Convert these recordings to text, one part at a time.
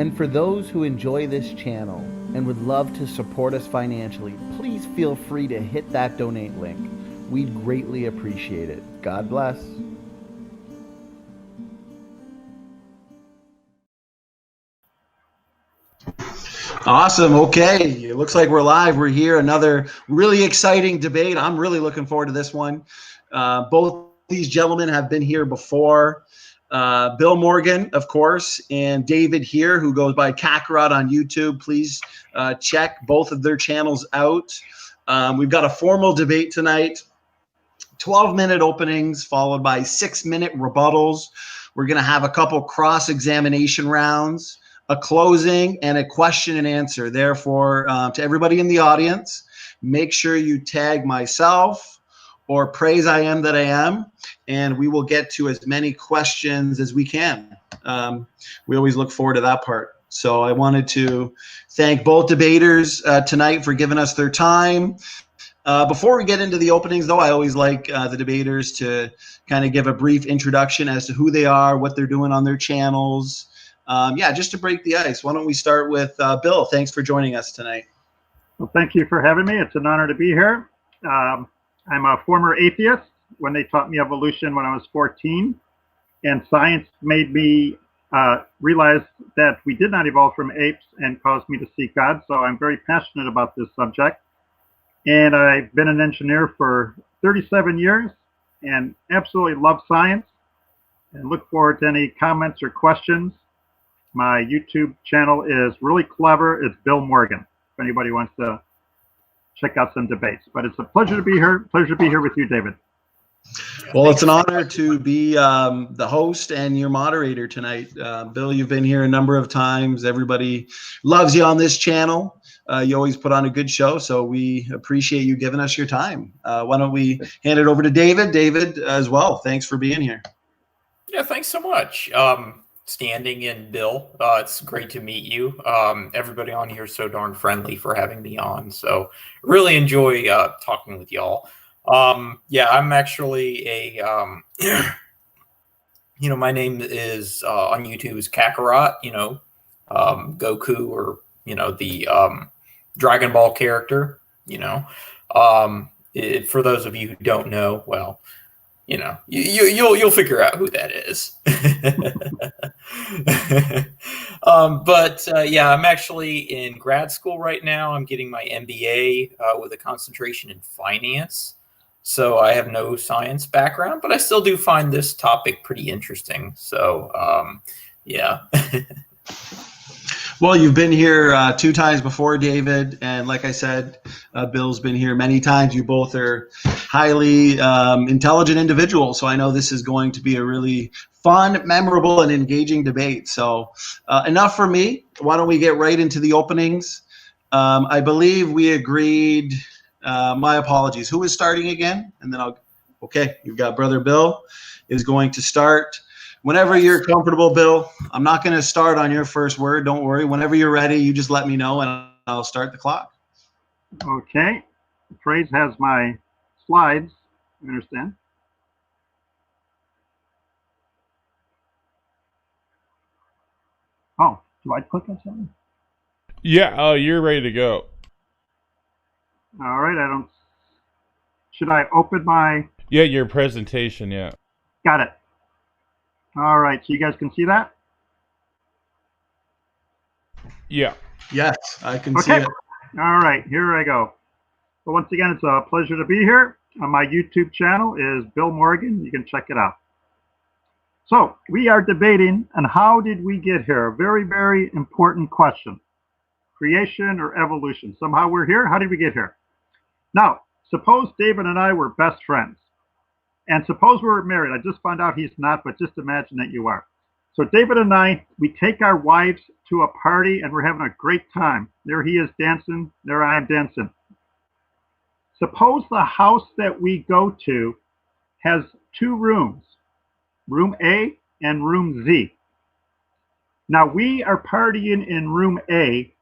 And for those who enjoy this channel and would love to support us financially, please feel free to hit that donate link. We'd greatly appreciate it. God bless. Awesome. Okay. It looks like we're live. We're here. Another really exciting debate. I'm really looking forward to this one. Both these gentlemen have been here before. Bill Morgan, of course, and David here, who goes by Kakarot on YouTube. Please check both of their channels out. We've got a formal debate tonight. 12-minute openings followed by 6-minute rebuttals. We're going to have a couple cross-examination rounds, a closing, and a question and answer. Therefore, to everybody in the audience, make sure you tag myself or praise I am that I am, and we will get to as many questions as we can. We always look forward to that part. So I wanted to thank both debaters tonight for giving us their time. Before we get into the openings, though, I always like the debaters to kind of give a brief introduction as to who they are, what they're doing on their channels. Just to break the ice, why don't we start with Bill? Thanks for joining us tonight. Well, thank you for having me. It's an honor to be here. I'm a former atheist when they taught me evolution when I was 14, and science made me realize that we did not evolve from apes and caused me to seek God. So I'm very passionate about this subject. And I've been an engineer for 37 years and absolutely love science and look forward to any comments or questions. My YouTube channel is really clever. It's Bill Morgan, if anybody wants to check out some debates. But it's a pleasure to be here. Pleasure to be here with you, David. Well, it's an honor to be the host and your moderator tonight. Bill, you've been here a number of times. Everybody loves you on this channel. You always put on a good show, so we appreciate you giving us your time. Why don't we hand it over to David? David, as well, thanks for being here. Yeah, thanks so much. Standing in, Bill. It's great to meet you. Everybody on here is so darn friendly for having me on, so really enjoy talking with y'all. I'm actually a, my name is on YouTube is Kakarot, Goku, or, the Dragon Ball character, for those of you who don't know, well, you'll figure out who that is. I'm actually in grad school right now. I'm getting my MBA with a concentration in finance. So I have no science background, but I still do find this topic pretty interesting. So, Well, you've been here 2 times before, David, and like I said, Bill's been here many times. You both are highly intelligent individuals, so I know this is going to be a really fun, memorable, and engaging debate. So enough for me. Why don't we get right into the openings? I believe we agreed. My apologies. Who is starting again? And then okay, you've got Brother Bill is going to start. Whenever you're comfortable, Bill, I'm not going to start on your first word. Don't worry. Whenever you're ready, you just let me know and I'll start the clock. Okay. Praise has my slides. You understand? Oh, do I click on something? Yeah, you're ready to go. All right. Should I open my? Yeah, your presentation, yeah. Got it. All right, so you guys can see that? Yeah. Yes, I can see it. All right, here I go. So once again, it's a pleasure to be here. My YouTube channel is Bill Morgan. You can check it out. So we are debating on how did we get here? A very, very important question. Creation or evolution? Somehow we're here. How did we get here? Now, suppose David and I were best friends. And suppose we're married. I just found out he's not, but just imagine that you are. So David and I, we take our wives to a party and we're having a great time. There he is dancing. There I am dancing. Suppose the house that we go to has 2 rooms, room A and room Z. Now we are partying in room A.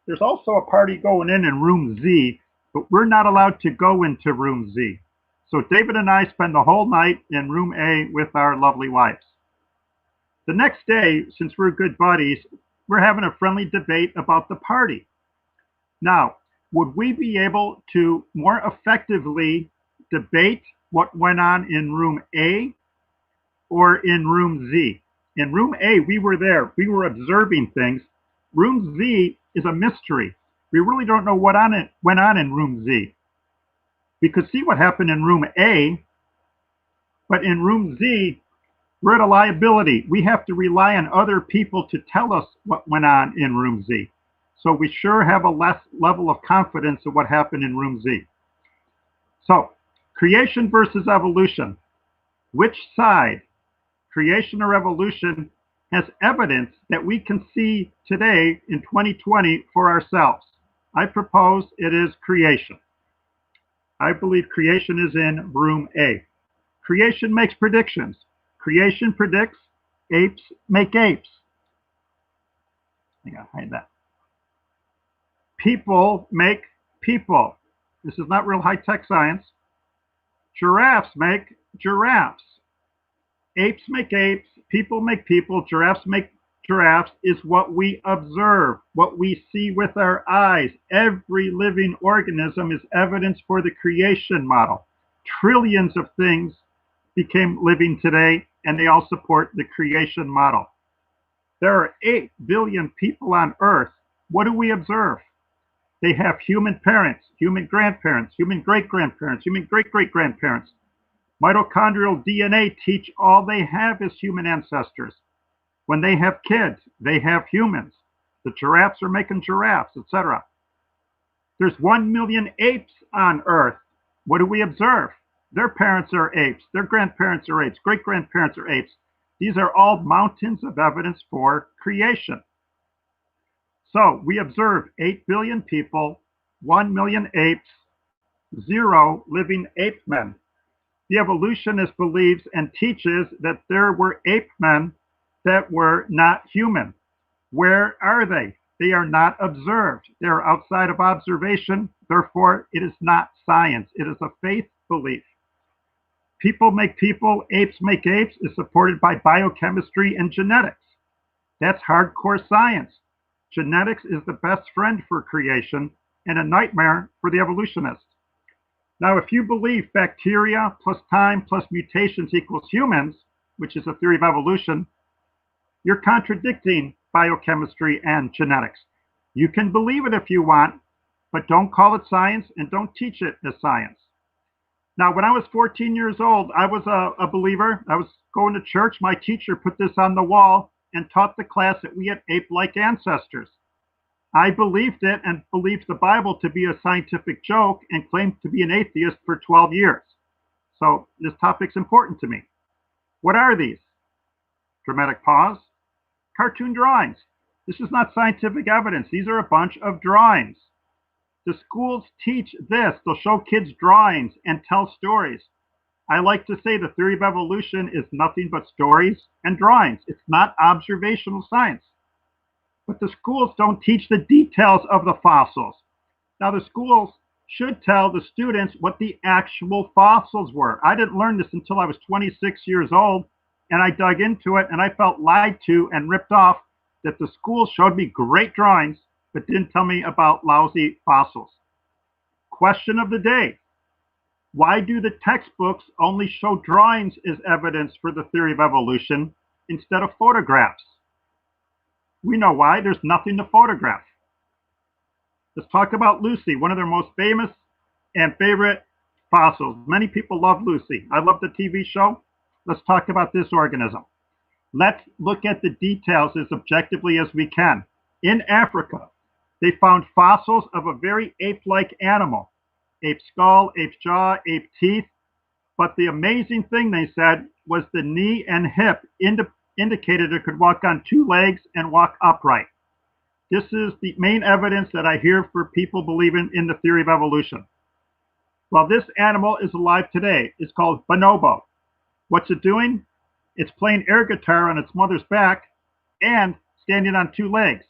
There's also a party going in room Z, but we're not allowed to go into room Z. So David and I spend the whole night in room A with our lovely wives. The next day, since we're good buddies, we're having a friendly debate about the party. Now, would we be able to more effectively debate what went on in room A or in room Z? In room A, we were there. We were observing things. Room Z is a mystery. We really don't know what went on in room Z. We could see what happened in room A, but in room Z, we're at a liability. We have to rely on other people to tell us what went on in room Z. So we sure have a less level of confidence of what happened in room Z. So, creation versus evolution. Which side, creation or evolution, has evidence that we can see today in 2020 for ourselves? I propose it is creation. I believe creation is in room A. Creation makes predictions. Creation predicts, apes make apes. I gotta hide that. People make people. This is not real high-tech science. Giraffes make giraffes. Apes make apes, people make people, giraffes make giraffes is what we observe, what we see with our eyes. Every living organism is evidence for the creation model. Trillions of things became living today, and they all support the creation model. There are 8 billion people on Earth. What do we observe? They have human parents, human grandparents, human great-grandparents, human great-great-grandparents. Mitochondrial DNA teach all they have is human ancestors. When they have kids, they have humans. The giraffes are making giraffes, etc. There's 1 million apes on Earth. What do we observe? Their parents are apes. Their grandparents are apes. Great-grandparents are apes. These are all mountains of evidence for creation. So we observe 8 billion people, 1 million apes, 0 living ape men. The evolutionist believes and teaches that there were ape men that were not human. Where are they? They are not observed. They are outside of observation. Therefore, it is not science. It is a faith belief. People make people, apes make apes is supported by biochemistry and genetics. That's hardcore science. Genetics is the best friend for creation and a nightmare for the evolutionist. Now, if you believe bacteria plus time plus mutations equals humans, which is a theory of evolution, you're contradicting biochemistry and genetics. You can believe it if you want, but don't call it science and don't teach it as science. Now, when I was 14 years old, I was a believer. I was going to church. My teacher put this on the wall and taught the class that we had ape-like ancestors. I believed it and believed the Bible to be a scientific joke and claimed to be an atheist for 12 years. So this topic's important to me. What are these? Dramatic pause. Cartoon drawings. This is not scientific evidence. These are a bunch of drawings. The schools teach this. They'll show kids drawings and tell stories. I like to say the theory of evolution is nothing but stories and drawings. It's not observational science. But the schools don't teach the details of the fossils. Now, the schools should tell the students what the actual fossils were. I didn't learn this until I was 26 years old, and I dug into it, and I felt lied to and ripped off that the school showed me great drawings, but didn't tell me about lousy fossils. Question of the day. Why do the textbooks only show drawings as evidence for the theory of evolution instead of photographs? We know why. There's nothing to photograph. Let's talk about Lucy, one of their most famous and favorite fossils. Many people love Lucy. I love the TV show. Let's talk about this organism. Let's look at the details as objectively as we can. In Africa, they found fossils of a very ape-like animal. Ape skull, ape jaw, ape teeth. But the amazing thing, they said, was the knee and hip indicated it could walk on 2 legs and walk upright. This is the main evidence that I hear for people believing in the theory of evolution. Well, this animal is alive today. It's called bonobo. What's it doing? It's playing air guitar on its mother's back and standing on 2 legs.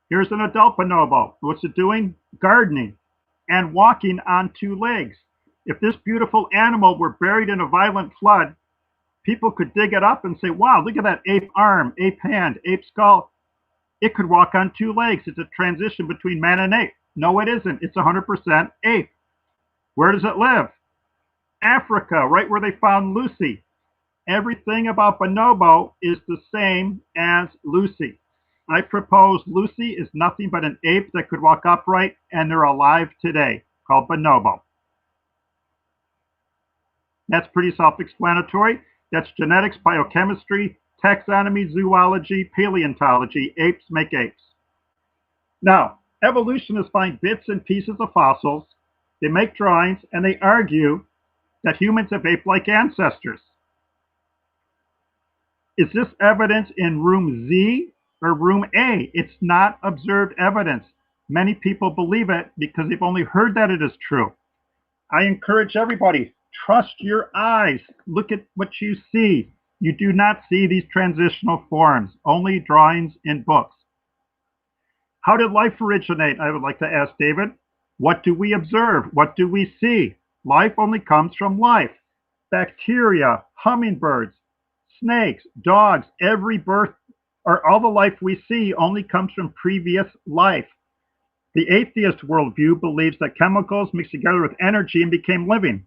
Here's an adult bonobo. What's it doing? Gardening and walking on 2 legs. If this beautiful animal were buried in a violent flood, people could dig it up and say, wow, look at that ape arm, ape hand, ape skull. It could walk on two legs. It's a transition between man and ape. No, it isn't. It's 100% ape. Where does it live? Africa, right where they found Lucy. Everything about bonobo is the same as Lucy. I propose Lucy is nothing but an ape that could walk upright, and they're alive today, called bonobo. That's pretty self-explanatory. That's genetics, biochemistry, taxonomy, zoology, paleontology. Apes make apes. Now, evolutionists find bits and pieces of fossils, they make drawings, and they argue that humans have ape-like ancestors. Is this evidence in room Z or room A? It's not observed evidence. Many people believe it because they've only heard that it is true. I encourage everybody, trust your eyes. Look at what you see. You do not see these transitional forms, only drawings in books. How did life originate? I would like to ask David. What do we observe? What do we see? Life only comes from life. Bacteria, hummingbirds, snakes, dogs, every birth, or all the life we see only comes from previous life. The atheist worldview believes that chemicals mixed together with energy and became living.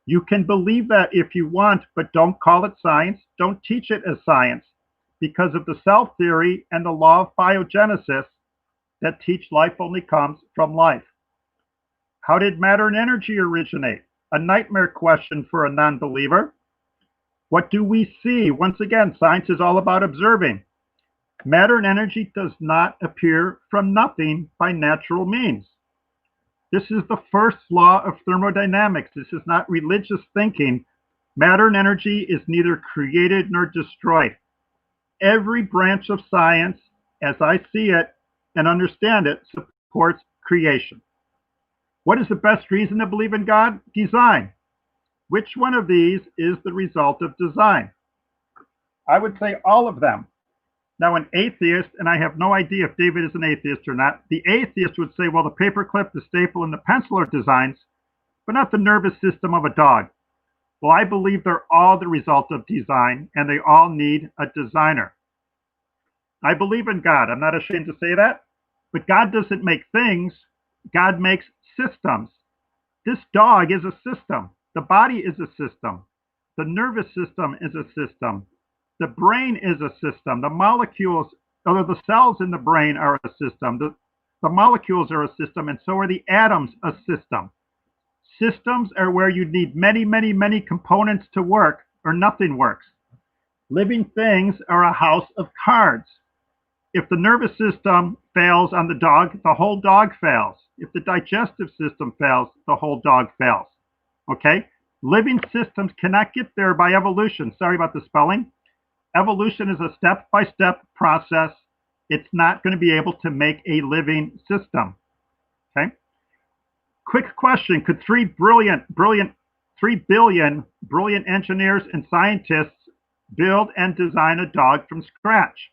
You can believe that if you want, but don't call it science. Don't teach it as science because of the cell theory and the law of biogenesis that teach life only comes from life. How did matter and energy originate? A nightmare question for a non-believer. What do we see? Once again, science is all about observing. Matter and energy does not appear from nothing by natural means. This is the first law of thermodynamics. This is not religious thinking. Matter and energy is neither created nor destroyed. Every branch of science, as I see it and understand it, supports creation. What is the best reason to believe in God? Design. Which one of these is the result of design? I would say all of them. Now, an atheist, and I have no idea if David is an atheist or not, the atheist would say, well, the paperclip, the staple, and the pencil are designs, but not the nervous system of a dog. Well, I believe they're all the result of design, and they all need a designer. I believe in God. I'm not ashamed to say that. But God doesn't make things. God makes systems. This dog is a system. The body is a system. The nervous system is a system. The brain is a system. The molecules, or the cells in the brain are a system. The molecules are a system, and so are the atoms a system. Systems are where you need many, many, many components to work, or nothing works. Living things are a house of cards. If the nervous system fails on the dog, the whole dog fails. If the digestive system fails, the whole dog fails. Okay? Living systems cannot get there by evolution. Sorry about the spelling. Evolution is a step-by-step process. It's not going to be able to make a living system. Okay? Quick question. Could 3 billion brilliant engineers and scientists build and design a dog from scratch?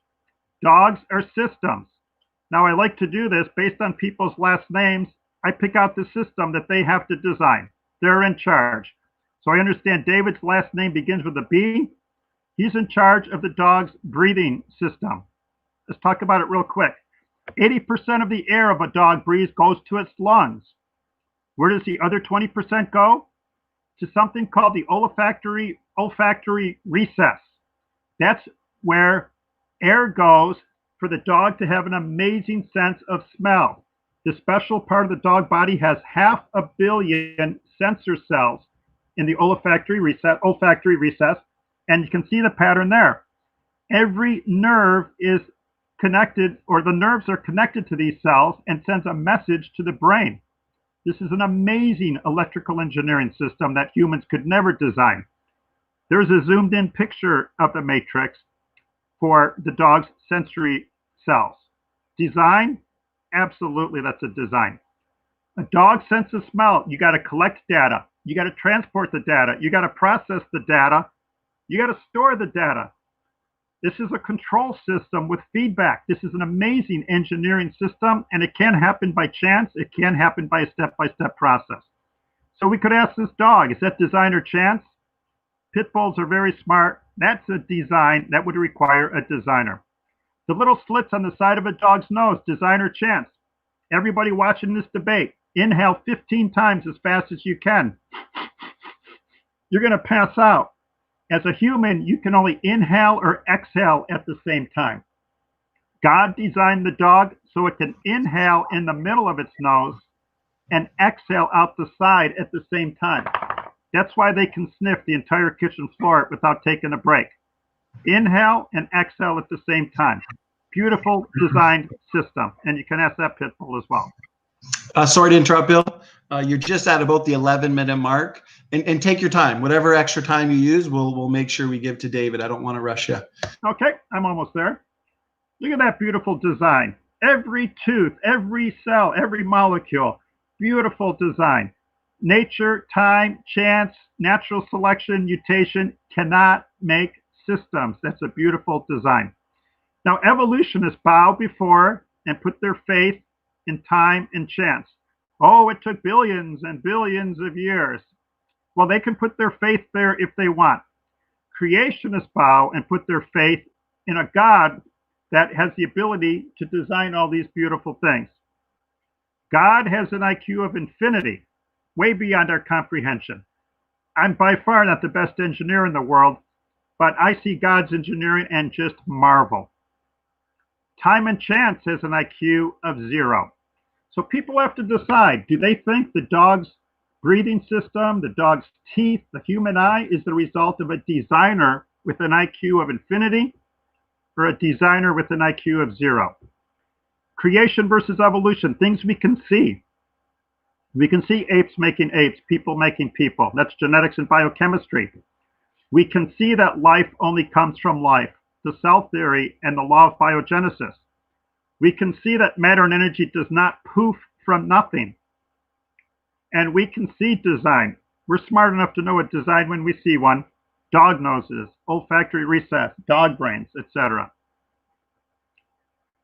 Dogs are systems. Now, I like to do this based on people's last names. I pick out the system that they have to design. They're in charge. So I understand David's last name begins with a B. He's in charge of the dog's breathing system. Let's talk about it real quick. 80% of the air of a dog breathes goes to its lungs. Where does the other 20% go? To something called the olfactory recess. That's where air goes for the dog to have an amazing sense of smell. The special part of the dog body has 500 million sensor cells in the olfactory recess, and you can see the pattern there. Every nerve is connected, or the nerves are connected to these cells and sends a message to the brain. This is an amazing electrical engineering system that humans could never design. There's a zoomed in picture of the matrix for the dog's sensory cells. Design? Absolutely, that's a design. A dog sense of smell, you got to collect data. You got to transport the data. You got to process the data. You got to store the data. This is a control system with feedback. This is an amazing engineering system, and it can happen by chance. It can happen by a step-by-step process. So we could ask this dog, is that design or chance? Pit bulls are very smart. That's a design that would require a designer. The little slits on the side of a dog's nose, design or chance. Everybody watching this debate, inhale 15 times as fast as you can. You're going to pass out. As a human, you can only inhale or exhale at the same time. God designed the dog so it can inhale in the middle of its nose and exhale out the side at the same time. That's why they can sniff the entire kitchen floor without taking a break. Inhale and exhale at the same time. Beautiful designed system. And you can ask that pit bull as well. Sorry to interrupt, Bill. You're just at about the 11-minute mark. And take your time. Whatever extra time you use, we'll make sure we give to David. I don't want to rush you. Okay, I'm almost there. Look at that beautiful design. Every tooth, every cell, every molecule. Beautiful design. Nature, time, chance, natural selection, mutation cannot make systems. That's a beautiful design. Now, evolutionists bow before and put their faith in time and chance. Oh, it took billions and billions of years. Well, they can put their faith there if they want. Creationists bow and put their faith in a God that has the ability to design all these beautiful things. God has an IQ of infinity, way beyond our comprehension. I'm by far not the best engineer in the world, but I see God's engineering and just marvel. Time and chance has an IQ of 0. So people have to decide, do they think the dog's breathing system, the dog's teeth, the human eye is the result of a designer with an IQ of infinity or a designer with an IQ of 0? Creation versus evolution, things we can see. We can see apes making apes, people making people. That's genetics and biochemistry. We can see that life only comes from life, the cell theory and the law of biogenesis. We can see that matter and energy does not poof from nothing. And we can see design. We're smart enough to know a design when we see one. Dog noses, olfactory recess, dog brains, etc.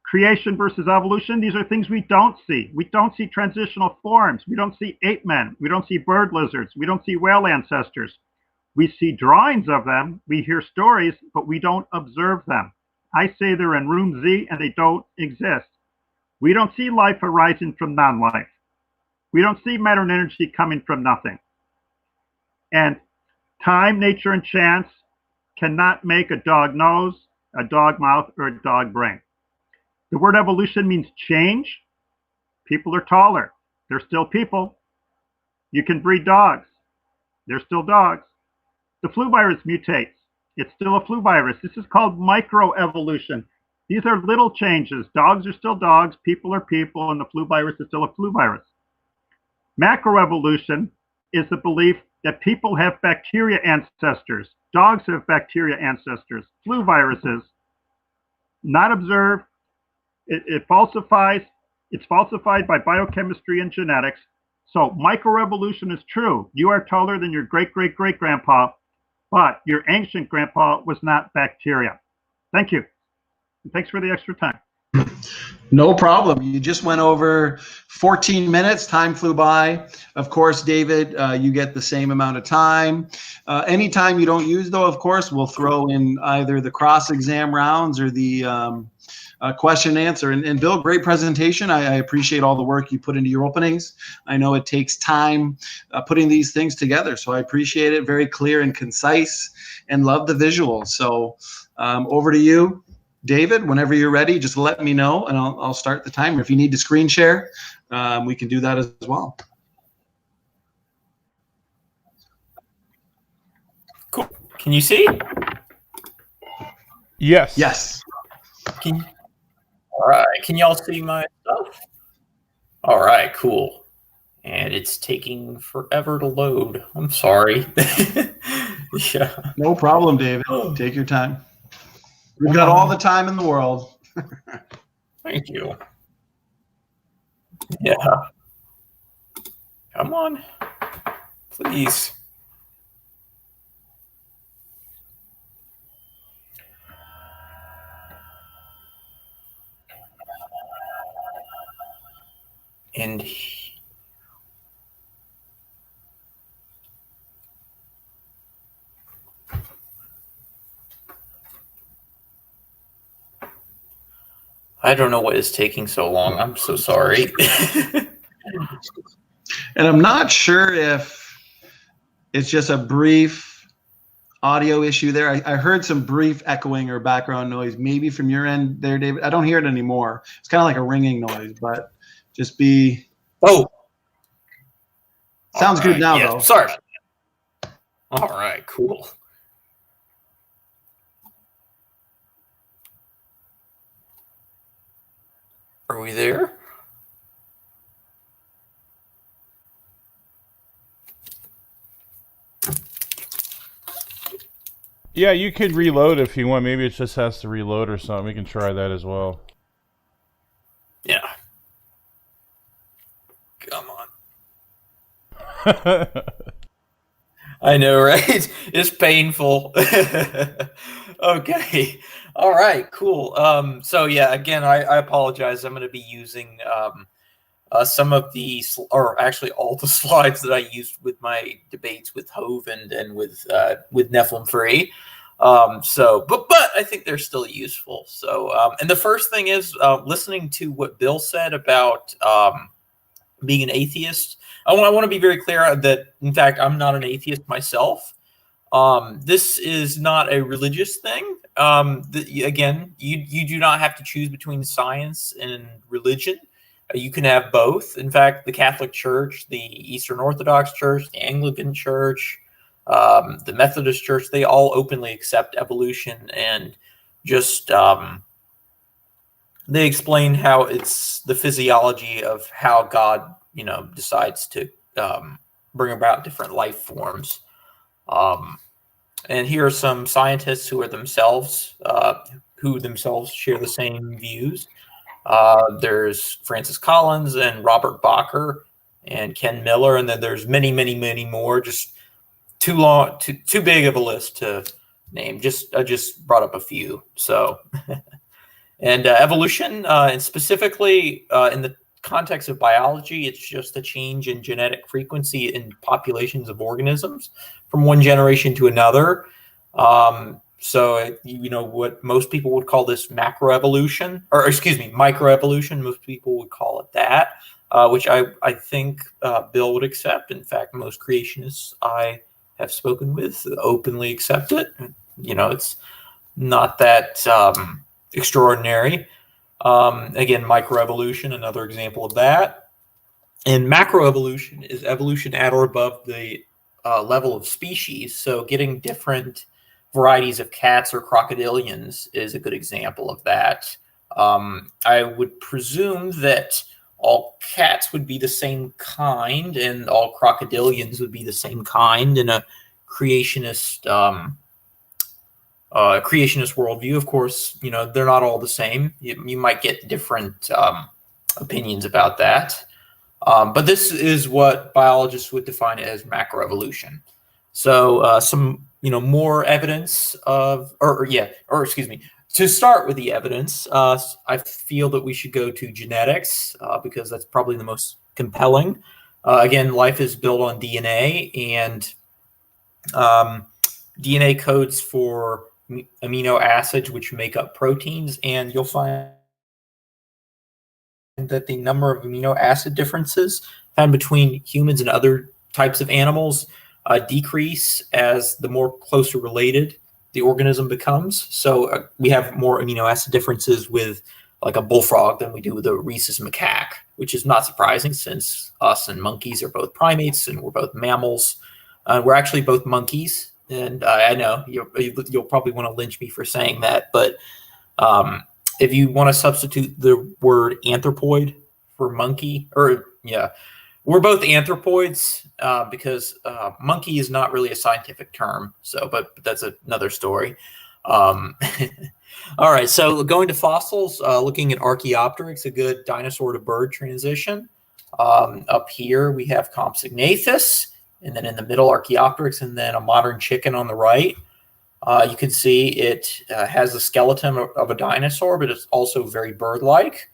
Creation versus evolution, these are things we don't see. We don't see transitional forms. We don't see ape men. We don't see bird lizards. We don't see whale ancestors. We see drawings of them. We hear stories, but we don't observe them. I say they're in room Z and they don't exist. We don't see life arising from non-life. We don't see matter and energy coming from nothing. And time, nature, and chance cannot make a dog nose, a dog mouth, or a dog brain. The word evolution means change. People are taller. They're still people. You can breed dogs. They're still dogs. The flu virus mutates. It's still a flu virus. This is called microevolution. These are little changes. Dogs are still dogs. People are people. And the flu virus is still a flu virus. Macroevolution is the belief that people have bacteria ancestors. Dogs have bacteria ancestors. Flu viruses, not observed. It falsifies. It's falsified by biochemistry and genetics. So microevolution is true. You are taller than your great-great-great-grandpa, but your ancient grandpa was not bacteria. Thank you. And thanks for the extra time. No problem. You just went over 14 minutes. Time flew by. Of course, David, you get the same amount of time. Any time you don't use, though, of course, we'll throw in either the cross-exam rounds or the question and answer. And Bill, great presentation. I appreciate all the work you put into your openings. I know it takes time putting these things together, so I appreciate it. Very clear and concise, and love the visuals. So over to you, David. Whenever you're ready, just let me know, and I'll start the timer. If you need to screen share, we can do that as well. Cool. Can you see? Yes. Yes. All right. Can y'all see my stuff? All right. Cool. And it's taking forever to load. I'm sorry. Yeah. No problem, David. Take your time. We've got all the time in the world. Thank you. Yeah. Come on. Please. And I don't know what is taking so long. I'm so sorry. And I'm not sure if it's just a brief audio issue there. I heard some brief echoing or background noise, maybe from your end there, David. I don't hear it anymore. It's kind of like a ringing noise, but just be. Oh, Sounds good now, though. Sorry. All right, cool. Are we there? Yeah, you could reload if you want. Maybe it just has to reload or something. We can try that as well. Yeah. Come on. I know, right? It's painful. Okay. All right, cool. So yeah, again, I apologize. I'm going to be using some of the, or actually all the slides that I used with my debates with Hovind and with Nephilim Free. But I think they're still useful. So, and the first thing is listening to what Bill said about being an atheist. I want to be very clear that, in fact, I'm not an atheist myself. This is not a religious thing. Again, you do not have to choose between science and religion. You can have both. In fact, the Catholic Church, the Eastern Orthodox Church, the Anglican Church, the Methodist Church, they all openly accept evolution and just they explain how it's the physiology of how God, decides to bring about different life forms. And here are some scientists who themselves share the same views. There's Francis Collins and Robert Bacher and Ken Miller, and then there's many, many, many more. Just too long, too big of a list to name. I just brought up a few. So, and evolution, and specifically in the context of biology, it's just a change in genetic frequency in populations of organisms from one generation to another. So, what most people would call this microevolution. Most people would call it that, which I think Bill would accept. In fact, most creationists I have spoken with openly accept it. It's not that extraordinary. Again, microevolution, another example of that. And macroevolution is evolution at or above the level of species. So getting different varieties of cats or crocodilians is a good example of that. I would presume that all cats would be the same kind and all crocodilians would be the same kind in a creationist worldview. Of course, they're not all the same. You might get different opinions about that. But this is what biologists would define as macroevolution. So some, more evidence to start with the evidence, I feel that we should go to genetics because that's probably the most compelling. Again, life is built on DNA, and DNA codes for amino acids which make up proteins, and you'll find that the number of amino acid differences found between humans and other types of animals decrease as the more closer related the organism becomes. So we have more amino acid differences with like a bullfrog than we do with a rhesus macaque, which is not surprising since us and monkeys are both primates and we're both mammals. We're actually both monkeys. And I know you'll probably want to lynch me for saying that, but if you want to substitute the word anthropoid for monkey, we're both anthropoids because monkey is not really a scientific term. So, but that's another story. All right, so going to fossils, looking at Archaeopteryx, a good dinosaur to bird transition. Up here we have Compsognathus, and then in the middle Archaeopteryx, and then a modern chicken on the right. You can see it has the skeleton of a dinosaur, but it's also very bird-like.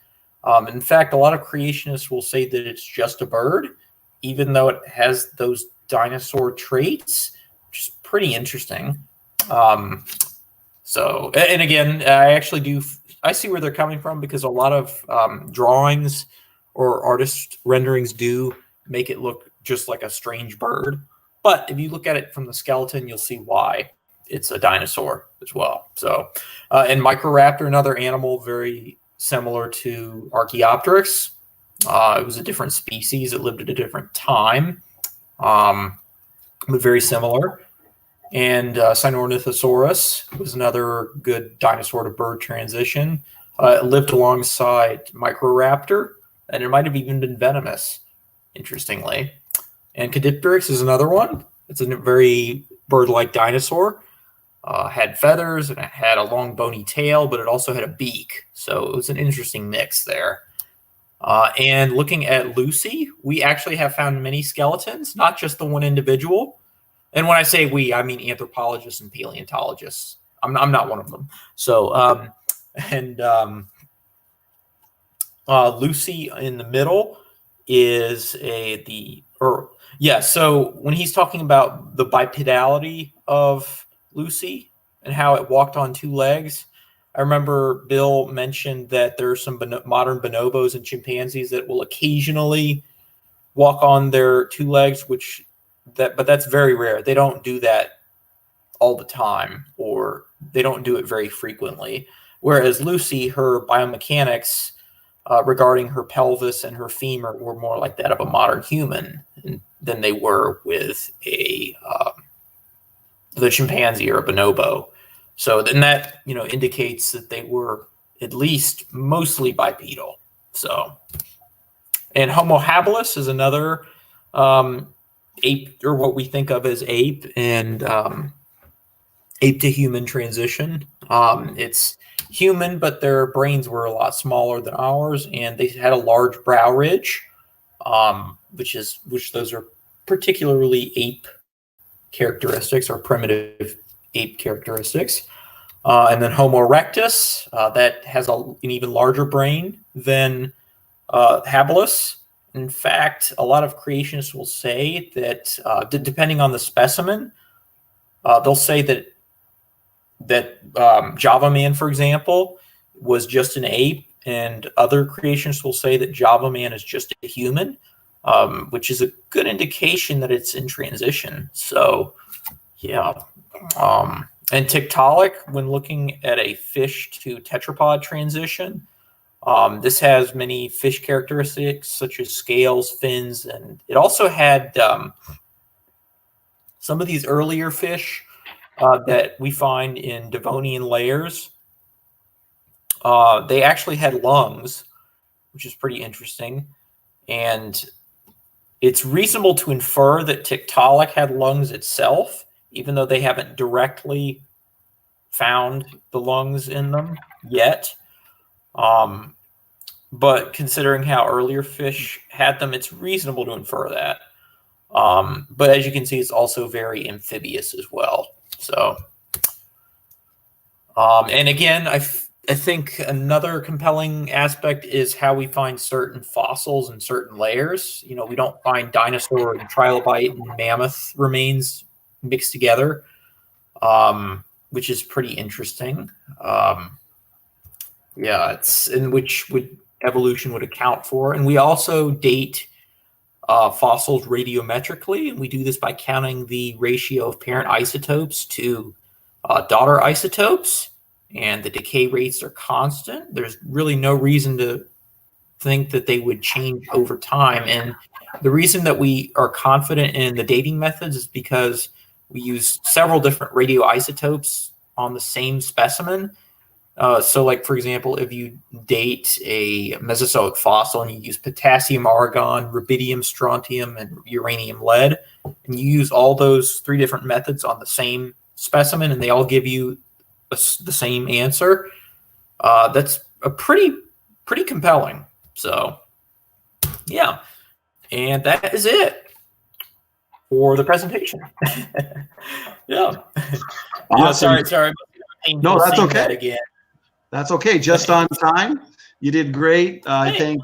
In fact, a lot of creationists will say that it's just a bird, even though it has those dinosaur traits, which is pretty interesting. And again, I actually do I see where they're coming from, because a lot of drawings or artist renderings do make it look just like a strange bird. But if you look at it from the skeleton, you'll see why it's a dinosaur as well. So, and Microraptor, another animal very similar to Archaeopteryx. It was a different species. It lived at a different time, but very similar. And Sinornithosaurus was another good dinosaur to bird transition. It lived alongside Microraptor, and it might have even been venomous, interestingly. And Caudipteryx is another one. It's a very bird-like dinosaur. Had feathers, and it had a long bony tail, but it also had a beak. So it was an interesting mix there. And looking at Lucy, we actually have found many skeletons, not just the one individual. And when I say we, I mean anthropologists and paleontologists. I'm not one of them. So, Lucy in the middle is so when he's talking about the bipedality of Lucy and how it walked on two legs, I remember Bill mentioned that there are some modern bonobos and chimpanzees that will occasionally walk on their two legs, but that's very rare. They don't do that all the time, or they don't do it very frequently. Whereas Lucy, her biomechanics regarding her pelvis and her femur were more like that of a modern human than they were with the chimpanzee or a bonobo. So then that indicates that they were at least mostly bipedal. So, and Homo habilis is another ape, or what we think of as ape, and ape to human transition. It's human, but their brains were a lot smaller than ours, and they had a large brow ridge, which those are particularly ape characteristics, or primitive ape characteristics. And then Homo erectus, that has an even larger brain than habilis. In fact, a lot of creationists will say that, depending on the specimen, they'll say that Java Man, for example, was just an ape, and other creationists will say that Java Man is just a human, which is a good indication that it's in transition. So, yeah. And Tiktaalik, when looking at a fish to tetrapod transition, this has many fish characteristics such as scales, fins, and it also had some of these earlier fish that we find in Devonian layers. They actually had lungs, which is pretty interesting. And it's reasonable to infer that Tiktaalik had lungs itself, even though they haven't directly found the lungs in them yet. But considering how earlier fish had them, it's reasonable to infer that. But as you can see, it's also very amphibious as well. So, and again, I think another compelling aspect is how we find certain fossils in certain layers. We don't find dinosaur and trilobite and mammoth remains mixed together, which is pretty interesting. It's in which evolution would account for. And we also date fossils radiometrically, and we do this by counting the ratio of parent isotopes to daughter isotopes, and the decay rates are constant. There's really no reason to think that they would change over time. And the reason that we are confident in the dating methods is because we use several different radioisotopes on the same specimen. So, like, for example, if you date a Mesozoic fossil and you use potassium, argon, rubidium, strontium, and uranium, lead, and you use all those three different methods on the same specimen, and they all give you the same answer, that's a pretty compelling. So, yeah, and that is it for the presentation. Yeah. Awesome. Sorry. No, that's okay. That again. That's okay. Just on time. You did great. I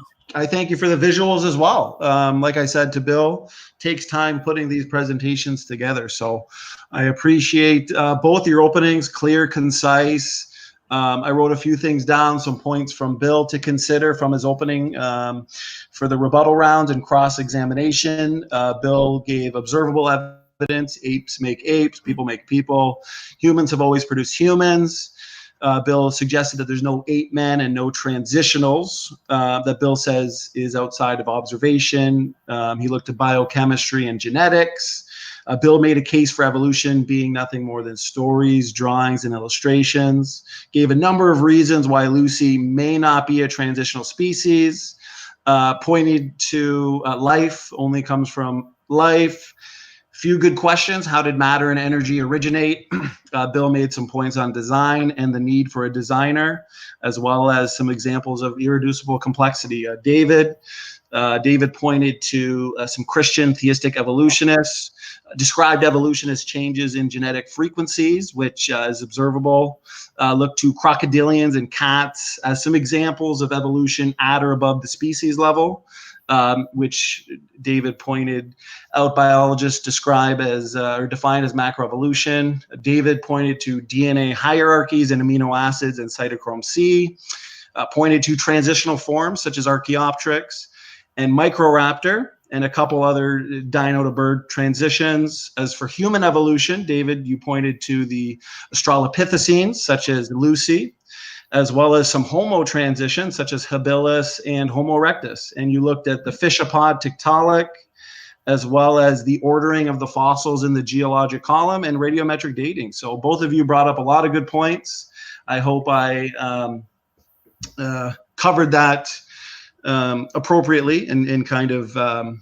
thank you for the visuals as well. Like I said to Bill, takes time putting these presentations together. So I appreciate both your openings, clear, concise, I wrote a few things down, some points from Bill to consider from his opening for the rebuttal round and cross-examination. Bill gave observable evidence. Apes make apes. People make people. Humans have always produced humans. Bill suggested that there's no ape men and no transitionals that Bill says is outside of observation. He looked at biochemistry and genetics. Bill made a case for evolution being nothing more than stories, drawings, and illustrations. Gave a number of reasons why Lucy may not be a transitional species. Pointed to life only comes from life. Few good questions. How did matter and energy originate? Bill made some points on design and the need for a designer, as well as some examples of irreducible complexity. David pointed to some Christian theistic evolutionists, described evolution as changes in genetic frequencies, which is observable. Looked to crocodilians and cats as some examples of evolution at or above the species level, which David pointed out biologists describe as or define as macroevolution. David pointed to DNA hierarchies and amino acids and cytochrome C, pointed to transitional forms such as Archaeopteryx and Microraptor, and a couple other dino to bird transitions. As for human evolution, David, you pointed to the Australopithecines, such as Lucy, as well as some Homo transitions, such as Habilis and Homo erectus. And you looked at the Fishapod Tiktaalik, as well as the ordering of the fossils in the geologic column and radiometric dating. So both of you brought up a lot of good points. I hope I covered that appropriately and kind of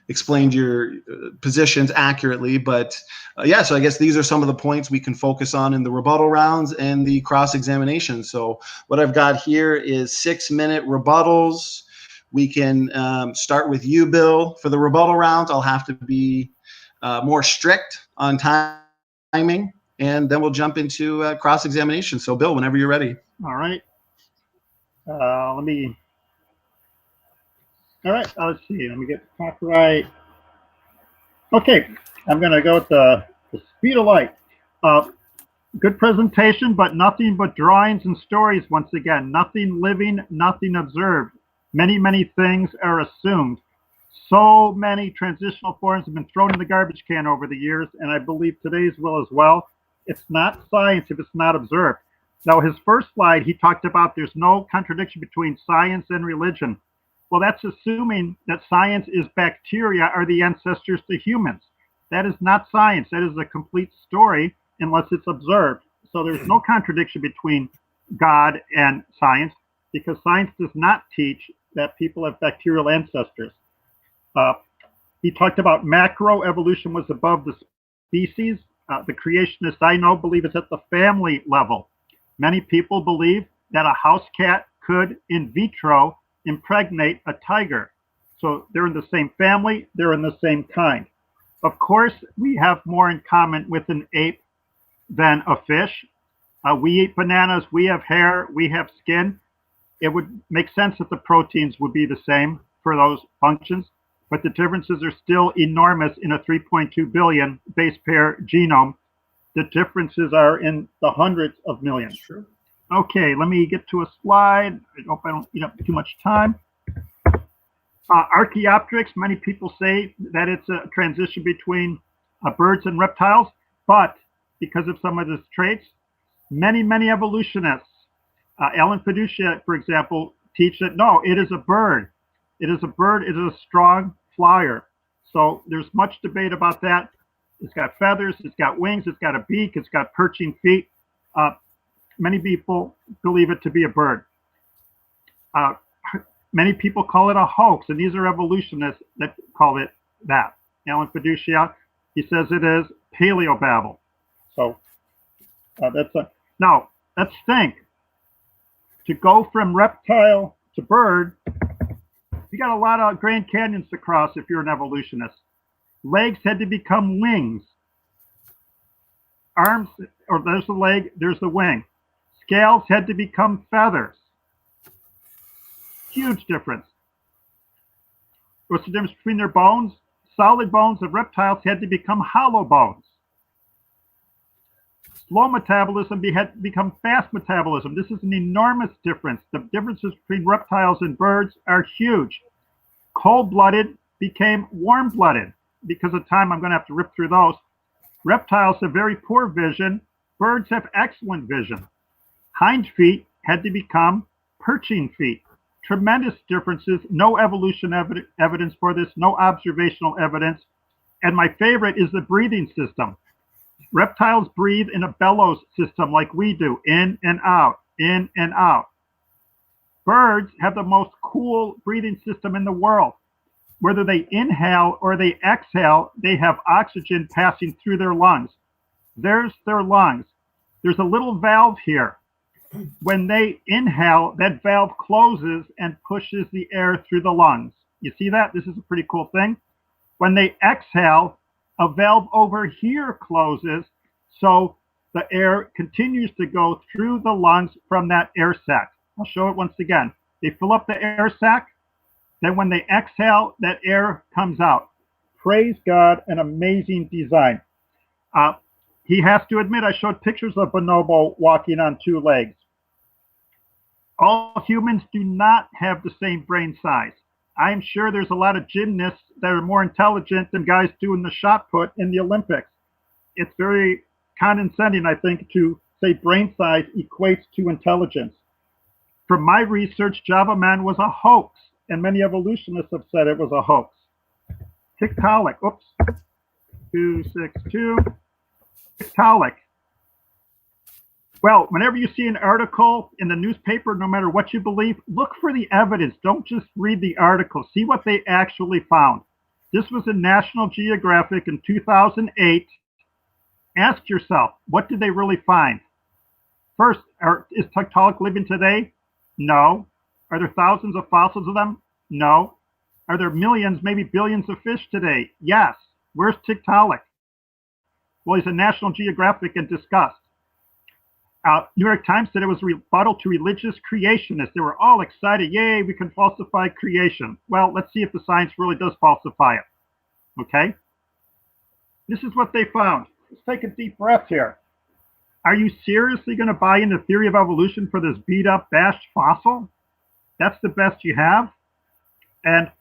explained your positions accurately. But yeah, so I guess these are some of the points we can focus on in the rebuttal rounds and the cross-examination. So what I've got here is 6-minute rebuttals. We can start with you, Bill. For the rebuttal rounds, I'll have to be more strict on timing, and then we'll jump into cross-examination. So Bill, whenever you're ready. All right. Let's see. Let me get the copyright. Okay, I'm going to go with the speed of light. Good presentation, but nothing but drawings and stories once again. Nothing living, nothing observed. Many, many things are assumed. So many transitional forms have been thrown in the garbage can over the years, and I believe today's will as well. It's not science if it's not observed. Now, his first slide, he talked about there's no contradiction between science and religion. Well, that's assuming that science is bacteria are the ancestors to humans. That is not science. That is a complete story unless it's observed. So there's no contradiction between God and science because science does not teach that people have bacterial ancestors. He talked about macroevolution was above the species. The creationists I know believe it's at the family level. Many people believe that a house cat could in vitro impregnate a tiger. So they're in the same family, they're in the same kind. Of course, we have more in common with an ape than a fish. We eat bananas, we have hair, we have skin. It would make sense that the proteins would be the same for those functions, but the differences are still enormous in a 3.2 billion base pair genome. The differences are in the hundreds of millions. Sure. Okay, let me get to a slide. I hope I don't eat up too much time. Archaeopteryx, many people say that it's a transition between birds and reptiles, but because of some of its traits, many, many evolutionists, Alan Fiducia, for example, teach that no, it is a bird. It is a bird, it is a strong flyer. So there's much debate about that. It's got feathers, it's got wings, it's got a beak, it's got perching feet. Many people believe it to be a bird. Many people call it a hoax, and these are evolutionists that call it that. Alan Fiducia, he says it is paleobabble. So now let's think. To go from reptile to bird, you got a lot of Grand Canyons to cross if you're an evolutionist. Legs had to become wings. Arms, or there's the leg, there's the wing. Scales had to become feathers. Huge difference. What's the difference between their bones? Solid bones of reptiles had to become hollow bones. Slow metabolism had become fast metabolism. This is an enormous difference. The differences between reptiles and birds are huge. Cold-blooded became warm-blooded. Because of time, I'm going to have to rip through those. Reptiles have very poor vision. Birds have excellent vision. Hind feet had to become perching feet. Tremendous differences. No evolution evidence for this. No observational evidence. And my favorite is the breathing system. Reptiles breathe in a bellows system like we do, in and out, in and out. Birds have the most cool breathing system in the world. Whether they inhale or they exhale, they have oxygen passing through their lungs. There's their lungs. There's a little valve here. When they inhale, that valve closes and pushes the air through the lungs. You see that? This is a pretty cool thing. When they exhale, a valve over here closes, so the air continues to go through the lungs from that air sac. I'll show it once again. They fill up the air sac, then when they exhale, that air comes out. Praise God, an amazing design. He has to admit, I showed pictures of bonobo walking on two legs. All humans do not have the same brain size. I'm sure there's a lot of gymnasts that are more intelligent than guys doing the shot put in the Olympics. It's very condescending, I think, to say brain size equates to intelligence. From my research, Java Man was a hoax, and many evolutionists have said it was a hoax. Tiktaalik, oops, 262, Tiktaalik. Well, whenever you see an article in the newspaper, no matter what you believe, look for the evidence. Don't just read the article. See what they actually found. This was in National Geographic in 2008. Ask yourself, what did they really find? First, is Tiktaalik living today? No. Are there thousands of fossils of them? No. Are there millions, maybe billions of fish today? Yes. Where's Tiktaalik? Well, he's in National Geographic and discussed. New York Times said it was a rebuttal to religious creationists. They were all excited. Yay, we can falsify creation. Well, let's see if the science really does falsify it. Okay? This is what they found. Let's take a deep breath here. Are you seriously going to buy into the theory of evolution for this beat-up, bashed fossil? That's the best you have? And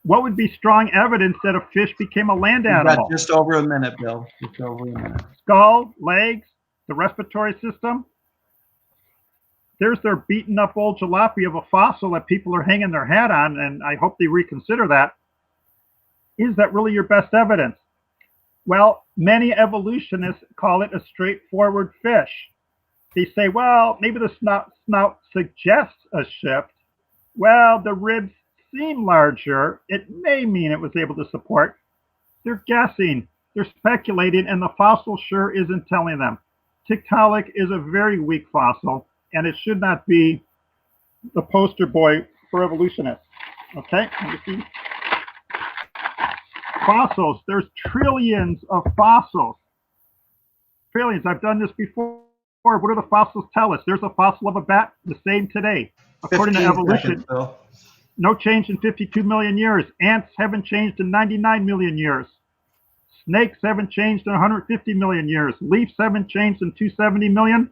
what would be strong evidence that a fish became a land animal? Just over a minute, Bill. Just over a minute. Skull, legs, the respiratory system. There's their beaten up old jalopy of a fossil that people are hanging their hat on, and I hope they reconsider that. Is that really your best evidence? Well, many evolutionists call it a straightforward fish. They say, well, maybe the snout suggests a shift. Well, the ribs seem larger. It may mean it was able to support. They're guessing, they're speculating, and the fossil sure isn't telling them. Tiktaalik is a very weak fossil, and it should not be the poster boy for evolutionists. Okay, let me see. Fossils, there's trillions of fossils. Trillions, I've done this before. What do the fossils tell us? There's a fossil of a bat, the same today. According to evolution, no change in 52 million years. Ants haven't changed in 99 million years. Snakes haven't changed in 150 million years. Leaves haven't changed in 270 million.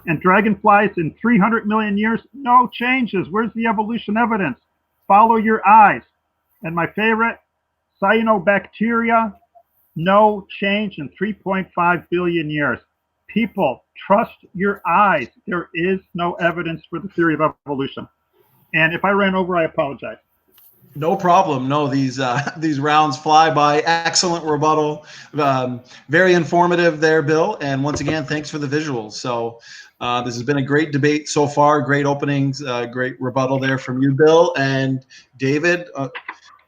And dragonflies in 300 million years. No changes. Where's the evolution evidence? Follow your eyes. And my favorite, cyanobacteria, no change in 3.5 billion years. People, trust your eyes. There is no evidence for the theory of evolution. And if I ran over, I apologize. No problem. No, these rounds fly by. Excellent rebuttal. Very informative there, Bill. And once again, thanks for the visuals. So this has been a great debate so far. Great openings. Great rebuttal there from you, Bill. And David,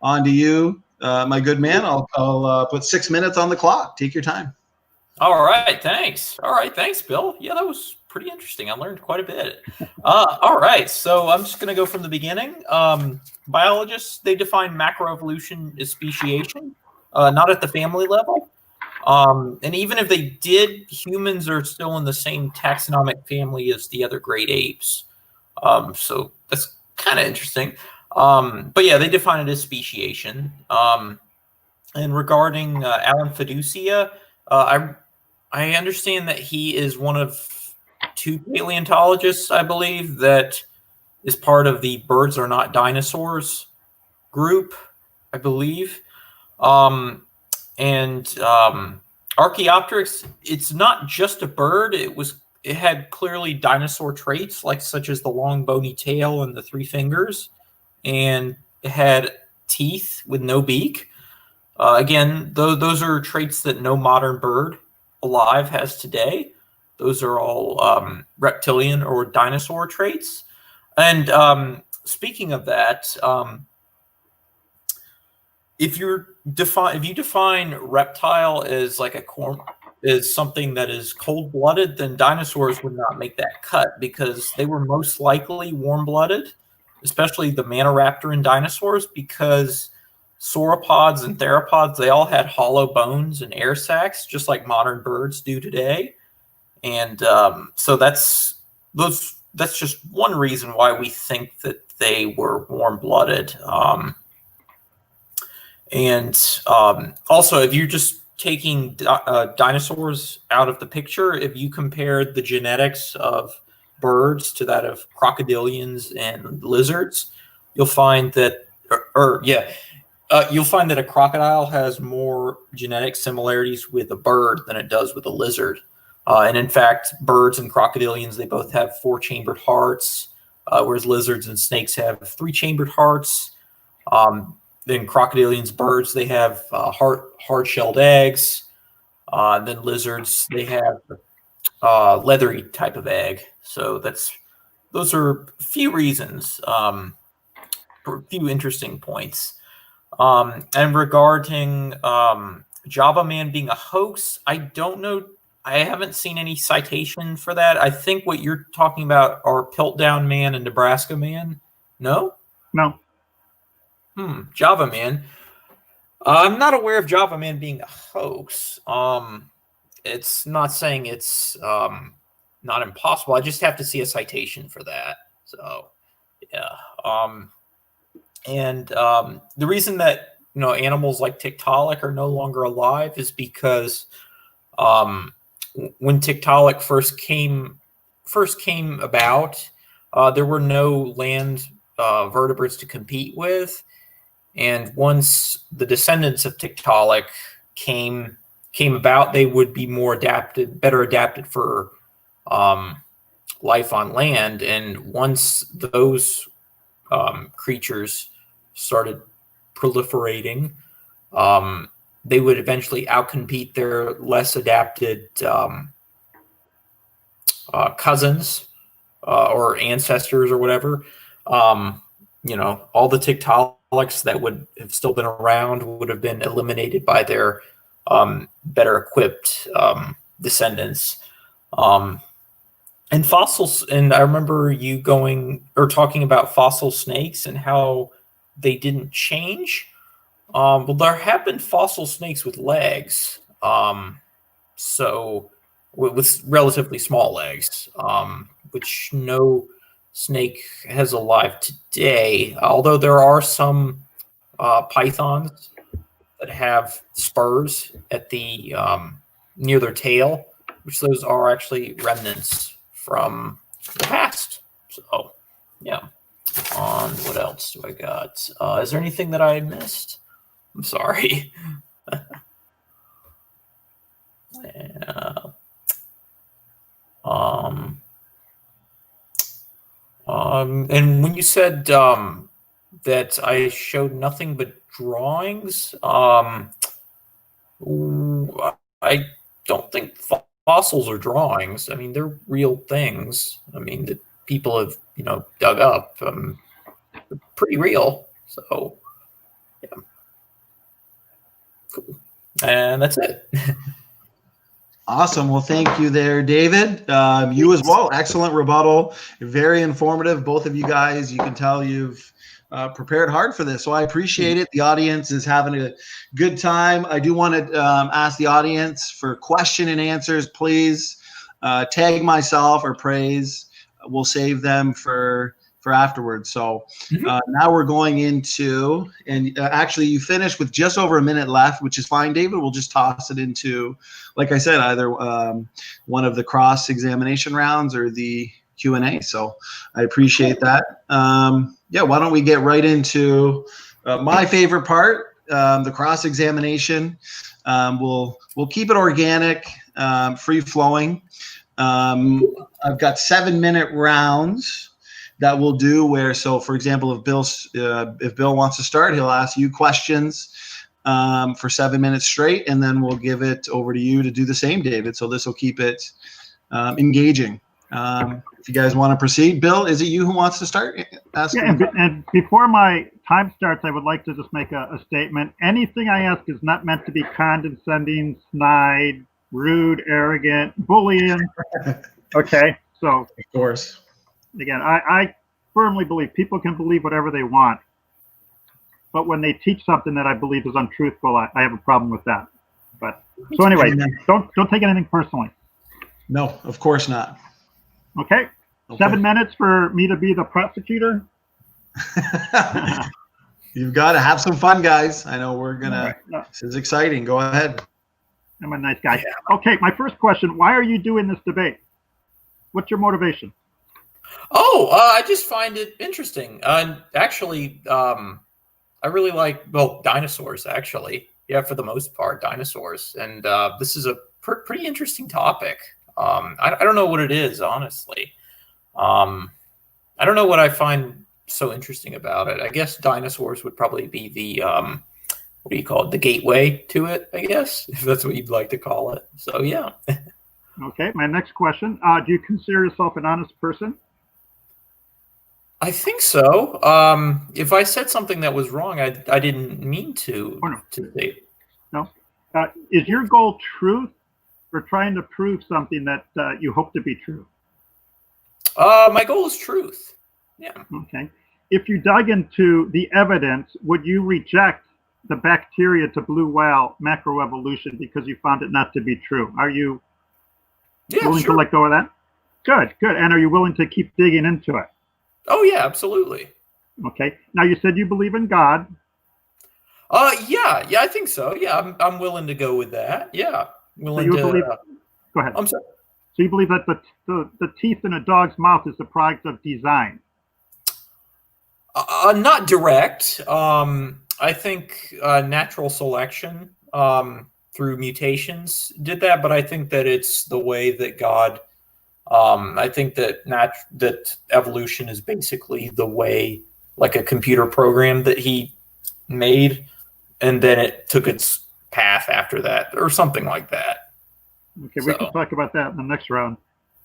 on to you, my good man. I'll put 6 minutes on the clock. Take your time. All right, thanks. All right, thanks, Bill. Yeah, that was pretty interesting. I learned quite a bit. All right, so I'm just going to go from the beginning. Biologists, they define macroevolution as speciation, not at the family level. And even if they did, humans are still in the same taxonomic family as the other great apes. So that's kind of interesting. But yeah, they define it as speciation. And regarding Alan Fiducia, I understand that he is one of 2 paleontologists, I believe, that is part of the Birds Are Not Dinosaurs group, I believe. Archaeopteryx, it's not just a bird. It had clearly dinosaur traits, like such as the long bony tail and the 3 fingers, and it had teeth with no beak. Again, those are traits that no modern bird alive has today. Those are all reptilian or dinosaur traits. And speaking of that, if you define reptile as like is something that is cold-blooded, then dinosaurs would not make that cut because they were most likely warm-blooded, especially the Microraptor and dinosaurs, because sauropods and theropods, they all had hollow bones and air sacs, just like modern birds do today. And so that's just one reason why we think that they were warm-blooded. Also, if you're just taking dinosaurs out of the picture, if you compare the genetics of birds to that of crocodilians and lizards, you'll find that, you'll find that a crocodile has more genetic similarities with a bird than it does with a lizard. And in fact, birds and crocodilians, they both have 4-chambered hearts, whereas lizards and snakes have 3-chambered hearts. Then crocodilians, birds, they have hard-shelled eggs. Then lizards, they have leathery type of egg. So those are a few reasons, a few interesting points. And regarding Java Man being a hoax, I don't know. I haven't seen any citation for that. I think what you're talking about are Piltdown Man and Nebraska Man. No? No. Java Man. I'm not aware of Java Man being a hoax. It's not saying it's not impossible. I just have to see a citation for that. So, yeah. The reason that animals like Tiktaalik are no longer alive is because when Tiktaalik first came about, there were no land vertebrates to compete with. And once the descendants of Tiktaalik came about, they would be better adapted for life on land. And once those creatures started proliferating, they would eventually outcompete their less adapted cousins or ancestors or whatever. All the Tiktaalik that would have still been around would have been eliminated by their better equipped descendants. And fossils, and I remember you talking about fossil snakes and how they didn't change. Well, there have been fossil snakes with legs, so with relatively small legs, which no snake has alive today, although there are some pythons that have spurs at the near their tail, which those are actually remnants from the past. So, yeah. What else do I got? Is there anything that I missed? I'm sorry. Yeah. And when you said that I showed nothing but drawings, I don't think fossils are drawings. I mean, they're real things. I mean, that people have, dug up. They're pretty real. So, yeah. Cool. And that's it. Awesome. Well, thank you there, David. You as well. Excellent rebuttal. Very informative. Both of you guys, you can tell you've prepared hard for this. So I appreciate it. The audience is having a good time. I do want to ask the audience for question and answers. Please tag myself or praise. We'll save them for for afterwards. So now we're going into, and actually you finished with just over a minute left, which is fine, David. We'll just toss it into, like I said, either one of the cross-examination rounds or the Q&A. So I appreciate that. Yeah, why don't we get right into my favorite part, the cross-examination. We'll keep it organic, free-flowing. I've got 7-minute rounds that we'll do where, so for example, if Bill wants to start, he'll ask you questions for 7 minutes straight, and then we'll give it over to you to do the same, David. So this will keep it engaging. If you guys want to proceed, Bill, is it you who wants to start? Yeah, and before my time starts, I would like to just make a statement. Anything I ask is not meant to be condescending, snide, rude, arrogant, bullying. Okay, so Of course. again, I firmly believe people can believe whatever they want, but when they teach something that I believe is untruthful, I have a problem with that. But so anyway, don't take anything personally. No, of course not. Okay, 7 minutes for me to be the prosecutor. You've got to have some fun, guys. I know we're gonna. Right. This is exciting. Go ahead. I'm a nice guy. Okay, my first question: why are you doing this debate? What's your motivation? Oh, I just find it interesting. Actually, I really like, well, dinosaurs, actually. Yeah, for the most part, dinosaurs. And this is a pretty interesting topic. I don't know what it is, honestly. I don't know what I find so interesting about it. I guess dinosaurs would probably be the, what do you call it? The gateway to it, I guess, if that's what you'd like to call it. So, yeah. Okay, my next question. Do you consider yourself an honest person? I think so. If I said something that was wrong, I didn't mean to. Oh, no. To say. No. Is your goal truth or trying to prove something that you hope to be true? My goal is truth. Yeah. Okay. If you dug into the evidence, would you reject the bacteria to blue whale macroevolution because you found it not to be true? Are you willing to let go of that? Good, good. And are you willing to keep digging into it? Oh, yeah, absolutely. Okay. Now, you said you believe in God. Yeah, I think so. Yeah, I'm willing to go with that. Yeah, willing so you to. Believe, go ahead. I'm sorry. So you believe that the teeth in a dog's mouth is the product of design? Not direct. I think natural selection through mutations did that, but I think that it's the way that God. I think that that evolution is basically the way, like a computer program that He made, and then it took its path after that, or something like that. Okay, we can talk about that in the next round.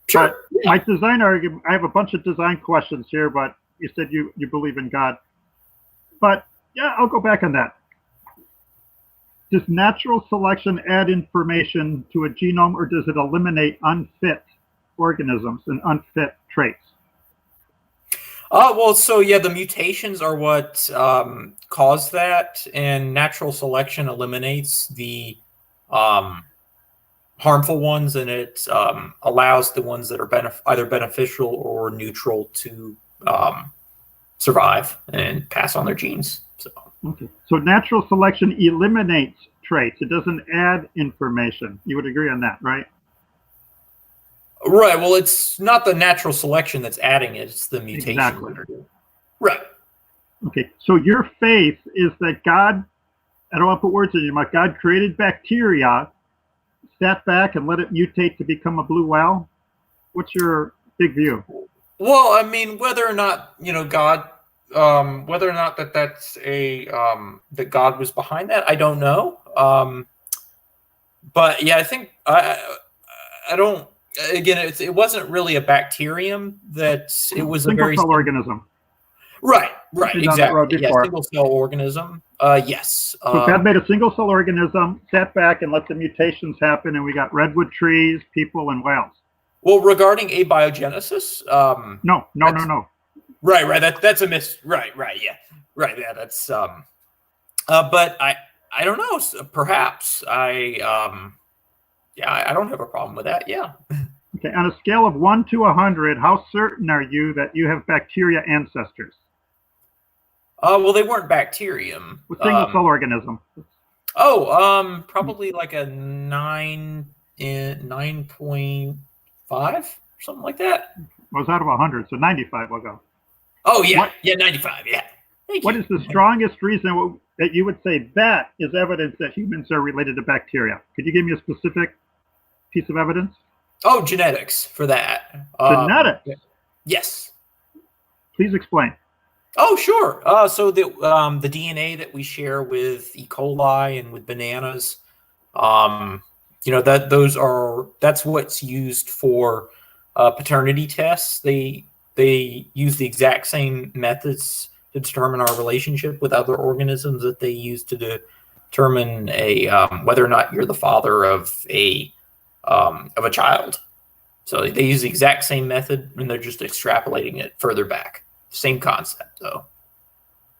Sure. But my design argument, I have a bunch of design questions here, but you said you believe in God. But yeah, I'll go back on that. Does natural selection add information to a genome, or does it eliminate unfit organisms and unfit traits? Well, so yeah, the mutations are what cause that, and natural selection eliminates the harmful ones, and it allows the ones that are either beneficial or neutral to survive and pass on their genes. So, okay. So natural selection eliminates traits. It doesn't add information. You would agree on that, right? Right. Well, it's not the natural selection that's adding it. It's the mutation. Exactly. Right. Okay. So your faith is that God, I don't want to put words in your mouth, God created bacteria, sat back and let it mutate to become a blue whale? What's your big view? Well, I mean, whether or not, God, whether or not that's that God was behind that, I don't know. But yeah, I think I don't. Again, it wasn't really a bacterium. That it was a very single-cell organism. Right, exactly. Yeah, before. single-cell organism. Yes. So God made a single-cell organism, sat back and let the mutations happen, and we got redwood trees, people, and whales. Well, regarding abiogenesis, No. Right. That's a miss. Right. Yeah. Right. Yeah. That's but I don't know. Perhaps I don't have a problem with that. Yeah. Okay, on a scale of 1 to 100, how certain are you that you have bacteria ancestors? Well, they weren't bacterium. With single cell organism. Probably like a 9.5 or something like that. I was out of 100, so 95 will go. Oh yeah, What- yeah, 95. Yeah. What is the strongest reason that you would say that is evidence that humans are related to bacteria? Could you give me a specific piece of evidence? Oh, genetics for that. Genetics. Yes. Please explain. Oh, sure. So the DNA that we share with E. coli and with bananas, that's what's used for paternity tests. They use the exact same methods to determine our relationship with other organisms that they use to determine whether or not you're the father of a child. So they use the exact same method, and they're just extrapolating it further back. Same concept, though.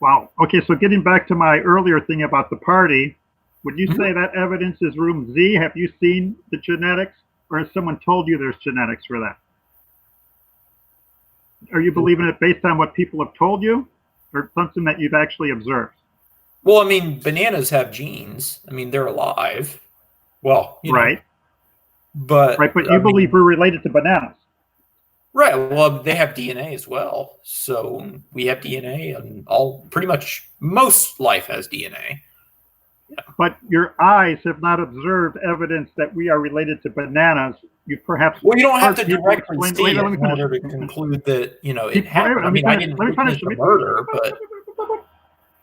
Wow. Okay, so getting back to my earlier thing about the party, would you say that evidence is room Z? Have you seen the genetics, or has someone told you there's genetics for that? Are you believing it based on what people have told you, or something that you've actually observed? Well, I mean, bananas have genes. I mean, they're alive. Well, right. But you believe we're related to bananas. Right. Well, they have DNA as well. So we have DNA, and pretty much most life has DNA. Yeah. But your eyes have not observed evidence that we are related to bananas. You perhaps. Well, you don't have to directly see it in order to conclude that it happened. I mean, I didn't witness the murder, but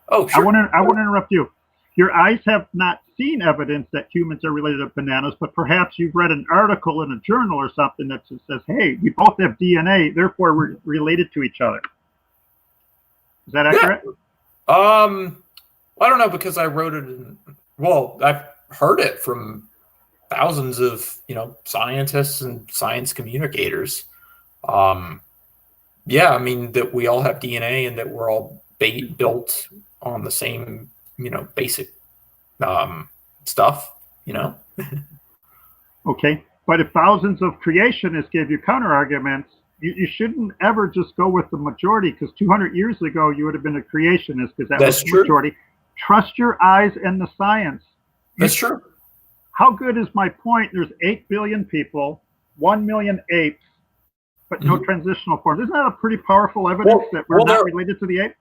oh, sure. I want to interrupt you. Your eyes have not seen evidence that humans are related to bananas, but perhaps you've read an article in a journal or something that says, "Hey, we both have DNA, therefore we're related to each other." Is that accurate? I don't know, because I wrote it I've heard it from thousands of scientists and science communicators. I mean that we all have DNA and that we're all built on the same basic stuff. Okay, but if thousands of creationists gave you counter arguments, you shouldn't ever just go with the majority, because 200 years ago you would have been a creationist because that's the majority. Trust your eyes and the science. That's true. How good is my point? There's 8 billion people, 1 million apes, but no transitional forms. Isn't that a pretty powerful evidence that we're not related to the ape?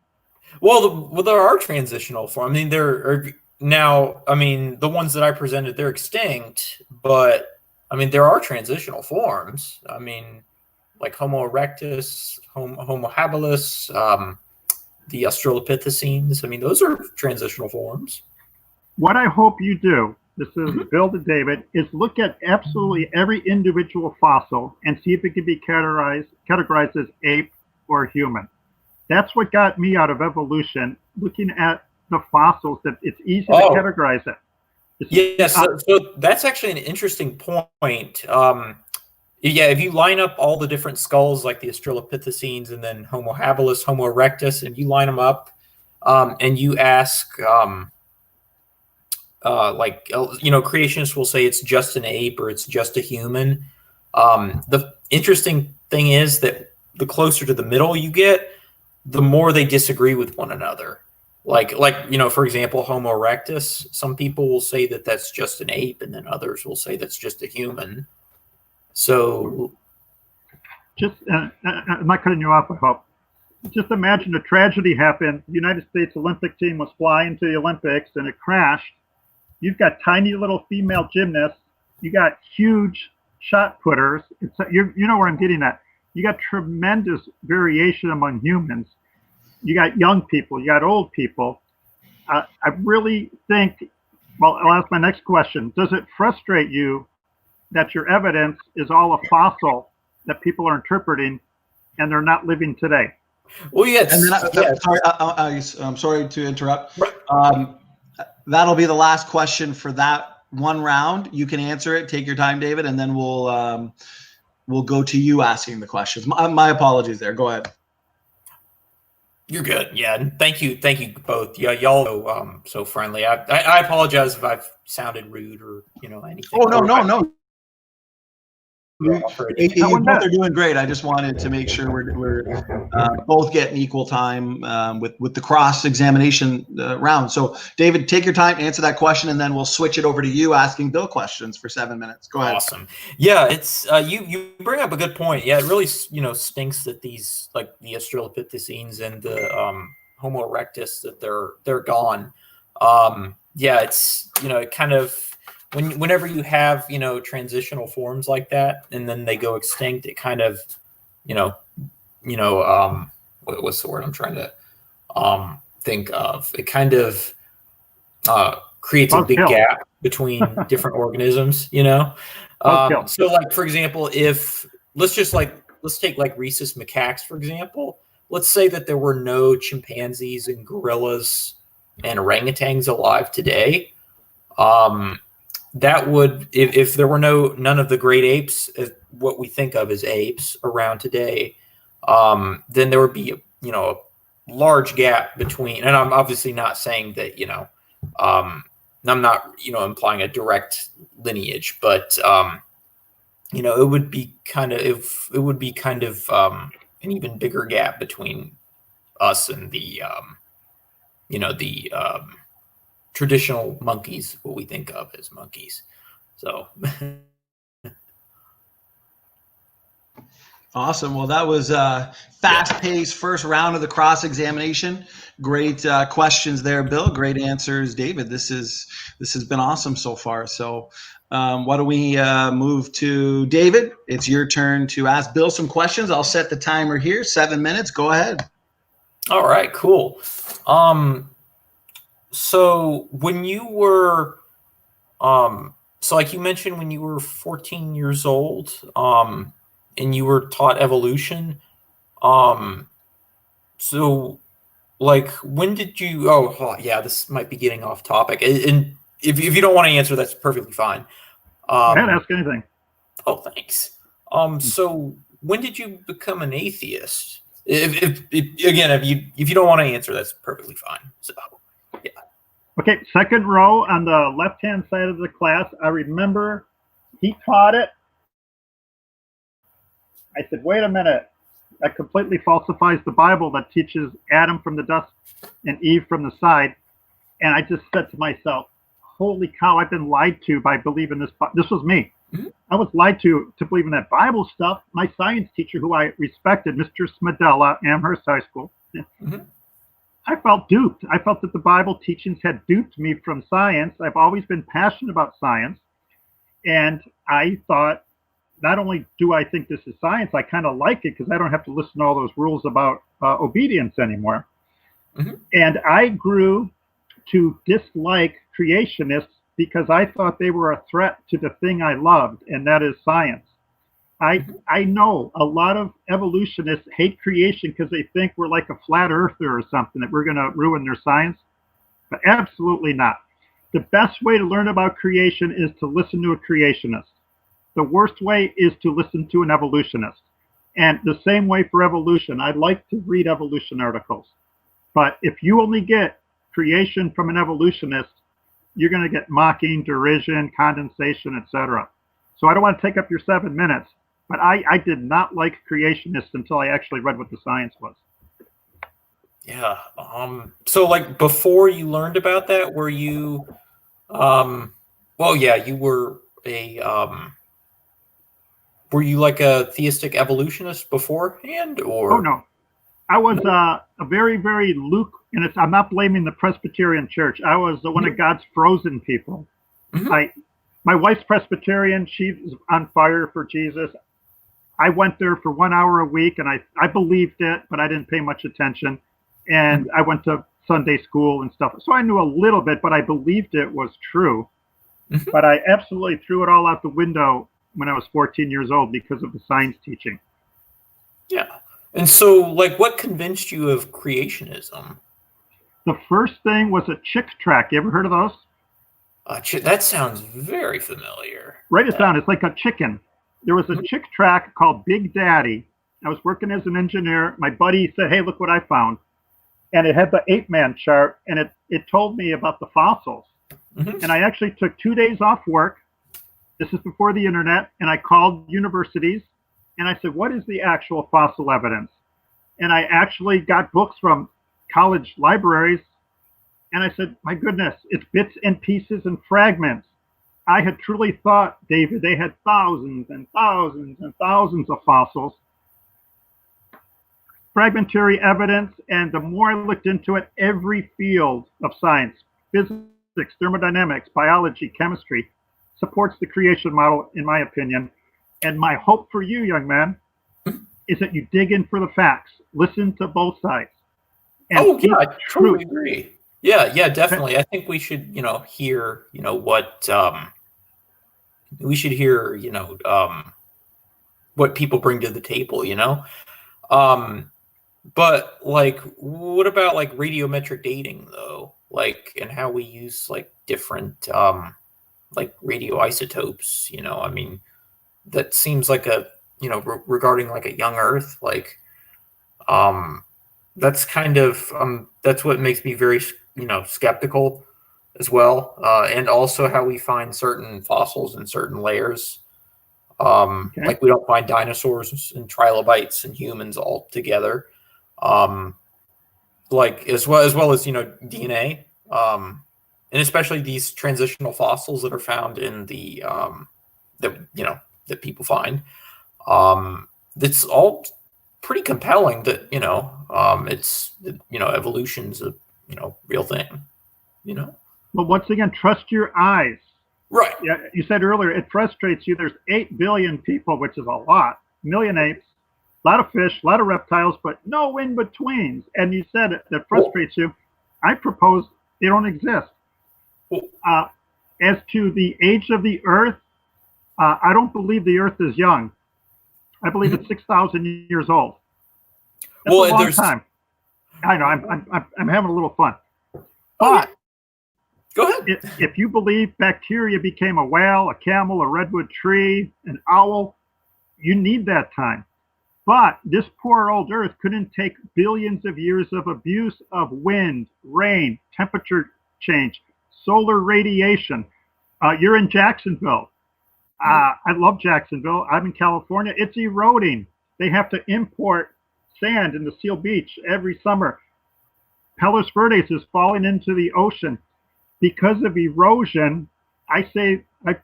Well, there are transitional forms. I mean, there are now. I mean, the ones that I presented, they're extinct, but I mean, there are transitional forms. I mean, like Homo erectus, Homo habilis, the Australopithecines. I mean, those are transitional forms. What I hope you do, this is Bill to David, is look at absolutely every individual fossil and see if it can be categorized as ape or human. That's what got me out of evolution, looking at the fossils, that it's easy to categorize it. Yes, so that's actually an interesting point. If you line up all the different skulls, like the Australopithecines and then Homo habilis, Homo erectus, and you line them up, and you ask, creationists will say it's just an ape or it's just a human. The interesting thing is that the closer to the middle you get, the more they disagree with one another. Like for example, Homo erectus, some people will say that that's just an ape, and then others will say that's just a human. So just I'm not cutting you off, I hope. Just imagine a tragedy happened. The United States Olympic team was flying to the Olympics and it crashed. You've got tiny little female gymnasts. You got huge shot putters. You know where I'm getting at. You got tremendous variation among humans. You got young people. You got old people. I really think, well, I'll ask my next question. Does it frustrate you that your evidence is all a fossil that people are interpreting and they're not living today? Well, yes. And then I'm sorry to interrupt. That'll be the last question for that one round. You can answer it. Take your time, David, and then we'll go to you asking the questions. My apologies there. Go ahead. You're good. Yeah, and thank you both. Yeah, y'all are so friendly. I apologize if I've sounded rude or anything. Oh no. You both are doing great. I just wanted to make sure we're both getting equal time with the cross examination round. So, David, take your time, answer that question, and then we'll switch it over to you asking Bill questions for 7 minutes. Go ahead. Awesome. Yeah, it's you bring up a good point. Yeah, it really stinks that these, like the Australopithecines and the Homo erectus, that they're gone. Yeah, it's it kind of, whenever you have transitional forms like that and then they go extinct, it kind of what's the word I'm trying to think of? It kind of creates a big gap between different organisms. So, like, for example, if let's take like rhesus macaques, for example. Let's say that there were no chimpanzees and gorillas and orangutans alive today. That would, if there were none of the great apes, what we think of as apes, around today, then there would be a large gap between. And I'm obviously not saying that I'm not implying a direct lineage, but it would be kind of an even bigger gap between us and the traditional monkeys, what we think of as monkeys. So awesome. Well, that was a fast-paced first round of the cross-examination. Great questions there, Bill. Great answers, David. This has been awesome so far. So why don't we move to David? It's your turn to ask Bill some questions. I'll set the timer here. 7 minutes. Go ahead. All right, cool. So when you were, so like you mentioned, when you were 14 years old, and you were taught evolution, so like when did you? Oh yeah, this might be getting off topic. And if you don't want to answer, that's perfectly fine. I can't ask anything. Oh, thanks. So when did you become an atheist? If you don't want to answer, that's perfectly fine. So. Yeah. Okay, second row on the left-hand side of the class. I remember he taught it. I said, wait a minute. That completely falsifies the Bible that teaches Adam from the dust and Eve from the side. And I just said to myself, holy cow, I've been lied to by believing this. This was me. Mm-hmm. I was lied to believe in that Bible stuff. My science teacher, who I respected, Mr. Smedella, Amherst High School, mm-hmm. I felt duped. I felt that the Bible teachings had duped me from science. I've always been passionate about science. And I thought, not only do I think this is science, I kind of like it because I don't have to listen to all those rules about obedience anymore. Mm-hmm. And I grew to dislike creationists because I thought they were a threat to the thing I loved, and that is science. I know a lot of evolutionists hate creation because they think we're like a flat earther or something, that we're going to ruin their science, but absolutely not. The best way to learn about creation is to listen to a creationist. The worst way is to listen to an evolutionist. And the same way for evolution. I like to read evolution articles, but if you only get creation from an evolutionist, you're going to get mocking, derision, condensation, etc. So I don't want to take up your 7 minutes. But I did not like creationists until I actually read what the science was. Yeah. So like before you learned about that, were you, you were were you like a theistic evolutionist beforehand, or? Oh no, I was a very, very and I'm not blaming the Presbyterian Church. I was one of God's frozen people. Mm-hmm. My wife's Presbyterian. She's on fire for Jesus. I went there for 1 hour a week, and I believed it, but I didn't pay much attention. And I went to Sunday school and stuff. So I knew a little bit, but I believed it was true. Mm-hmm. But I absolutely threw it all out the window when I was 14 years old because of the science teaching. Yeah. And so, like, what convinced you of creationism? The first thing was a chick track. You ever heard of those? That sounds very familiar. Write it down. It's like a chicken. There was a chick track called Big Daddy. I was working as an engineer. My buddy said, hey, look what I found. And it had the ape-man chart, and it told me about the fossils. Mm-hmm. And I actually took 2 days off work, This is before the internet, and I called universities and I said, what is the actual fossil evidence? And I actually got books from college libraries, and I said, my goodness, it's bits and pieces and fragments. I had truly thought, David, they had thousands and thousands and thousands of fossils. Fragmentary evidence, and the more I looked into it, every field of science, physics, thermodynamics, biology, chemistry, supports the creation model, in my opinion. And my hope for you, young man, is that you dig in for the facts, listen to both sides. Oh yeah, I totally agree. Yeah, definitely. I think we should, hear, what we should hear, what people bring to the table, But like, what about like radiometric dating though? Like, and how we use like different like radioisotopes, I mean, that seems like a, regarding like a young Earth, like that's kind of that's what makes me very, skeptical as well. And also how we find certain fossils in certain layers. Okay. Like we don't find dinosaurs and trilobites and humans all together. Like as well as DNA, and especially these transitional fossils that are found in the that people find. It's all pretty compelling that it's evolution's a real thing. Well, once again, trust your eyes. Right. Yeah, you said earlier it frustrates you. There's 8 billion people, which is a lot, million apes, a lot of fish, a lot of reptiles, but no in-betweens. And you said it, that frustrates you. I propose they don't exist. As to the age of the Earth, I don't believe the Earth is young. I believe it's 6,000 years old. That's a long time. I know. I'm having a little fun. But go ahead. If you believe bacteria became a whale, a camel, a redwood tree, an owl, you need that time. But this poor old Earth couldn't take billions of years of abuse of wind, rain, temperature change, solar radiation. You're in Jacksonville. I love Jacksonville. I'm in California. It's eroding. They have to import sand into Seal Beach every summer. Palos Verdes is falling into the ocean. Because of erosion, I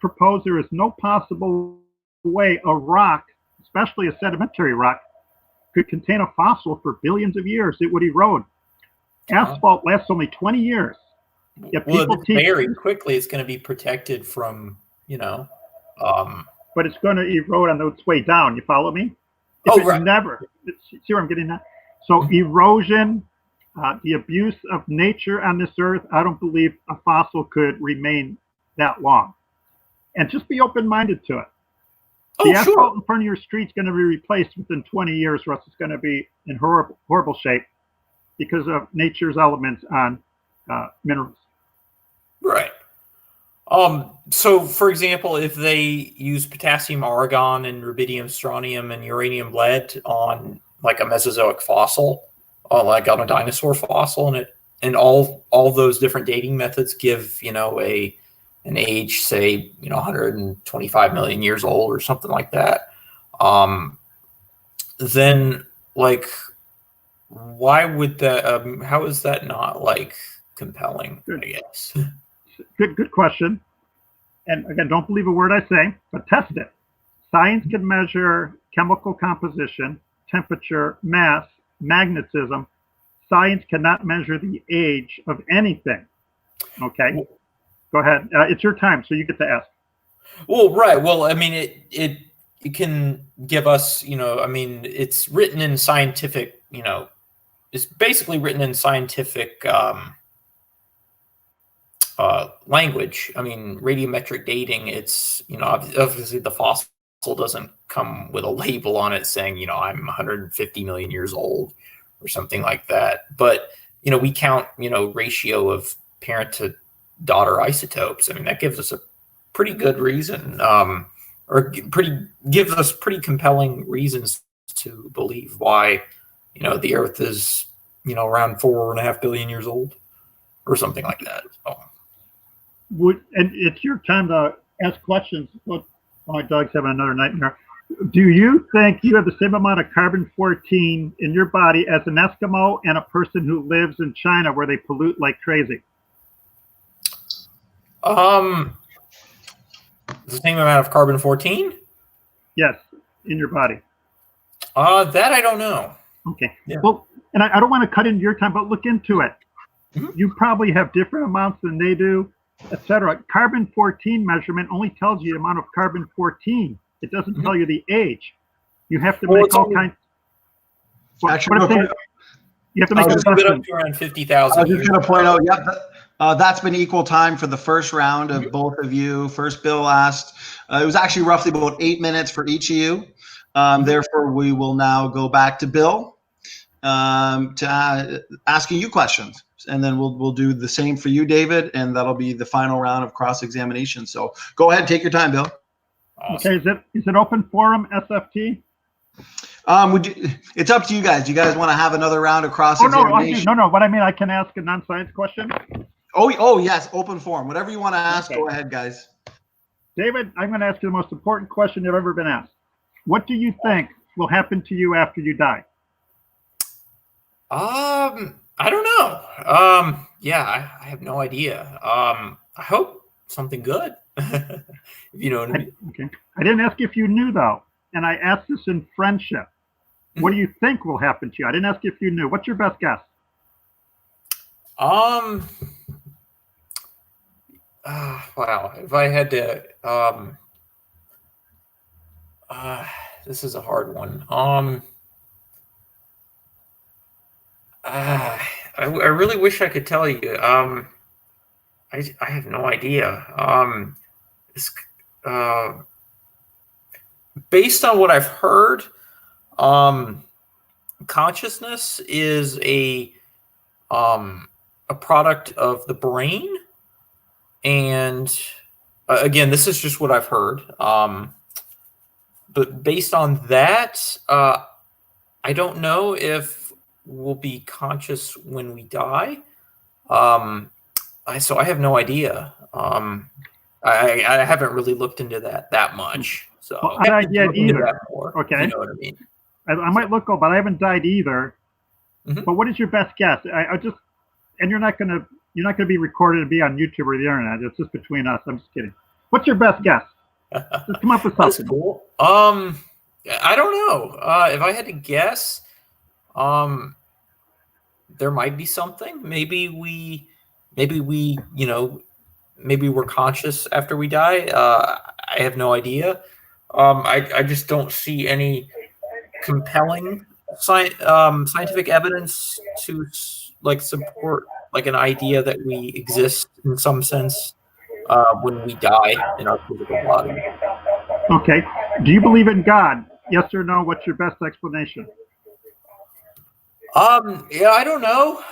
propose there is no possible way a rock, especially a sedimentary rock, could contain a fossil for billions of years. It would erode. Asphalt lasts only 20 years. Very quickly, it's going to be protected from, but it's going to erode on its way down. You follow me? See where I'm getting at? So erosion, the abuse of nature on this Earth, I don't believe a fossil could remain that long. And just be open-minded to it. The asphalt in front of your street's going to be replaced within 20 years, or else it's going to be in horrible shape because of nature's elements on minerals. Right. So, for example, if they use potassium argon and rubidium strontium and uranium lead on like a Mesozoic fossil, like on a dinosaur fossil, and all those different dating methods give an age, say 125 million years old or something like that, then like why would that? How is that not like compelling? I guess. Good question. And again, don't believe a word I say, but test it. Science can measure chemical composition, temperature, mass, magnetism. Science cannot measure the age of anything. Okay? Go ahead. It's your time, so you get to ask. Well, right. Well, I mean, it can give us, I mean, it's written in scientific, it's basically written in scientific language. I mean, radiometric dating, it's, obviously the fossil doesn't come with a label on it saying, I'm 150 million years old or something like that. But, we count, ratio of parent to daughter isotopes. I mean, that gives us a pretty good reason, gives us pretty compelling reasons to believe why, the Earth is, around 4.5 billion years old or something like that. So. And it's your time to ask questions. Look, my dog's having another nightmare. Do you think you have the same amount of carbon-14 in your body as an Eskimo and a person who lives in China where they pollute like crazy? The same amount of carbon-14? Yes, in your body. That I don't know. Okay. Yeah. Well, and I don't want to cut into your time, but look into it. Mhm. You probably have different amounts than they do, etc. Carbon-14 measurement only tells you the amount of carbon-14. It doesn't tell you the age. You have to Well, make it's all only- kinds. Actually, What if real they- quick, you have to make I was Get up assumptions. to around I was 50,000 just years. going to point out, yep, that's been equal time for the first round of both of you. First, Bill asked. It was actually roughly about 8 minutes for each of you. Therefore, we will now go back to Bill to asking you questions, and then we'll do the same for you, David, and that'll be the final round of cross-examination. So go ahead, take your time, Bill. Awesome. Okay, is it open forum, SFT? It's up to you guys. Do you guys want to have another round of Oh, no, cross-examination? no. What I mean, I can ask a non-science question. Oh, yes, open forum. Whatever you want to ask, Okay. go ahead, guys. David, I'm going to ask you the most important question you've ever been asked. What do you think will happen to you after you die? I don't know. Yeah, I have no idea. I hope something good. If you know what I mean. Okay. I didn't ask you if you knew, though, and I asked this in friendship. What do you think will happen to you? I didn't ask you if you knew. What's your best guess? Wow. If I had to, this is a hard one. I really wish I could tell you. I have no idea. It's, based on what I've heard, consciousness is a product of the brain, and again, this is just what I've heard. But based on that, I don't know if we'll be conscious when we die. So I have no idea. I haven't really looked into that much. So Well, I haven't yet either. More, Okay. you know what I mean. I might look old, but I haven't died either. Mhm. But what is your best guess? I just, and you're not gonna be recorded and be on YouTube or the internet. It's just between us. I'm just kidding. What's your best guess? Just come up with That's something. cool. I don't know. If I had to guess, there might be something. Maybe we're conscious after we die. I have no idea. I just don't see any compelling scientific evidence to support an idea that we exist in some sense when we die in our physical body. Okay. Do you believe in God? Yes or no? What's your best explanation? Yeah, I don't know.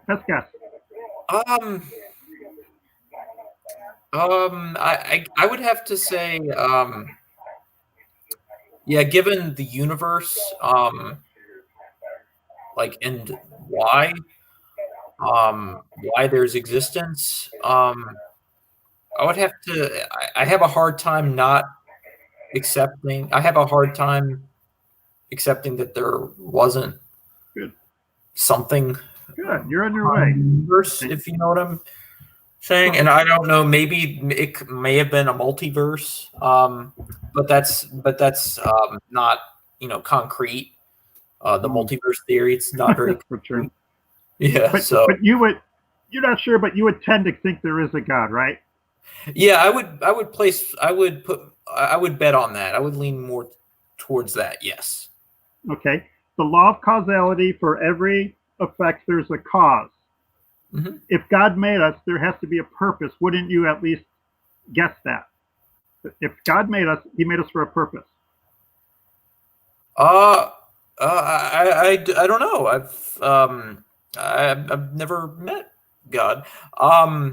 Best guess. I would have to say, yeah, given the universe, and why there's existence, I would have to. I have a hard time not accepting. I have a hard time accepting that there wasn't Good. something. Good. You're on your way. Universe, if you know what I'm saying. And I don't know, maybe it may have been a multiverse, but that's not concrete. The multiverse theory, it's not very For sure. yeah. But you're not sure, but you would tend to think there is a God, right? Yeah, I would bet on that. I would lean more towards that. Yes. Okay. The law of causality, for every effect, there's a cause. Mm-hmm. If God made us, there has to be a purpose. Wouldn't you at least guess that? If God made us, he made us for a purpose. I don't know. I've never met God. I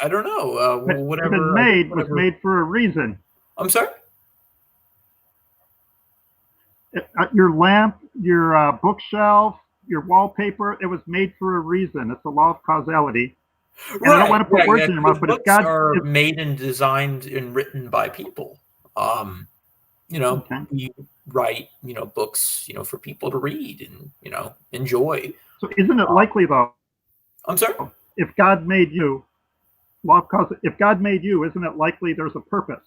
don't know. But Whatever was made for a reason. I'm sorry. Your lamp, your bookshelf, your wallpaper, it was made for a reason. It's the law of causality. And I don't want to put words in your mouth, but if books God are made and designed and written by people, Okay. we write, books, for people to read and, enjoy. So isn't it likely though, I'm sorry? if God made you, if God made you, isn't it likely there's a purpose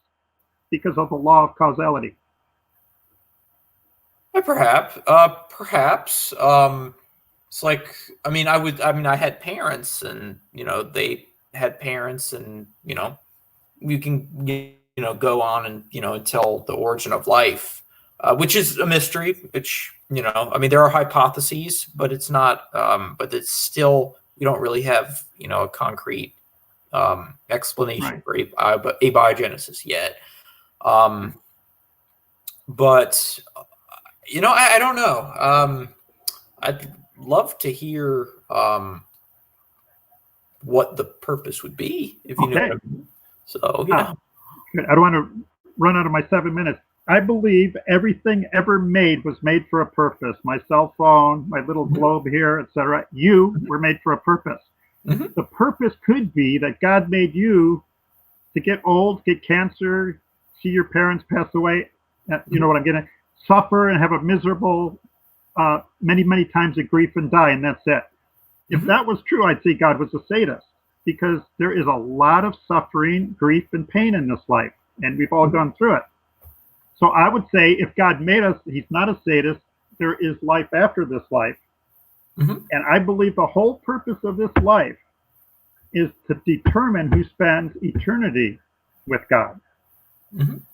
because of the law of causality? Perhaps. It's like, I had parents and, they had parents and, you can, go on and, tell the origin of life, which is a mystery, which, there are hypotheses, but it's not, but it's still, we don't really have, a concrete explanation for abiogenesis yet. But, I don't know. I'd love to hear what the purpose would be, if you know what I mean. So, Good. I don't want to run out of my 7 minutes. I believe everything ever made was made for a purpose. My cell phone, my little globe here, etc. You were made for a purpose. Mm-hmm. The purpose could be that God made you to get old, get cancer, see your parents pass away. You know what I'm getting at? Suffer and have a miserable, many, many times of grief and die, and that's it. If that was true, I'd say God was a sadist, because there is a lot of suffering, grief, and pain in this life, and we've all gone through it. So I would say if God made us, he's not a sadist. There is life after this life. And I believe the whole purpose of this life is to determine who spends eternity with God.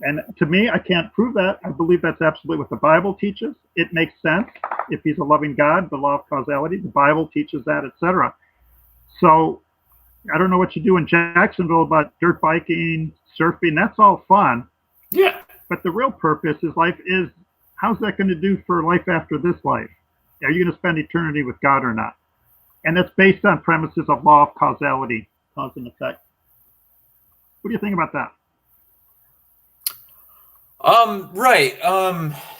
And to me, I can't prove that. I believe that's absolutely what the Bible teaches. It makes sense. If he's a loving God, the law of causality, the Bible teaches that, etc. So I don't know what you do in Jacksonville about dirt biking, surfing. That's all fun. Yeah. But the real purpose is life is, how's that going to do for life after this life? Are you going to spend eternity with God or not? And that's based on premises of law of causality, cause and effect. What do you think about that? Right.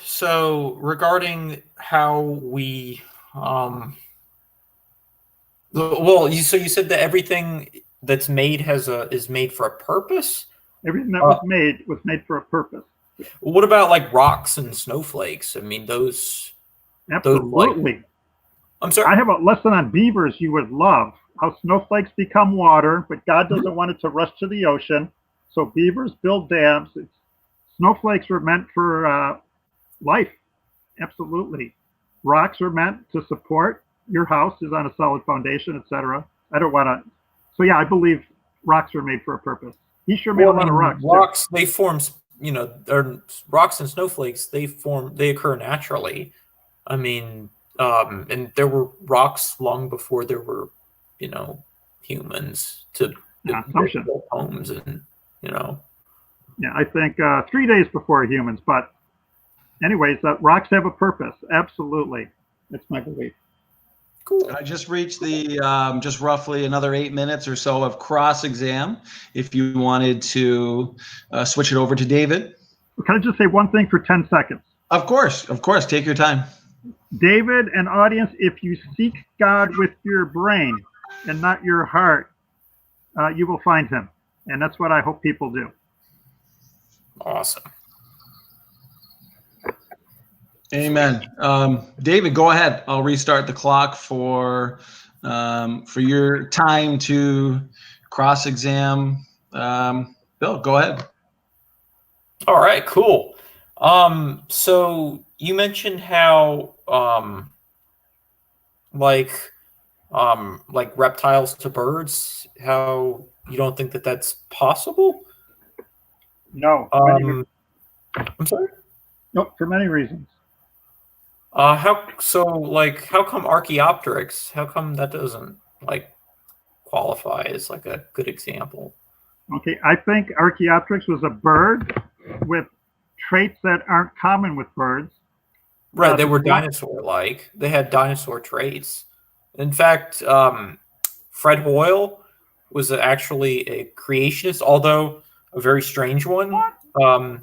So regarding how we, you said that everything that's made is made for a purpose? Everything that was made for a purpose. What about like rocks and snowflakes? I mean, those. Absolutely. I'm sorry. I have a lesson on beavers you would love. How snowflakes become water, but God doesn't want it to rush to the ocean. So beavers build dams. Snowflakes were meant for life. Absolutely. Rocks are meant to support your house is on a solid foundation, etc. I don't want to. So yeah, I believe rocks are made for a purpose. He sure made a lot of rocks. Rocks, they form, rocks and snowflakes, they occur naturally. I mean, and there were rocks long before there were, humans to build homes and, Yeah, I think 3 days before humans. But anyways, rocks have a purpose. Absolutely. That's my belief. Cool. I just reached the just roughly another 8 minutes or so of cross exam. If you wanted to switch it over to David. Can I just say one thing for 10 seconds? Of course. Take your time. David and audience, if you seek God with your brain and not your heart, you will find him. And that's what I hope people do. Awesome. Amen. David, go ahead. I'll restart the clock for your time to cross-exam. Bill, go ahead. All right, cool. So you mentioned how like reptiles to birds, how you don't think that that's possible? No. I'm sorry? No, for many reasons. How come Archaeopteryx? How come that doesn't qualify as a good example? Okay, I think Archaeopteryx was a bird with traits that aren't common with birds. Right, they were dinosaur-like. They had dinosaur traits. In fact, Fred Hoyle was actually a creationist, although a very strange one.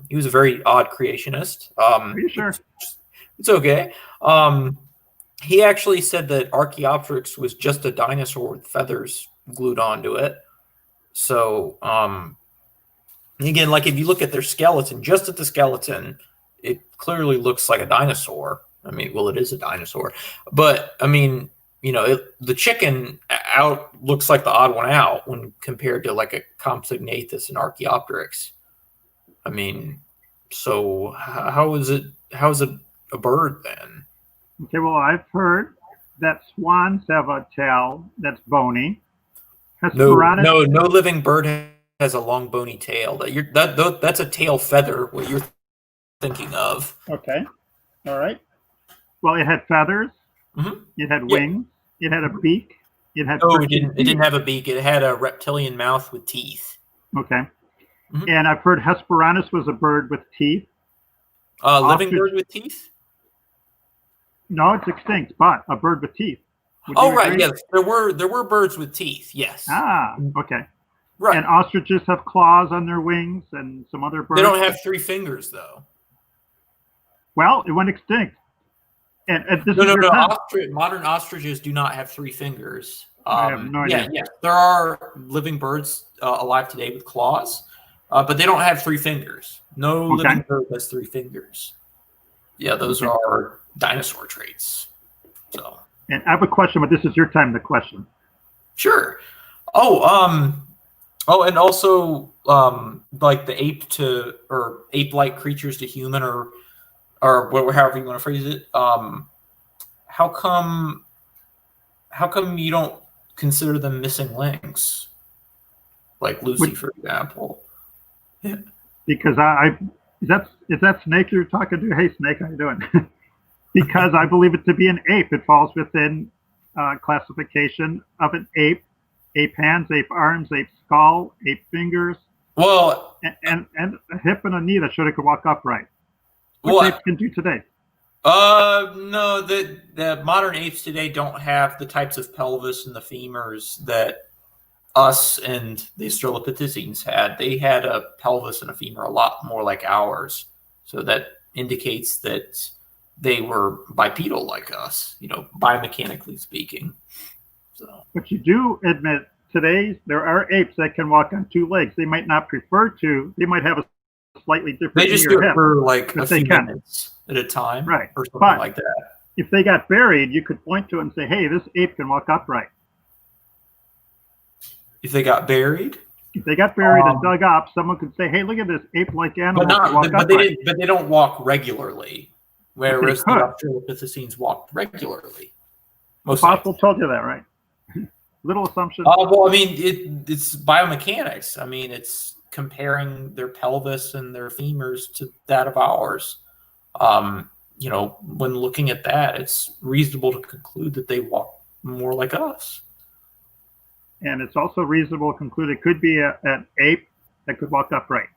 He was a very odd creationist. Are you sure? It's okay. He actually said that Archaeopteryx was just a dinosaur with feathers, glued onto it. So again, like if you look at their skeleton, just at the skeleton, it clearly looks like a dinosaur. I mean, well, it is a dinosaur, but I mean, you know, the chicken out looks like the odd one out when compared to like a Compsognathus and Archaeopteryx. I mean, so how is it a bird then? Okay, well, I've heard that swans have a tail that's bony. No living bird has a long bony tail. That's a tail feather. What you're thinking of? Okay, all right. Well, it had feathers. Mm-hmm. It had wings. It had a beak. It had. Oh, it didn't have a beak. It had a reptilian mouth with teeth. Okay. Mm-hmm. And I've heard Hesperornis was a bird with teeth. Living bird with teeth? No, it's extinct, but a bird with teeth. Oh, right. Yes, there were birds with teeth. Yes. Ah, okay. Right. And ostriches have claws on their wings, and some other birds. They don't have 3 fingers, though. Well, it went extinct. And this no. Modern ostriches do not have 3 fingers. I have no idea. Yeah. There are living birds alive today with claws, but they don't have 3 fingers. No living bird has 3 fingers. Yeah, those are dinosaur traits. So. And I have a question, but this is your time to question. Sure. And also like the ape-like creatures to human, or however you want to phrase it. How come you don't consider them missing links, like Lucy, for example? Yeah. Because is that Snake you're talking to? Hey, Snake, how you doing? Because I believe it to be an ape. It falls within classification of an ape. Ape hands, ape arms, ape skull, ape fingers. Well, and a hip and a knee that showed it could walk upright. Apes can do today? No, the modern apes today don't have the types of pelvis and the femurs that us and the Australopithecines had. They had a pelvis and a femur a lot more like ours. So that indicates that they were bipedal like us, biomechanically speaking. So. But you do admit today there are apes that can walk on 2 legs. They might not prefer to. They might have a slightly different. They just do it for like a few minutes at a time, right? Or something like that. If they got buried, you could point to it and say, "Hey, this ape can walk upright." If they got buried? If they got buried and dug up, someone could say, "Hey, look at this ape-like animal." But they don't walk regularly, whereas the Australopithecines walked regularly. Most Fossil told you that, right? Little assumption. Well, I mean, it's biomechanics. I mean, it's comparing their pelvis and their femurs to that of ours. When looking at that, it's reasonable to conclude that they walk more like us. And it's also reasonable to conclude it could be an ape that could walk upright.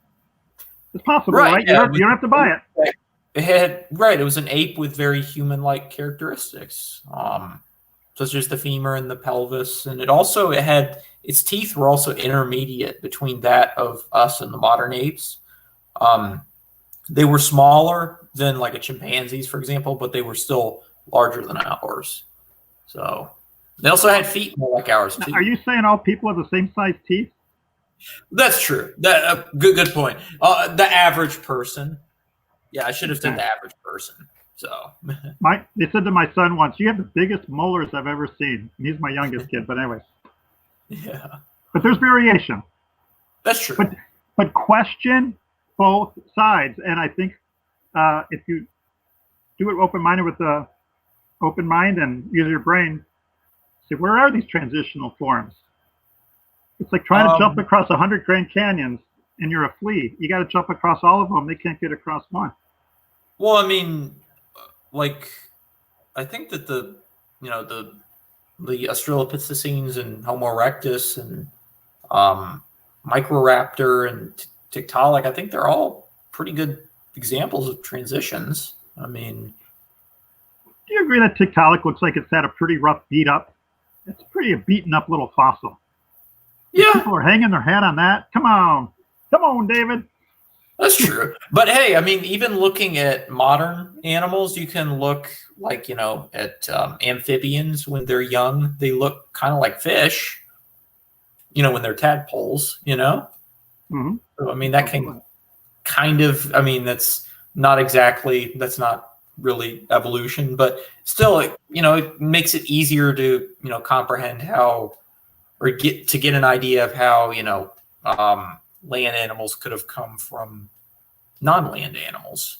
It's possible, right? Yeah, you don't have to buy it. It was an ape with very human-like characteristics, such as the femur and the pelvis. And its teeth were also intermediate between that of us and the modern apes. They were smaller than like a chimpanzee's, for example, but they were still larger than ours. So they also had feet more like ours too. Are you saying all people have the same size teeth? That's true. Good point. The average person. Yeah, I should have said the average person. So they said to my son once, "You have the biggest molars I've ever seen." And he's my youngest kid, but anyways. Yeah. But there's variation. That's true. But question both sides, and I think if you do it open-minded with the open mind and use your brain, see where are these transitional forms? It's like trying to jump across 100 Grand Canyons, and you're a flea. You got to jump across all of them. They can't get across one. Well, I mean, I think that the Australopithecines and Homo erectus and Microraptor and Tiktaalik, I think they're all pretty good examples of transitions. I mean, do you agree that Tiktaalik looks like it's had a pretty rough beat up? It's pretty a beaten up little fossil. Yeah. People are hanging their hat on that. Come on, David. That's true. But hey, I mean, even looking at modern animals, you can look at amphibians when they're young. They look kind of like fish. when they're tadpoles, Mhm. So, I mean, that can kind of, I mean, that's not really evolution, but still, it makes it easier to, comprehend how, or get an idea of how, land animals could have come from non-land animals,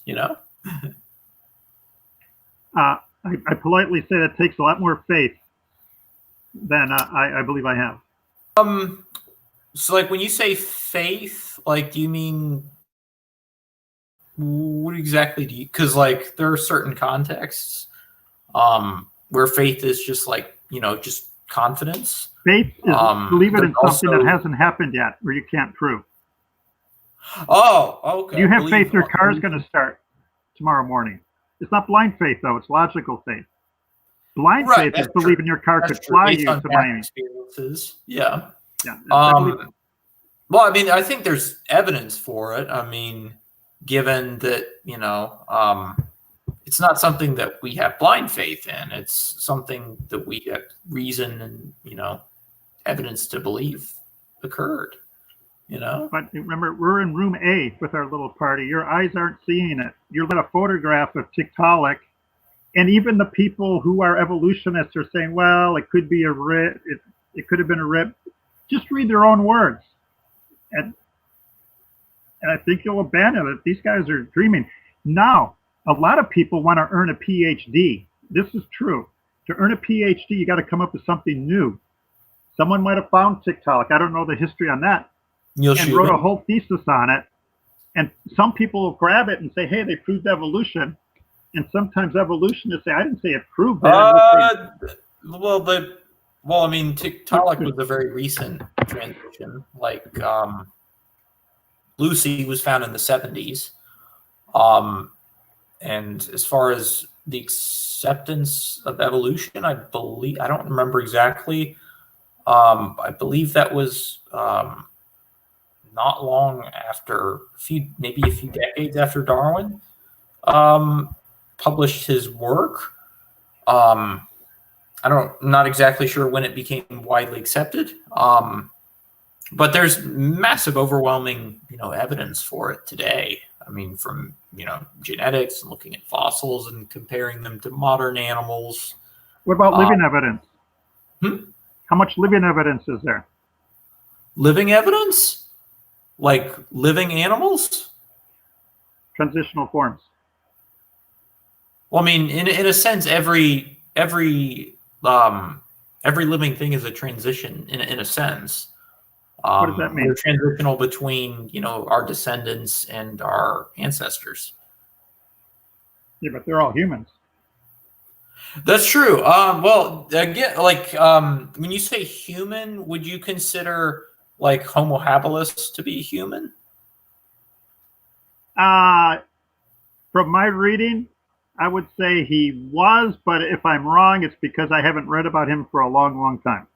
I politely say that takes a lot more faith than I believe I have. So like when you say faith, like, do you mean, what exactly do you, because like there are certain contexts where faith is just like, just confidence. Faith is believing in something that also- hasn't happened yet, or you can't prove. Oh, okay. You have faith your car is going to start tomorrow morning. It's not blind faith, though. It's logical faith. Blind Right, faith is that's believing your car That's could true, fly based you on to past Miami. experiences. Yeah. Yeah. I believe- Well, I mean, I think there's evidence for it. I mean, given that, it's not something that we have blind faith in. It's something that we have reason and, evidence to believe occurred, But remember, we're in room A with our little party. Your eyes aren't seeing it. You're looking at a photograph of Tiktaalik, and even the people who are evolutionists are saying, well, it could be a rib. It could have been a rib. Just read their own words. And I think you'll abandon it. These guys are dreaming. Now, a lot of people want to earn a PhD. This is true. To earn a PhD, you got to come up with something new. Someone might have found Tiktaalik. I don't know the history on that. And wrote a whole thesis on it. And some people will grab it and say, hey, they proved evolution. And sometimes evolutionists say, I didn't say it proved it. Well, I mean, Tiktaalik was a very recent transition. Like, Lucy was found in the 70s. And as far as the acceptance of evolution, I don't remember exactly. I believe that was not long after, maybe a few decades after Darwin published his work. I'm not exactly sure when it became widely accepted. But there's massive, overwhelming, evidence for it today. I mean, from, genetics and looking at fossils and comparing them to modern animals. What about living evidence? How much living evidence is there? Living evidence? Like living animals? Transitional forms. Well, I mean, in a sense, every living thing is a transition in a sense. What does that mean? They're transitional between, our descendants and our ancestors. Yeah, but they're all humans. That's true. Well, again, like, when you say human, would you consider like Homo habilis to be human? From my reading, I would say he was, but if I'm wrong, it's because I haven't read about him for a long, long time.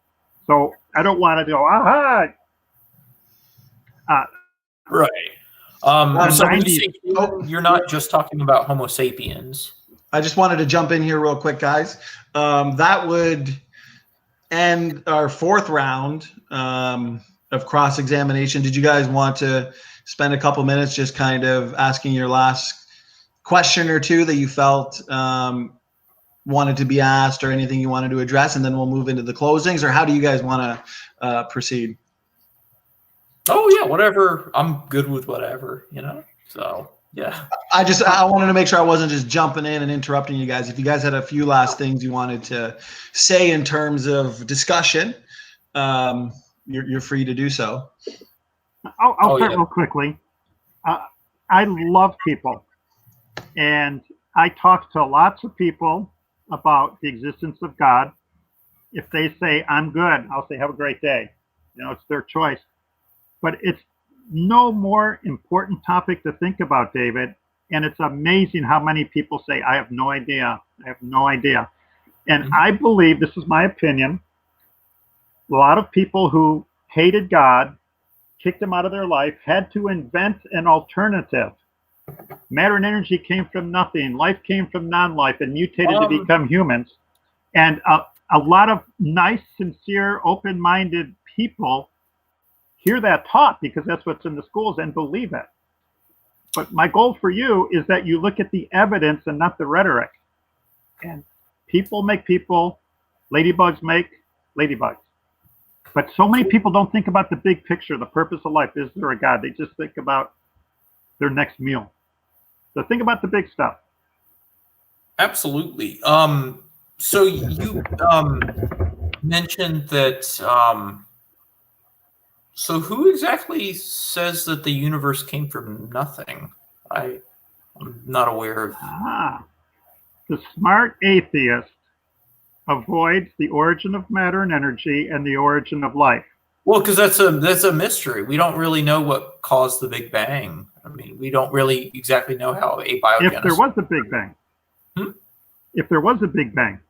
So I don't want to go, aha. Right. So when you say human, 90s. you're not just talking about Homo sapiens. I just wanted to jump in here real quick, guys. That would end our fourth round of cross-examination. Did you guys want to spend a couple minutes just kind of asking your last question or two that you felt wanted to be asked, or anything you wanted to address, and then we'll move into the closings? Or how do you guys want to proceed? Oh yeah, whatever. I'm good with whatever, So yeah. I wanted to make sure I wasn't just jumping in and interrupting you guys. If you guys had a few last things you wanted to say in terms of discussion, you're free to do so. I'll start real quickly. I love people, and I talk to lots of people about the existence of God. If they say I'm good, I'll say have a great day. It's their choice. But it's no more important topic to think about, David. And it's amazing how many people say, I have no idea. I have no idea. And I believe, this is my opinion, a lot of people who hated God, kicked him out of their life, had to invent an alternative. Matter and energy came from nothing. Life came from non-life and mutated to become humans. And a lot of nice, sincere, open-minded people hear that taught because that's what's in the schools and believe it. But my goal for you is that you look at the evidence and not the rhetoric. And people make people, ladybugs make ladybugs. But so many people don't think about the big picture, the purpose of life. Is there a God? They just think about their next meal. So think about the big stuff. Absolutely. So you mentioned that. So who exactly says that the universe came from nothing? I'm not aware of. The smart atheist avoids the origin of matter and energy and the origin of life. Well, because that's a mystery. We don't really know what caused the Big Bang. I mean, we don't really exactly know how abiogenesis. If there was a Big Bang. If there was a Big Bang.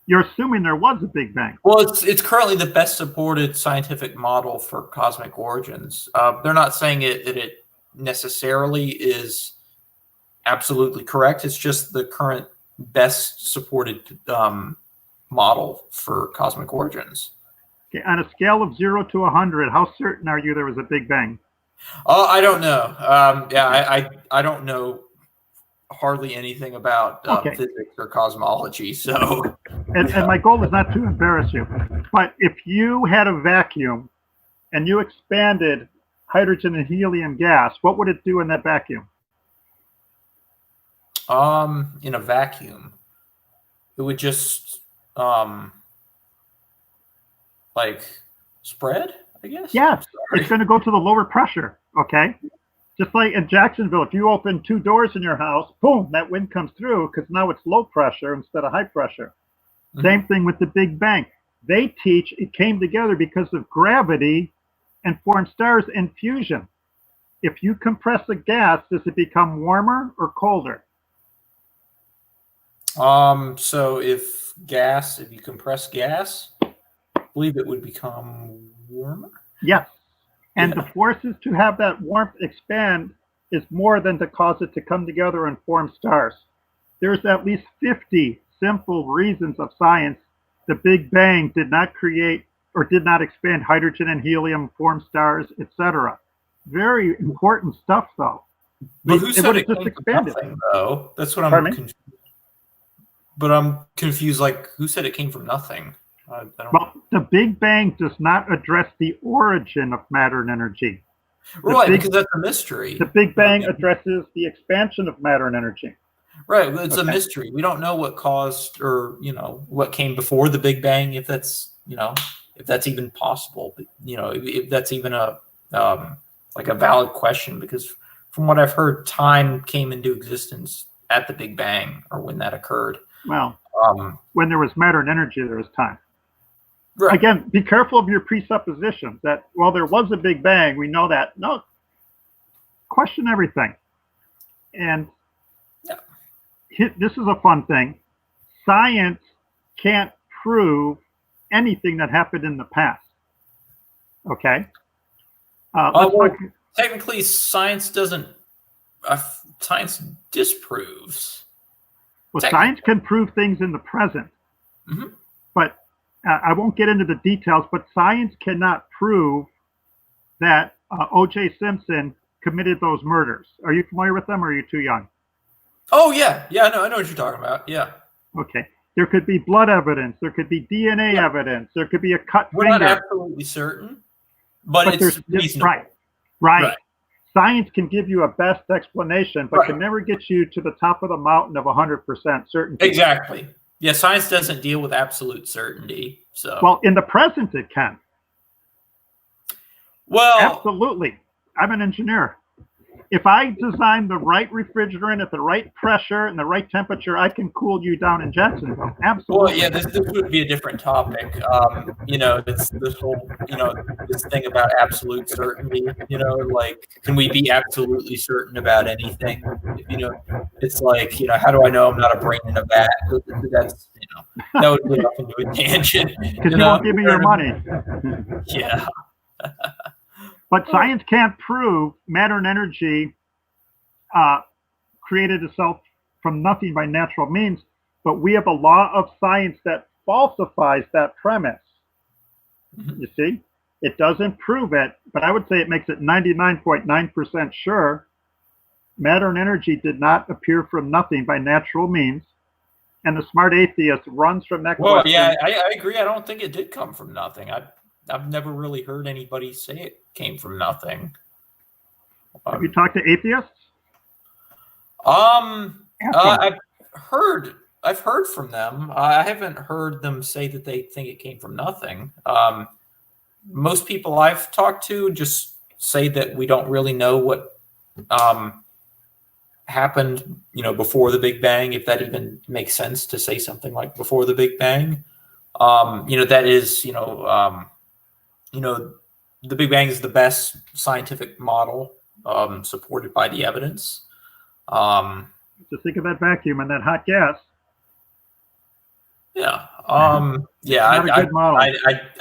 You're assuming there was a Big Bang. Well, it's currently the best supported scientific model for cosmic origins. They're not saying that it necessarily is absolutely correct. It's just the current best supported model for cosmic origins. Okay, on a scale of 0 to 100, how certain are you there was a Big Bang? Oh, I don't know. I don't know hardly anything about physics or cosmology. So, and my goal is not to embarrass you, but if you had a vacuum and you expanded hydrogen and helium gas, what would it do in that vacuum? In a vacuum, it would just like spread, I guess. Yeah, it's going to go to the lower pressure. Okay. Just like in Jacksonville, if you open 2 doors in your house, boom, that wind comes through because now it's low pressure instead of high pressure. Same thing with the Big Bang. They teach it came together because of gravity and formed stars in fusion. If you compress a gas, does it become warmer or colder? So if you compress gas, I believe it would become warmer. Yes. And the forces to have that warmth expand is more than to cause it to come together and form stars. There's at least 50 simple reasons of science the Big Bang did not create or did not expand hydrogen and helium, form stars, etc. Very important stuff, though. But who said it came from nothing, though? That's what I'm confused. But I'm confused, like, who said it came from nothing? I don't... Well, the Big Bang does not address the origin of matter and energy. Right, because that's a mystery. The Big Bang addresses the expansion of matter and energy. Right, it's a mystery. We don't know what caused or, what came before the Big Bang, if that's, if that's even possible. But, if that's even a valid question, because from what I've heard, time came into existence at the Big Bang or when that occurred. Well, when there was matter and energy, there was time. Right. Again, be careful of your presuppositions that, well, there was a Big Bang. We know that. No, question everything. And this is a fun thing. Science can't prove anything that happened in the past. Okay? Technically, science doesn't. Science disproves. Well, science can prove things in the present. But I won't get into the details, but science cannot prove that O.J. Simpson committed those murders. Are you familiar with them, or are you too young? Oh, yeah. I know what you're talking about. Yeah. Okay. There could be blood evidence. There could be DNA evidence. There could be a cut We're finger. not absolutely certain, but it's reasonable. Right. Science can give you a best explanation, but can never get you to the top of the mountain of 100% certainty. Exactly. Yeah, science doesn't deal with absolute certainty. So, well, in the present, it can. Well, absolutely. I'm an engineer. If I design the right refrigerant at the right pressure and the right temperature, I can cool you down in Jacksonville. Absolutely. Well, yeah, this would be a different topic. This whole, this thing about absolute certainty, like, can we be absolutely certain about anything? It's like, how do I know I'm not a brain in a vat? That's, that would get off into a tangent. Because you won't give me your money. Yeah. But science can't prove matter and energy created itself from nothing by natural means, but we have a law of science that falsifies that premise. You see? It doesn't prove it, but I would say it makes it 99.9% sure matter and energy did not appear from nothing by natural means. And the smart atheist runs from that Well, question. yeah, I agree. I don't think it did come from nothing. I've never really heard anybody say it came from nothing. Have you talked to atheists? I've heard from them. I haven't heard them say that they think it came from nothing. Most people I've talked to just say that we don't really know what happened, before the Big Bang, if that even makes sense to say something like before the Big Bang. That is, the Big Bang is the best scientific model supported by the evidence. Just think of that vacuum and that hot gas. Yeah. Not a good model.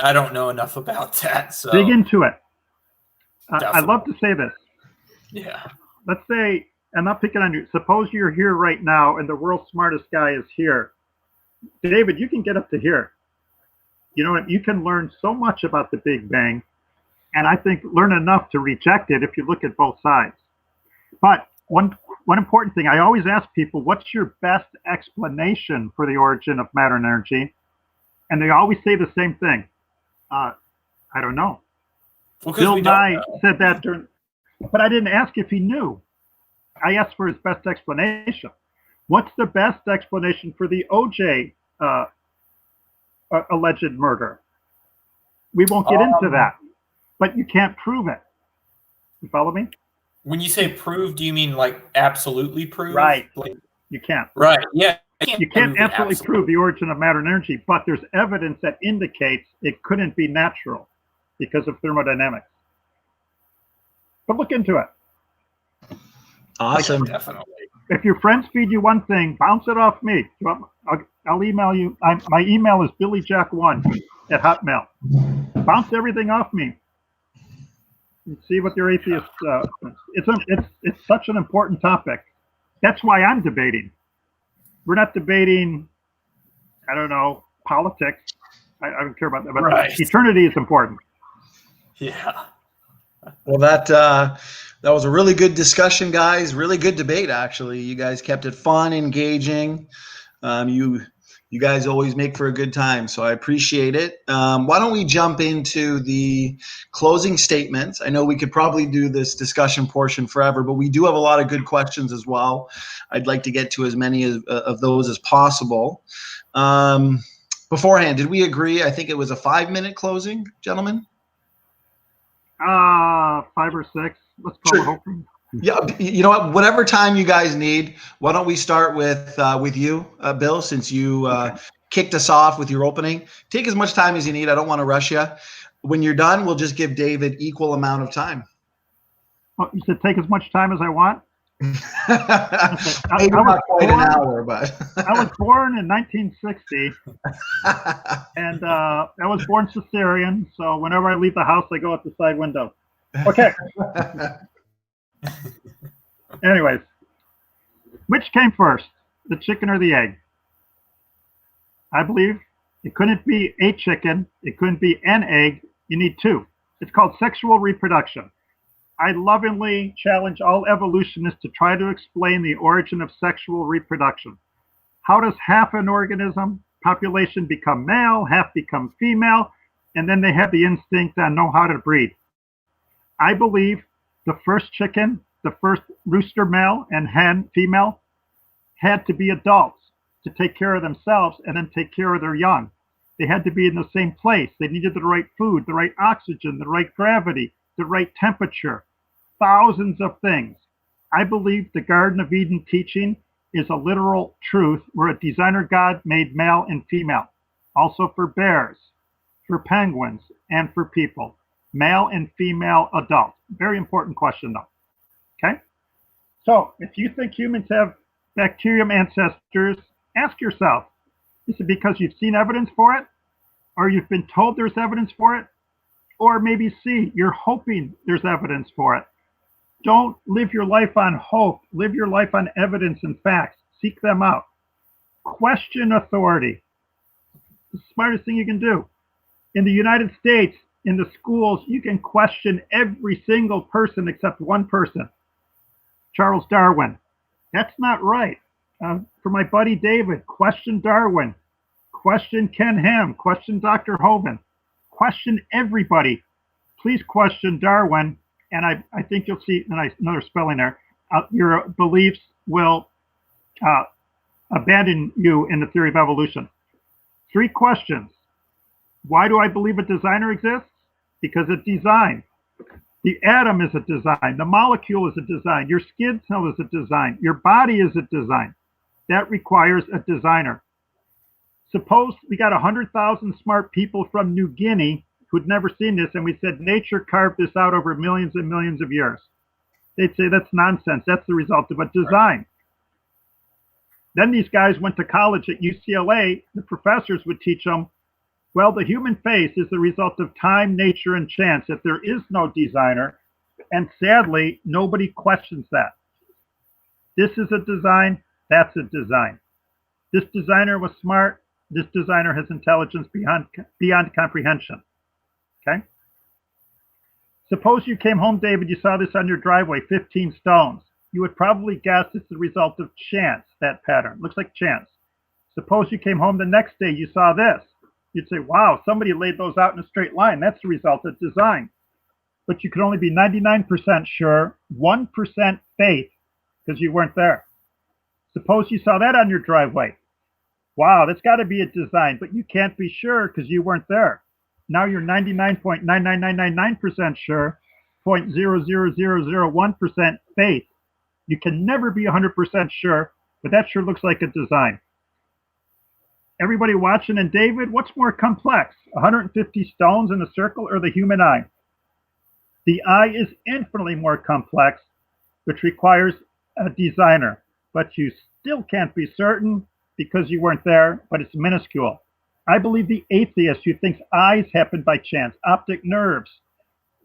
I don't know enough about that. So dig into it. I'd love to say this. Yeah. Let's say, I'm not picking on you. Suppose you're here right now and the world's smartest guy is here. David, you can get up to here. You know what? You can learn so much about the Big Bang, and I think learn enough to reject it if you look at both sides. But one important thing, I always ask people, what's your best explanation for the origin of matter and energy? And they always say the same thing. I don't know. Well, Bill Nye said that but I didn't ask if he knew. I asked for his best explanation. What's the best explanation for the OJ alleged murder? We won't get into that, but you can't prove it. You follow me? When you say prove, do you mean like absolutely prove? Right. Like, you can't. right. Yeah. You can't absolutely prove the origin of matter and energy, but there's evidence that indicates it couldn't be natural because of thermodynamics. But look into it. Awesome. Definitely. If your friends feed you one thing, bounce it off me. I'll email you. My email is billyjack1@hotmail. Bounce everything off me. And see what your atheist. It's such an important topic. That's why I'm debating. We're not debating. I don't know, politics. I don't care about that. But right. Eternity is important. Yeah. Well, that was a really good discussion, guys. Really good debate, actually. You guys kept it fun, engaging. You guys always make for a good time, so I appreciate it. Why don't we jump into the closing statements? I know we could probably do this discussion portion forever, but we do have a lot of good questions as well. I'd like to get to as many of those as possible. Beforehand, did we agree? I think it was a 5-minute closing, gentlemen? 5 or 6. Let's call it open. Yeah, you know what? Whatever time you guys need. Why don't we start with you, Bill, since you kicked us off with your opening. Take as much time as you need. I don't want to rush you. When you're done, we'll just give David equal amount of time. Oh, you said take as much time as I want? Maybe not quite an hour, but I was born in 1960, and I was born cesarean. So whenever I leave the house, I go out the side window. Okay. Anyways, which came first, the chicken or the egg? I believe it couldn't be a chicken. It couldn't be an egg. You need 2. It's called sexual reproduction. I lovingly challenge all evolutionists to try to explain the origin of sexual reproduction. How does half an organism population become male, half become female, and then they have the instinct and know how to breed? I believe the first chicken, the first rooster male and hen female had to be adults to take care of themselves and then take care of their young. They had to be in the same place. They needed the right food, the right oxygen, the right gravity, the right temperature, thousands of things. I believe the Garden of Eden teaching is a literal truth where a designer God made male and female, also for bears, for penguins, and for people. Male and female adults. Very important question though. Okay? So if you think humans have bacterium ancestors, ask yourself, is it because you've seen evidence for it? Or you've been told there's evidence for it? Or maybe C, you're hoping there's evidence for it. Don't live your life on hope. Live your life on evidence and facts. Seek them out. Question authority. The smartest thing you can do. In the United States, in the schools, you can question every single person except one person, Charles Darwin. That's not right. For my buddy David, question Darwin, question Ken Ham, question Dr. Hovind, question everybody. Please question Darwin, and I think you'll see another spelling there. Your beliefs will abandon you in the theory of evolution. 3 questions. Why do I believe a designer exists? Because it's design. The atom is a design. The molecule is a design. Your skin cell is a design. Your body is a design. That requires a designer. Suppose we got 100,000 smart people from New Guinea who'd never seen this, and we said nature carved this out over millions and millions of years. They'd say that's nonsense. That's the result of a design. Then these guys went to college at UCLA. The professors would teach them, well, the human face is the result of time, nature, and chance, that there is no designer. And sadly, nobody questions that. This is a design. That's a design. This designer was smart. This designer has intelligence beyond comprehension. Okay? Suppose you came home, David, you saw this on your driveway, 15 stones. You would probably guess it's the result of chance, that pattern. Looks like chance. Suppose you came home the next day, you saw this. You'd say, wow, somebody laid those out in a straight line. That's the result of design. But you could only be 99% sure, 1% faith, because you weren't there. Suppose you saw that on your driveway. Wow, that's got to be a design, but you can't be sure because you weren't there. Now you're 99.99999% sure, 0.00001% faith. You can never be 100% sure, but that sure looks like a design. Everybody watching, and David, what's more complex, 150 stones in a circle or the human eye? The eye is infinitely more complex, which requires a designer, but you still can't be certain because you weren't there, but it's minuscule. I believe the atheist who thinks eyes happen by chance, optic nerves,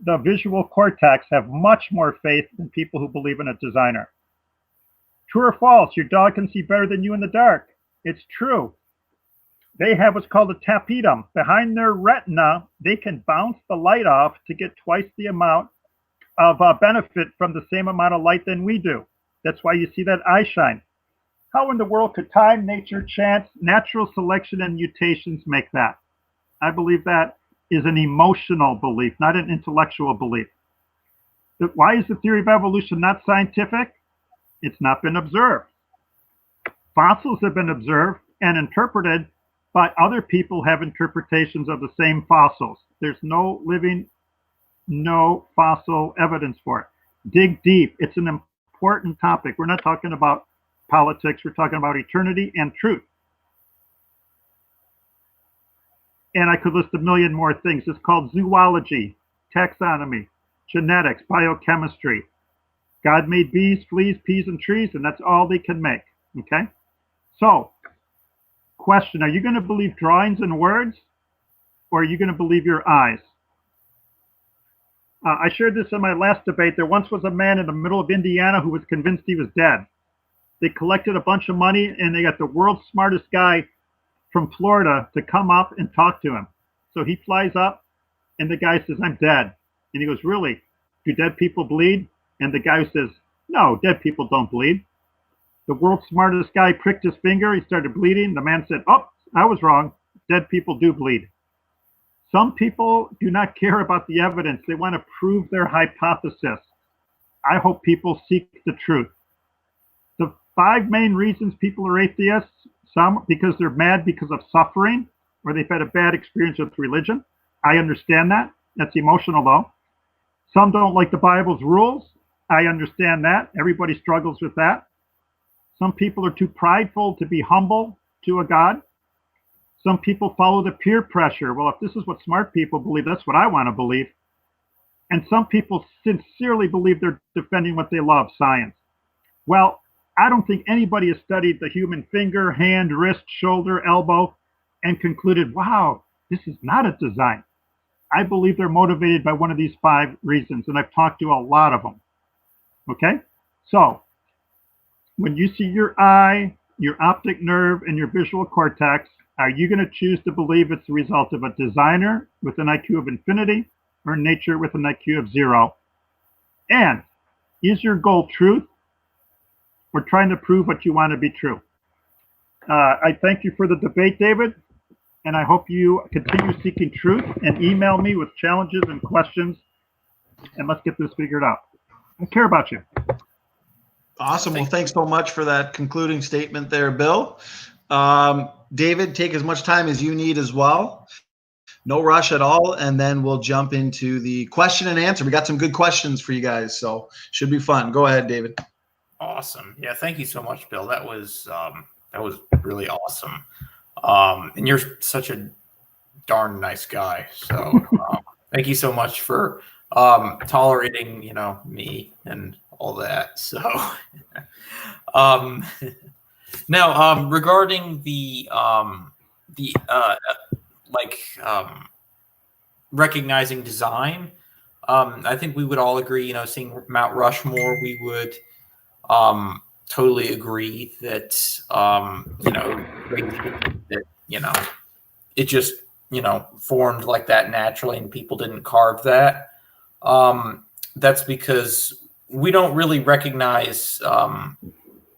the visual cortex have much more faith than people who believe in a designer. True or false, your dog can see better than you in the dark. It's true. They have what's called a tapetum. Behind their retina, they can bounce the light off to get twice the amount of benefit from the same amount of light than we do. That's why you see that eye shine. How in the world could time, nature, chance, natural selection, and mutations make that? I believe that is an emotional belief, not an intellectual belief. Why is the theory of evolution not scientific? It's not been observed. Fossils have been observed and interpreted, but other people have interpretations of the same fossils. There's no fossil evidence for it. Dig deep. It's an important topic. We're not talking about politics. We're talking about eternity and truth. And I could list a million more things. It's called zoology, taxonomy, genetics, biochemistry. God made bees, fleas, peas, and trees, and that's all they can make. Okay? So, question, are you going to believe drawings and words, or are you going to believe your eyes? I shared this in my last debate. There once was a man in the middle of Indiana who was convinced he was dead. They collected a bunch of money, and they got the world's smartest guy from Florida to come up and talk to him. So he flies up, and the guy says, I'm dead. And he goes, really? Do dead people bleed? And the guy says, no, dead people don't bleed. The world's smartest guy pricked his finger. He started bleeding. The man said, oh, I was wrong. Dead people do bleed. Some people do not care about the evidence. They want to prove their hypothesis. I hope people seek the truth. The 5 main reasons people are atheists, some because they're mad because of suffering, or they've had a bad experience with religion. I understand that. That's emotional, though. Some don't like the Bible's rules. I understand that. Everybody struggles with that. Some people are too prideful to be humble to a God. Some people follow the peer pressure. Well, if this is what smart people believe, that's what I want to believe. And some people sincerely believe they're defending what they love, science. Well, I don't think anybody has studied the human finger, hand, wrist, shoulder, elbow, and concluded, wow, this is not a design. I believe they're motivated by one of these 5 reasons, and I've talked to a lot of them. Okay? So, when you see your eye, your optic nerve, and your visual cortex, Are you going to choose to believe it's the result of a designer with an IQ of infinity or nature with an IQ of 0? And is your goal truth or trying to prove what you want to be true? I thank you for the debate, David, and I hope you continue seeking truth and email me with challenges and questions, and let's get this figured out. I care about you. Awesome. Well, thanks so much for that concluding statement there, Bill. David, take as much time as you need as well. No rush at all. And then we'll jump into the question and answer. We got some good questions for you guys, so should be fun. Go ahead, David. Awesome. Yeah, thank you so much, Bill. That was really awesome. And you're such a darn nice guy. So thank you so much for tolerating, me and all that. So now regarding the recognizing design, I think we would all agree, seeing Mount Rushmore, we would totally agree that it just formed like that naturally and people didn't carve that. That's because we don't really recognize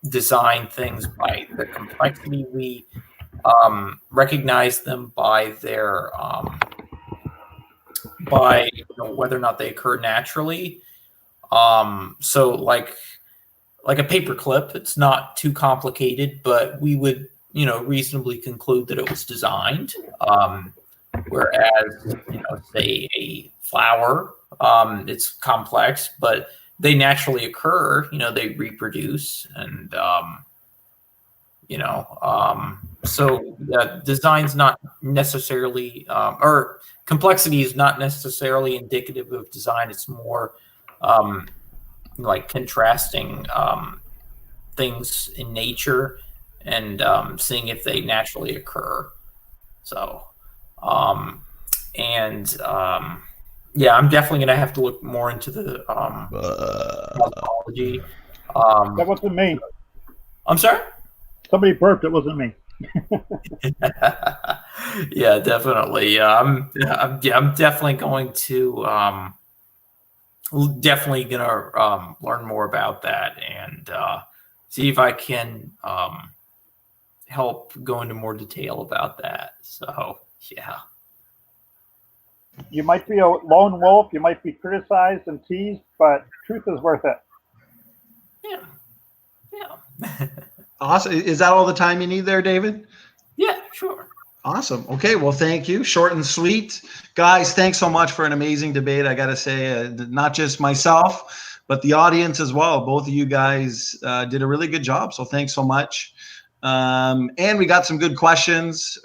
design things by the complexity. We recognize them by their whether or not they occur naturally. So like a paperclip, it's not too complicated, but we would reasonably conclude that it was designed. Whereas say a flower, it's complex, but they naturally occur. They reproduce, and so design's not necessarily, or complexity is not necessarily indicative of design. It's more like contrasting things in nature and seeing if they naturally occur. So, yeah, I'm definitely going to have to look more into the cosmology. That wasn't me. I'm sorry? Somebody burped. It wasn't me. Yeah, definitely. I'm definitely going to learn more about that and see if I can help go into more detail about that. So, yeah. You might be a lone wolf. You might be criticized and teased, but truth is worth it. Yeah. Awesome. Is that all the time you need there, David? Yeah, sure. Awesome. Okay. Well, thank you. Short and sweet. Guys, thanks so much for an amazing debate. I got to say, not just myself, but the audience as well. Both of you guys did a really good job. So thanks so much. And we got some good questions.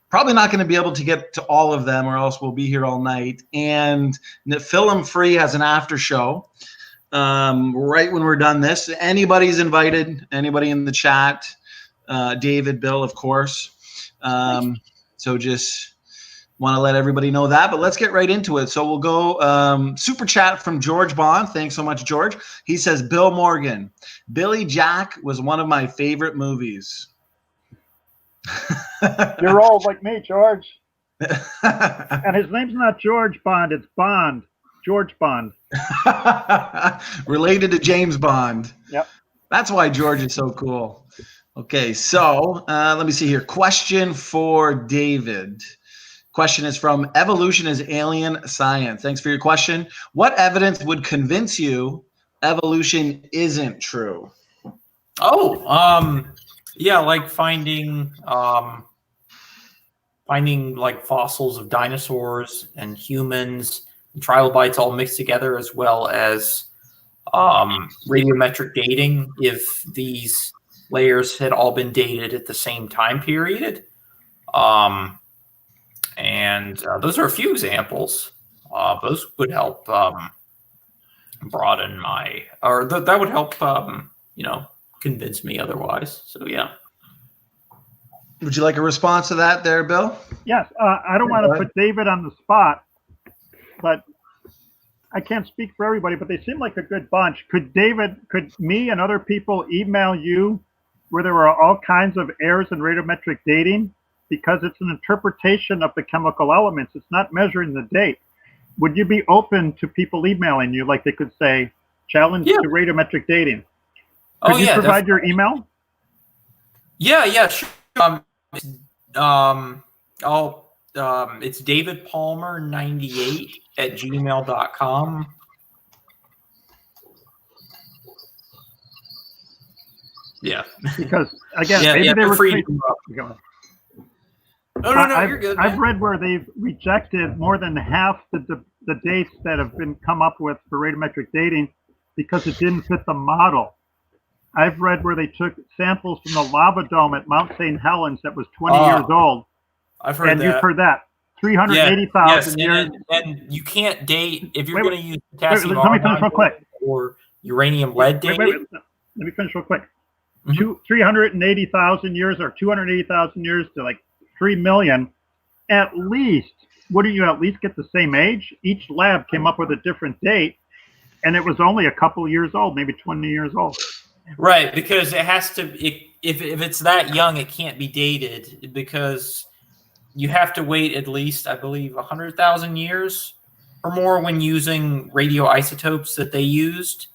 Probably not going to be able to get to all of them or else we'll be here all night. And Film Free has an after show right when we're done this. Anybody's invited, anybody in the chat, David, Bill, of course. So just want to let everybody know that, but let's get right into it. So we'll go super chat from George Bond. Thanks so much, George. He says, Bill Morgan, Billy Jack was one of my favorite movies. You're old like me, George. And his name's not George Bond, it's Bond. George Bond. Related to James Bond. Yep. That's why George is so cool. Okay, so let me see here. Question for David. Question is from Evolution is Alien Science. Thanks for your question. What evidence would convince you evolution isn't true? Yeah, like finding like fossils of dinosaurs and humans, and trilobites all mixed together, as well as radiometric dating, if these layers had all been dated at the same time period. And those are a few examples. Those would help broaden my, or that would help, convince me otherwise. So, yeah. Would you like a response to that there, Bill? Yes. I don't want to put David on the spot, but I can't speak for everybody, but they seem like a good bunch. Could me and other people email you where there were all kinds of errors in radiometric dating because it's an interpretation of the chemical elements. It's not measuring the date. Would you be open to people emailing you, like they could say, challenge Yeah. to radiometric dating? Oh, Could you yeah, provide definitely. your email? Yeah, sure. It's davidpalmer98@gmail.com. Yeah. Because again, Yeah, maybe yeah, they feel were free to treating. interrupt. No, you're good, I've man. read where they've rejected more than half the dates that have been come up with for radiometric dating because it didn't fit the model. I've read where they took samples from the lava dome at Mount St. Helens that was 20 years old. I've heard And that. you've heard that. 380,000 years. And you can't date if you're Wait, going to use potassium let me finish real quick. or uranium lead dating. Wait. Let me finish real quick. Mhm. 380,000 years or 280,000 years to like 3 million. At least, wouldn't you at least get the same age? Each lab came up with a different date, and it was only a couple years old, maybe 20 years old. Right, because it has to. If it's that young, it can't be dated because you have to wait at least, I believe, 100,000 years or more when using radioisotopes that they used.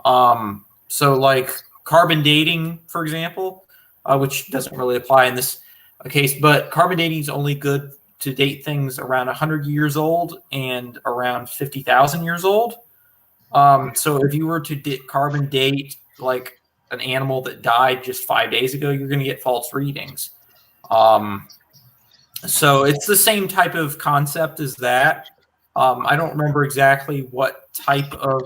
So, like carbon dating, for example, which doesn't really apply in this case, but carbon dating is only good to date things around 100 years old and around 50,000 years old. So if you were to carbon date like an animal that died just 5 days ago, you're going to get false readings. So it's the same type of concept as that. I don't remember exactly what type of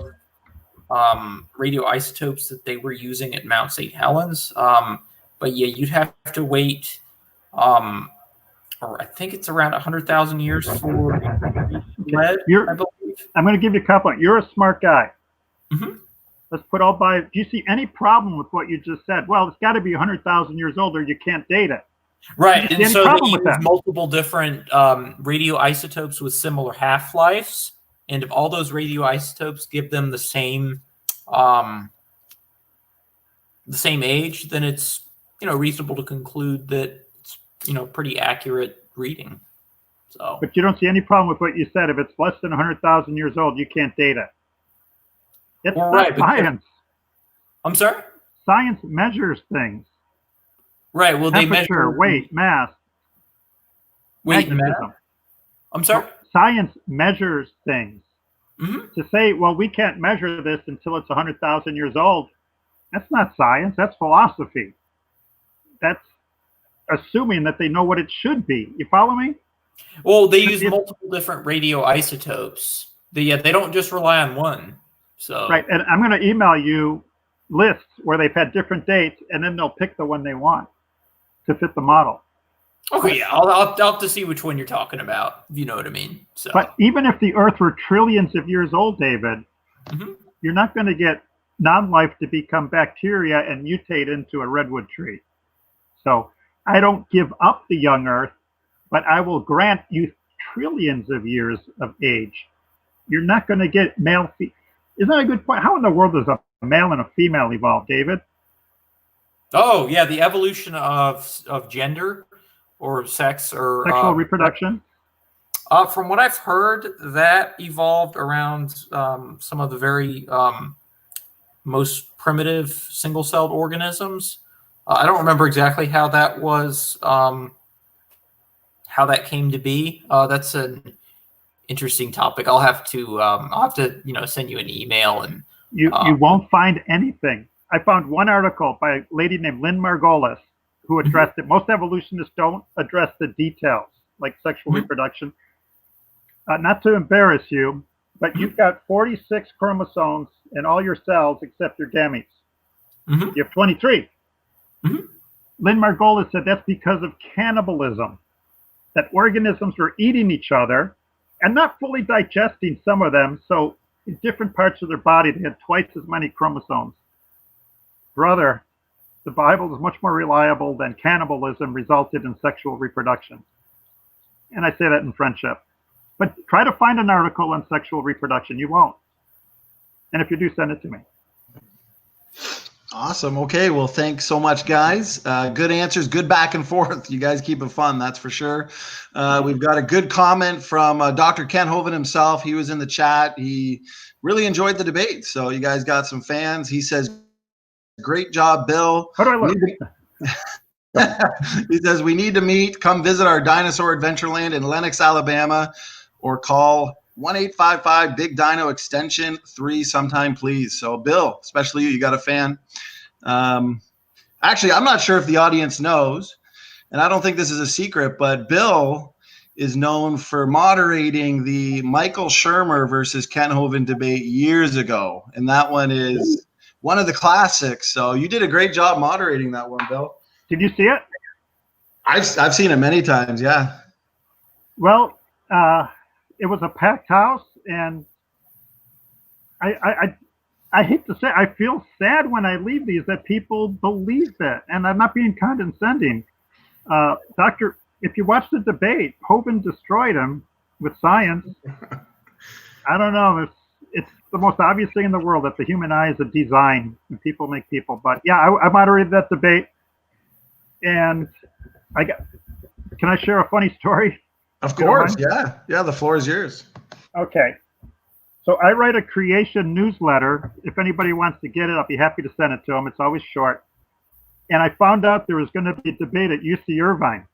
radioisotopes that they were using at Mount St. Helens. But yeah, you'd have to wait, or I think it's around 100,000 years for lead, I believe. I'm going to give you a couple. You're a smart guy. Mhm. Let's put all by. Do you see any problem with what you just said? Well, it's got to be 100,000 years old or you can't date it. Right, and so they use that? multiple different radioisotopes with similar half-lives, and if all those radioisotopes give them the same age, then it's reasonable to conclude that it's pretty accurate reading. So, but you don't see any problem with what you said. If it's less than 100,000 years old, you can't date it. It's not science. I'm sorry? Science measures things. Right. Well, they temperature, measure weight, mass. Weight and mass. I'm sorry? Science measures things. Mm-hmm. To say, well, we can't measure this until it's 100,000 years old, that's not science. That's philosophy. That's assuming that they know what it should be. You follow me? Well, they use multiple different radioisotopes. They don't just rely on one. So right, and I'm going to email you lists where they've had different dates, and then they'll pick the one they want to fit the model. Okay, yeah, I'll have to see which one you're talking about. If you know what I mean. So, but even if the Earth were trillions of years old, David, you're not going to get non-life to become bacteria and mutate into a redwood tree. So I don't give up the young Earth, but I will grant you trillions of years of age. You're not going to get male. Isn't that a good point? How in the world does a male and a female evolve, David? Oh yeah, the evolution of gender or sex or sexual reproduction. From what I've heard, that evolved around some of the very most primitive single-celled organisms. I don't remember exactly how that was, how that came to be. That's an interesting topic. I'll have to send you an email and you won't find anything. I found one article by a lady named Lynn Margolis who addressed it. Most evolutionists don't address the details like sexual reproduction. Not to embarrass you, but you've got 46 chromosomes in all your cells except your gametes. You have 23. Lynn Margolis said that's because of cannibalism, that organisms were eating each other and not fully digesting some of them. So in different parts of their body, they had twice as many chromosomes. Brother, the Bible is much more reliable than cannibalism resulted in sexual reproduction. And I say that in friendship. But try to find an article on sexual reproduction. You won't. And if you do, send it to me. Awesome. Okay. Well, thanks so much, guys. Good answers, good back and forth. You guys keep it fun, that's for sure. We've got a good comment from Dr. Ken Hovind himself. He was in the chat. He really enjoyed the debate. So you guys got some fans. He says, great job, Bill. How do I look? He says, we need to meet. Come visit our dinosaur adventureland in Lenox, Alabama, or call 1-855 Big Dino Extension 3 sometime, please. So, Bill, especially you got a fan. Actually, I'm not sure if the audience knows, and I don't think this is a secret, but Bill is known for moderating the Michael Shermer versus Ken Hovind debate years ago, and that one is one of the classics. So you did a great job moderating that one, Bill. Did you see it? I've seen it many times, yeah. Well, it was a packed house, and I hate to say, I feel sad when I leave these that people believe it, and I'm not being condescending. If you watch the debate, Hovind destroyed him with science. I don't know. It's the most obvious thing in the world that the human eye is a design, and people make people. But yeah, I moderated that debate, and can I share a funny story? Of course, yeah. Yeah, the floor is yours. Okay. So I write a creation newsletter. If anybody wants to get it, I'll be happy to send it to them. It's always short. And I found out there was going to be a debate at UC Irvine.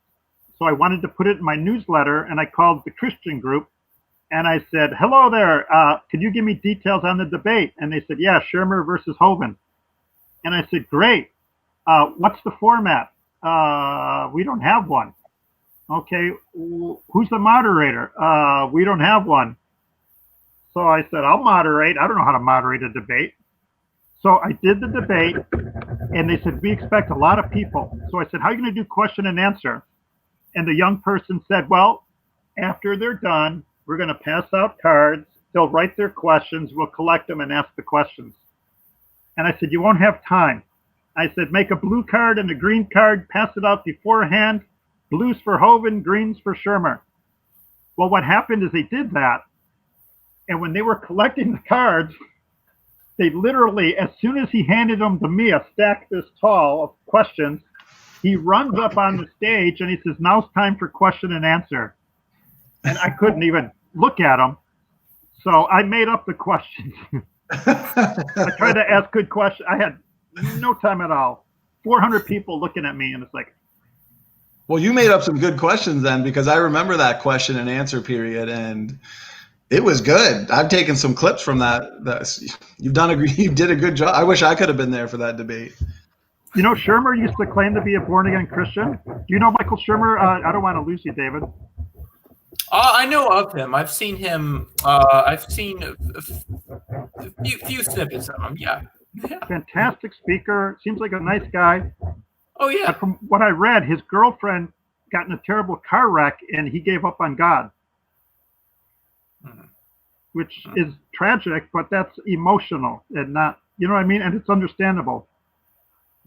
So I wanted to put it in my newsletter, and I called the Christian group, and I said, hello there, could you give me details on the debate? And they said, yeah, Shermer versus Hovind. And I said, great. What's the format? We don't have one. Okay, who's the moderator? We don't have one. So I said, I'll moderate. I don't know how to moderate a debate. So I did the debate, and they said, we expect a lot of people. So I said, how are you going to do question and answer? And the young person said, well, after they're done, we're going to pass out cards. They'll write their questions. We'll collect them and ask the questions. And I said, you won't have time. I said, make a blue card and a green card, pass it out beforehand. Blues for Hovind, greens for Shermer. Well, what happened is they did that. And when they were collecting the cards, they literally, as soon as he handed them to me, a stack this tall of questions, he runs up on the stage and he says, now it's time for question and answer. And I couldn't even look at him. So I made up the questions. I tried to ask good questions. I had no time at all. 400 people looking at me, and it's like. Well, you made up some good questions then, because I remember that question and answer period, and it was good. I've taken some clips from that. You did a good job. I wish I could have been there for that debate. You know, Shermer used to claim to be a born-again Christian. Do you know Michael Shermer? I don't want to lose you, David. I know of him. I've seen him. I've seen a few snippets of him. Yeah. Fantastic speaker. Seems like a nice guy. Oh, yeah. But from what I read, his girlfriend got in a terrible car wreck, and he gave up on God, which is tragic, but that's emotional and not, you know what I mean? And it's understandable.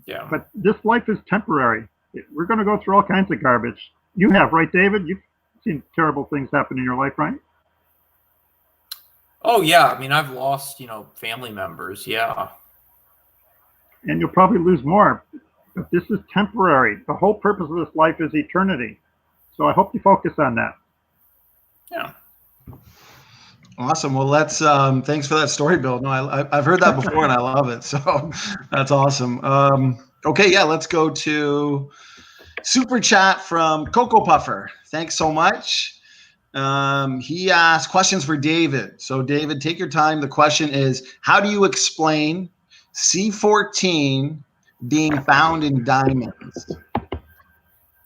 Yeah. But this life is temporary. We're going to go through all kinds of garbage. You have, right, David? You've seen terrible things happen in your life, right? Oh, yeah. I mean, I've lost, family members. Yeah. And you'll probably lose more. But this is temporary. The whole purpose of this life is eternity. So I hope you focus on that. Yeah. Awesome. Well, thanks for that story, Bill. No, I've heard that before and I love it. So that's awesome. Okay. Yeah. Let's go to super chat from Coco Puffer. Thanks so much. He asked questions for David. So David, take your time. The question is, how do you explain C14 being found in diamonds?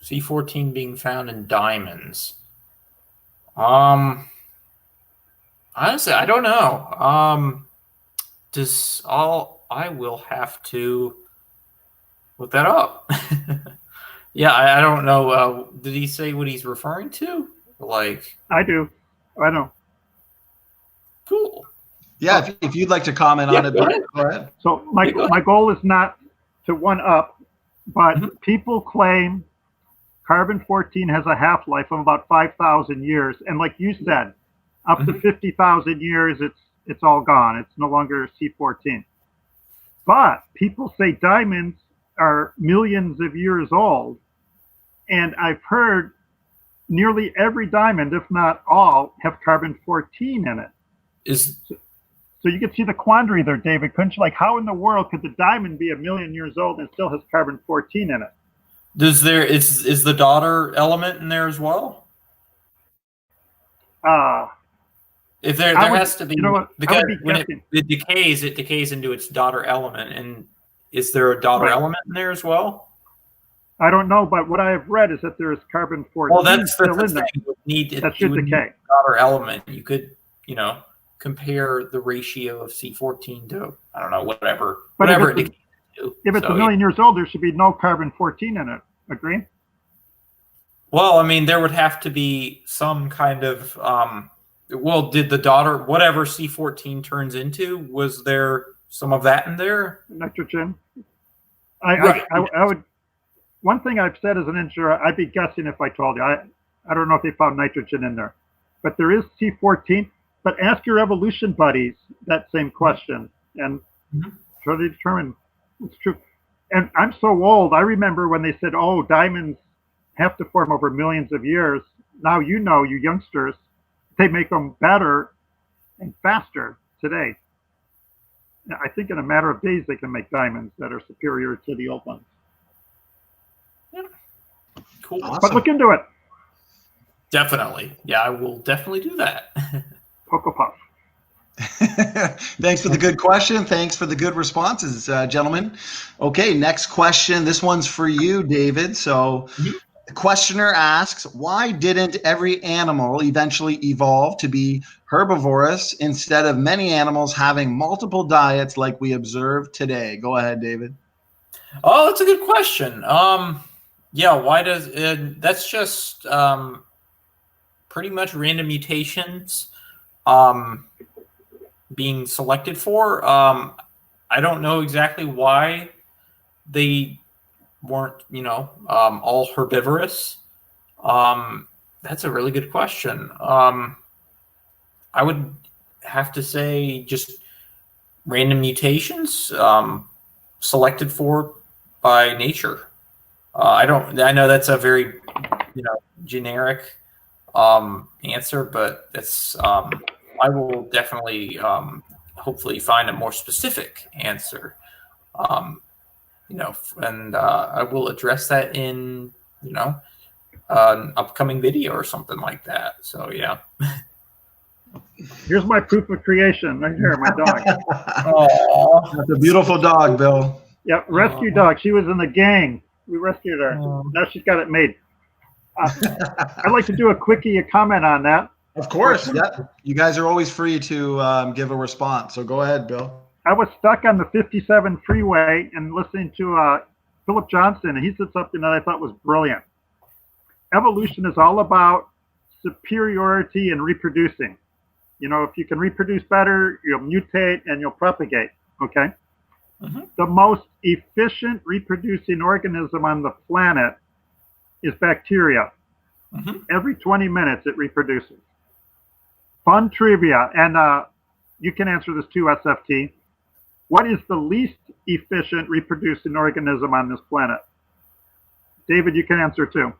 C14 being found in diamonds. Honestly, I don't know. I will have to look that up. Yeah, I don't know. Did he say what he's referring to? Like, I do. I know. Cool. Yeah, if you'd like to comment on it, go ahead. So my goal is not to one up, but people claim carbon-14 has a half-life of about 5,000 years, and like you said, up to 50,000 years, it's all gone. It's no longer C14. But people say diamonds are millions of years old. And I've heard nearly every diamond, if not all, have carbon-14 in it. So you can see the quandary there, David, couldn't you? Like, how in the world could the diamond be 1,000,000 years old and still has carbon-14 in it? Is the daughter element in there as well? If there has to be, you know what, because be when it decays into its daughter element. And is there a daughter element in there as well? I don't know, but what I have read is that there is carbon-14 well, that's still the in there. that should decay. Daughter element. You could, compare the ratio of C14 to, I don't know, whatever it decays to. If it's 1,000,000 years old, there should be no carbon-14 in it. Agree? Well, I mean, there would have to be some kind of, did the daughter, whatever C14 turns into, was there some of that in there? Nitrogen. Right. I would. One thing I've said as an engineer, I'd be guessing if I told you. I don't know if they found nitrogen in there, but there is C14. But ask your evolution buddies that same question and try to determine it's true. And I'm so old. I remember when they said, "Oh, diamonds have to form over millions of years." Now you youngsters, they make them better and faster today. I think in a matter of days they can make diamonds that are superior to the old ones. Yeah. Cool. Awesome. But look into it. Definitely. Yeah, I will definitely do that. Poco Puff. Thanks for the good question. Thanks for the good responses, gentlemen. Okay, next question. This one's for you, David. So the questioner asks, why didn't every animal eventually evolve to be herbivorous instead of many animals having multiple diets like we observe today? Go ahead, David. Oh, that's a good question. Yeah, why does that's just pretty much random mutations being selected for. I don't know exactly why they weren't, all herbivorous. That's a really good question. I would have to say just random mutations selected for by nature. I know that's a very, generic answer, but it's I will definitely hopefully find a more specific answer. And I will address that in, an upcoming video or something like that. So yeah. Here's my proof of creation right here, my dog. Oh, that's a beautiful dog, Bill. Yeah, rescue dog. She was in the gang. We rescued her. Now she's got it made. I'd like to do a quickie comment on that. Of course. Yeah. You guys are always free to give a response. So go ahead, Bill. I was stuck on the 57 freeway and listening to Philip Johnson, and he said something that I thought was brilliant. Evolution is all about superiority and reproducing. If you can reproduce better, you'll mutate and you'll propagate. Okay. The most efficient reproducing organism on the planet is bacteria. Every 20 minutes it reproduces. Fun trivia, and you can answer this too, SFT. What is the least efficient reproducing organism on this planet? David, you can answer too.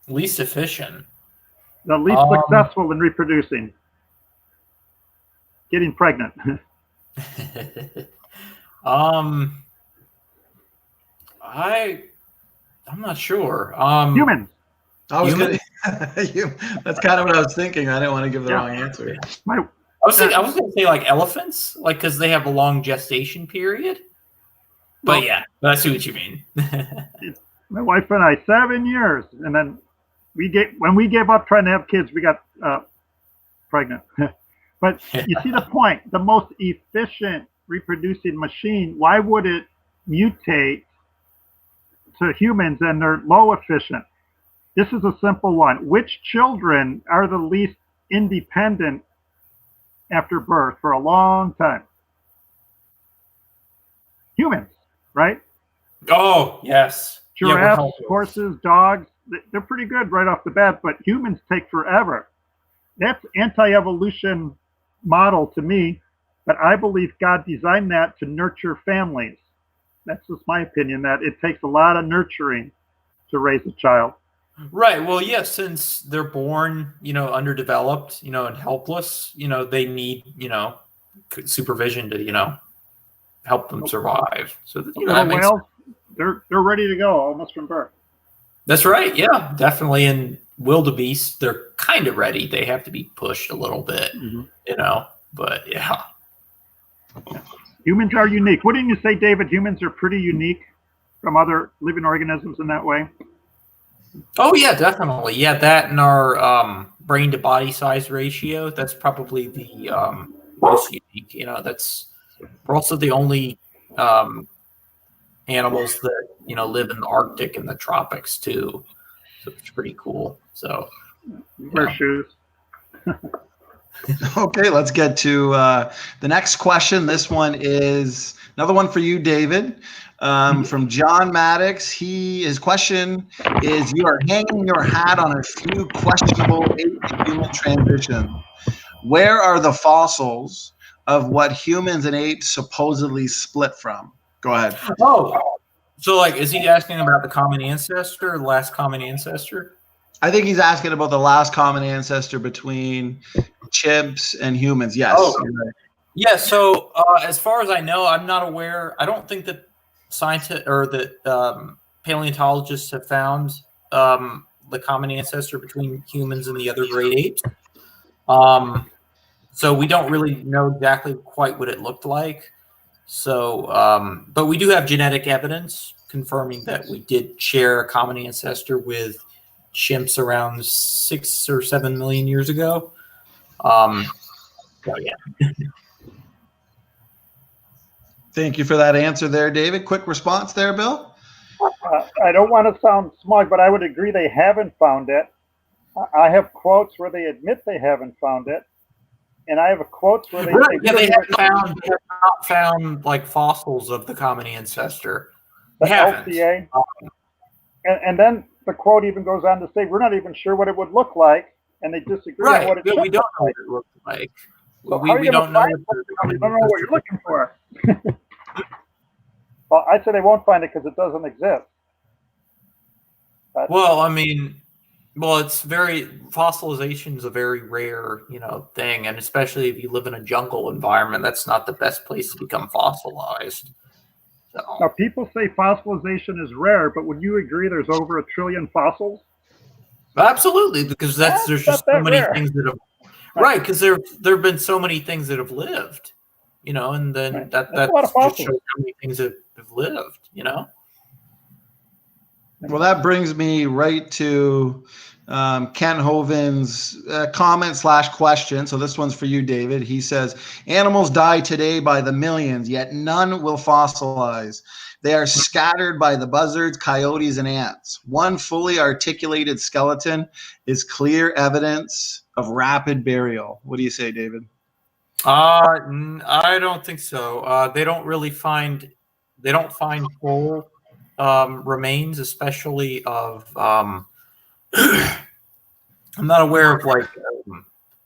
Least efficient. The least successful in reproducing. Getting pregnant. I'm not sure. Humans. I was gonna, that's kind of what I was thinking. I didn't want to give the wrong answer. I was going to say like elephants, like because they have a long gestation period. But yeah, I see what you mean. My wife and I, 7 years, and then when we gave up trying to have kids, we got pregnant. But you see the point. The most efficient reproducing machine, why would it mutate to humans and they're low efficient? This is a simple one. Which children are the least independent after birth for a long time? Humans, right? Oh, yes. Giraffes, horses, dogs, they're pretty good right off the bat, but humans take forever. That's anti-evolution model to me. But I believe God designed that to nurture families. That's just my opinion, that it takes a lot of nurturing to raise a child. Right. Well, yeah, since they're born, underdeveloped, and helpless, they need, supervision to, help them survive. So that, Little that makes whales, they're ready to go almost from birth. That's right. Yeah, definitely. And wildebeest, they're kind of ready. They have to be pushed a little bit, but yeah. Humans are unique. Wouldn't you say, David, humans are pretty unique from other living organisms in that way? Oh yeah, definitely. Yeah, that and our brain to body size ratio, that's probably the most unique. We're also the only animals that, live in the Arctic and the tropics too. So it's pretty cool. So Wear shoes. Okay, let's get to the next question. This one is another one for you, David, from John Maddox. His question is: you are hanging your hat on a few questionable ape-to-human transitions. Where are the fossils of what humans and apes supposedly split from? Go ahead. Oh, so is he asking about the common ancestor, the last common ancestor? I think he's asking about the last common ancestor between chimps and humans. Yes. Oh, yeah. So as far as I know, I'm not aware. I don't think that scientists or that paleontologists have found the common ancestor between humans and the other great apes. So we don't really know exactly quite what it looked like. So, but we do have genetic evidence confirming that we did share a common ancestor with chimps around 6 or 7 million years ago. So yeah. Thank you for that answer there, David. Quick response there, Bill? I don't want to sound smug, but I would agree they haven't found it. I have quotes where they admit they haven't found it. And I have quotes where they say, yeah, they have not found fossils of the common ancestor. They haven't. LCA. And then the quote even goes on to say, we're not even sure what it would look like. And they disagree on what it should we don't look know like. what it looks like. So we don't know. You don't know what you're looking for. Well, I'd say they won't find it because it doesn't exist. But, fossilization is a very rare, thing, and especially if you live in a jungle environment, that's not the best place to become fossilized. So. Now, people say fossilization is rare, but would you agree there's over 1 trillion fossils? Absolutely, because there's just so many things that have because there have been so many things that have lived, and then that just shows how many things that have lived, Well, that brings me right to Ken Hoven's comment/question. So this one's for you, David. He says, animals die today by the millions, yet none will fossilize. They are scattered by the buzzards, coyotes, and ants. One fully articulated skeleton is clear evidence of rapid burial. What do you say, David? I don't think so. They don't find full remains, especially of I'm not aware of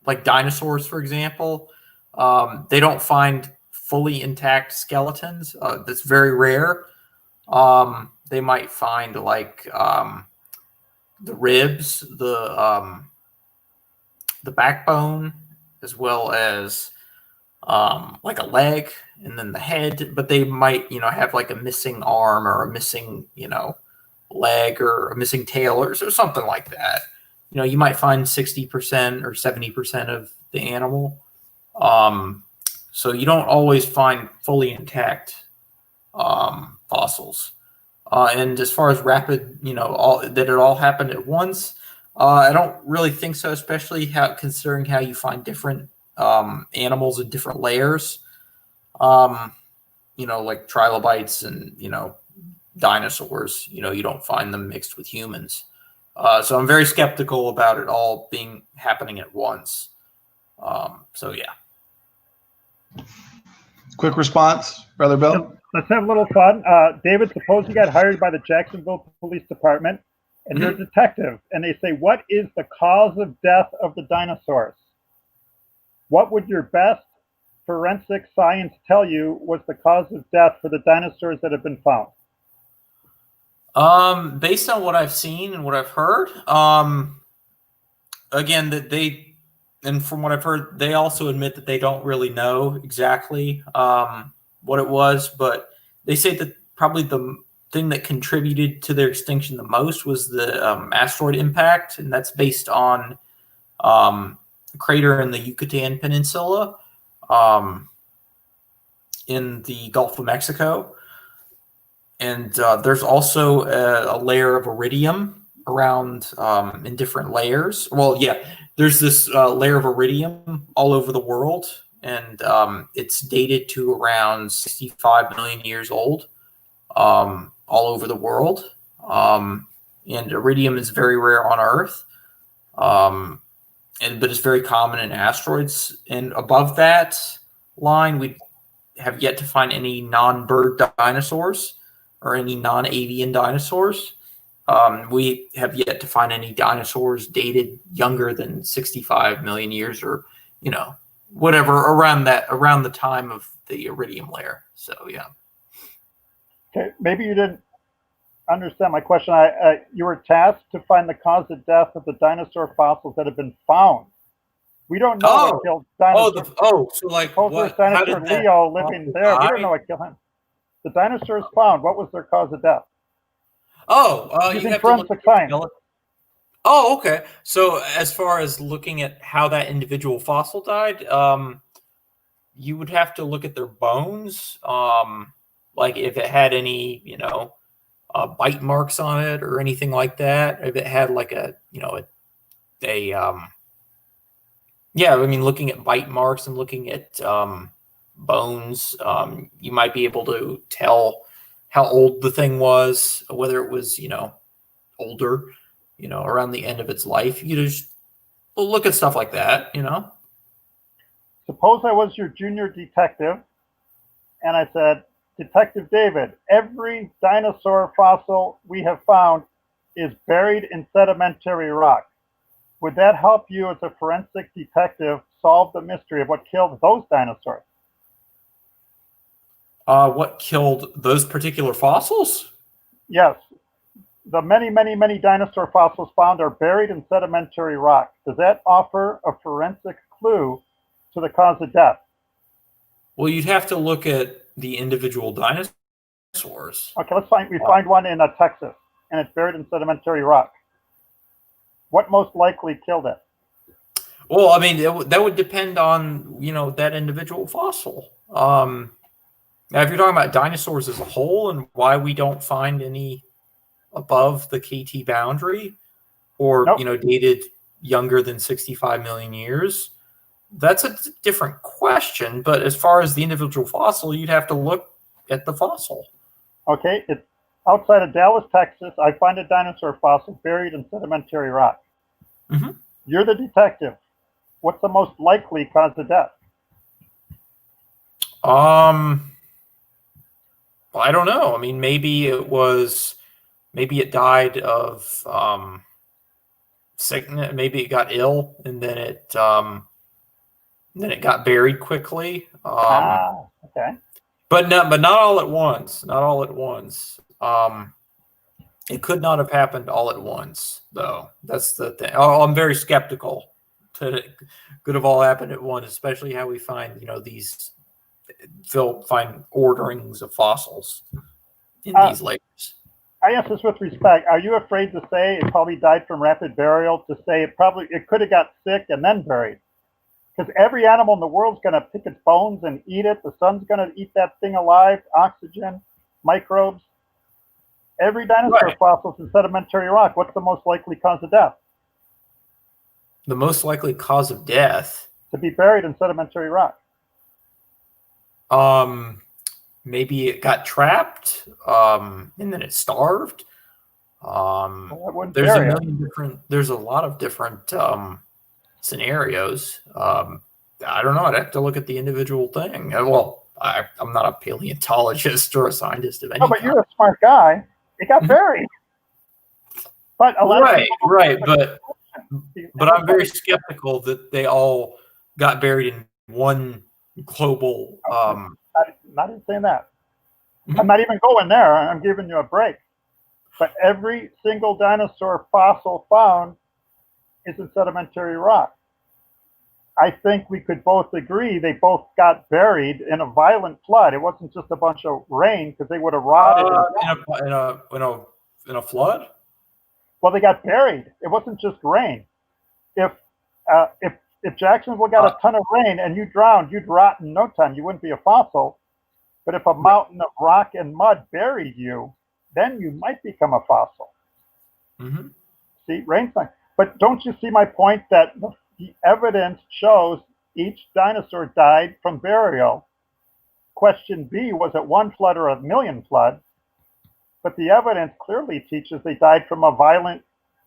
like dinosaurs, for example. They don't find fully intact skeletons. That's very rare. They might find the ribs, the backbone, as well as like a leg, and then the head. But they might, have a missing arm or a missing, leg or a missing tail or something like that. You might find 60% or 70% of the animal. So you don't always find fully intact fossils. And as far as rapid, that it all happened at once, I don't really think so, especially considering how you find different animals in different layers, like trilobites and, dinosaurs, you don't find them mixed with humans. So I'm very skeptical about it all happening at once. So yeah. Quick response, Brother Bill? Let's have a little fun. David, suppose you got hired by the Jacksonville Police Department and you're a detective, and they say, what is the cause of death of the dinosaurs? What would your best forensic science tell you was the cause of death for the dinosaurs that have been found? Based on what I've seen and what I've heard, again, that they, and from what I've heard, they also admit that they don't really know exactly what it was, but they say that probably the thing that contributed to their extinction the most was the asteroid impact, and that's based on a crater in the Yucatan Peninsula in the Gulf of Mexico. And there's also a layer of iridium around in different layers. Well, yeah, there's this layer of iridium all over the world, and it's dated to around 65 million years old all over the world. And iridium is very rare on Earth, but it's very common in asteroids. And above that line, we have yet to find any non-bird dinosaurs or any non-avian dinosaurs. We have yet to find any dinosaurs dated younger than 65 million years, or whatever around the time of the iridium layer. So yeah. Okay, maybe you didn't understand my question. You were tasked to find the cause of death of the dinosaur fossils that have been found. We don't know what killed dinosaurs. So like what? Dinosaur Leo living there. We don't know what killed him. The dinosaurs found. What was their cause of death? You have forensic science. Oh, okay. So as far as looking at how that individual fossil died, you would have to look at their bones, like if it had any, bite marks on it or anything like that. If it had like looking at bite marks and looking at bones, you might be able to tell how old the thing was, whether it was, older, around the end of its life. You just look at stuff like that, Suppose I was your junior detective and I said, Detective David, every dinosaur fossil we have found is buried in sedimentary rock. Would that help you as a forensic detective solve the mystery of what killed those dinosaurs? What killed those particular fossils? Yes. The many, many, many dinosaur fossils found are buried in sedimentary rock. Does that offer a forensic clue to the cause of death? Well, you'd have to look at the individual dinosaurs. Okay, we find one in Texas, and it's buried in sedimentary rock. What most likely killed it? Well, I mean, that would depend on, that individual fossil. Now, if you're talking about dinosaurs as a whole and why we don't find any above the KT boundary or, dated younger than 65 million years, that's a different question. But as far as the individual fossil, you'd have to look at the fossil. Okay, it's outside of Dallas, Texas. I find a dinosaur fossil buried in sedimentary rock. Mm-hmm. You're the detective. What's the most likely cause of death? Well, I don't know. I mean, maybe it died of sickness. Maybe it got ill and then it got buried quickly. Okay. But not all at once. Not all at once. It could not have happened all at once, though. That's the thing. I'm very skeptical that it could have all happened at once, especially how we find, find orderings of fossils in these layers. I ask this with respect. Are you afraid to say it probably died from rapid burial, to say it could have got sick and then buried? Because every animal in the world's going to pick its bones and eat it. The sun's going to eat that thing alive, oxygen, microbes. Every dinosaur fossil is in sedimentary rock. What's the most likely cause of death? The most likely cause of death? To be buried in sedimentary rock. Maybe it got trapped, and then it starved. There's a lot of different scenarios. I don't know. I'd have to look at the individual thing. Well, I'm not a paleontologist or a scientist of any kind. But you're a smart guy. It got buried. But but I'm very skeptical that they all got buried in one global. Not even saying that. Mhm. I'm not even going there. I'm giving you a break. But every single dinosaur fossil found is in sedimentary rock. I think we could both agree they both got buried in a violent flood. It wasn't just a bunch of rain, because they would have rotted. In a flood. Well, they got buried. It wasn't just rain. If Jacksonville got a ton of rain and you drowned, you'd rot in no time. You wouldn't be a fossil. But if a mountain of rock and mud buried you, then you might become a fossil. Mm-hmm. See, rain's not. But don't you see my point that the evidence shows each dinosaur died from burial? Question B, was it one flood or a million floods? But the evidence clearly teaches they died from a violent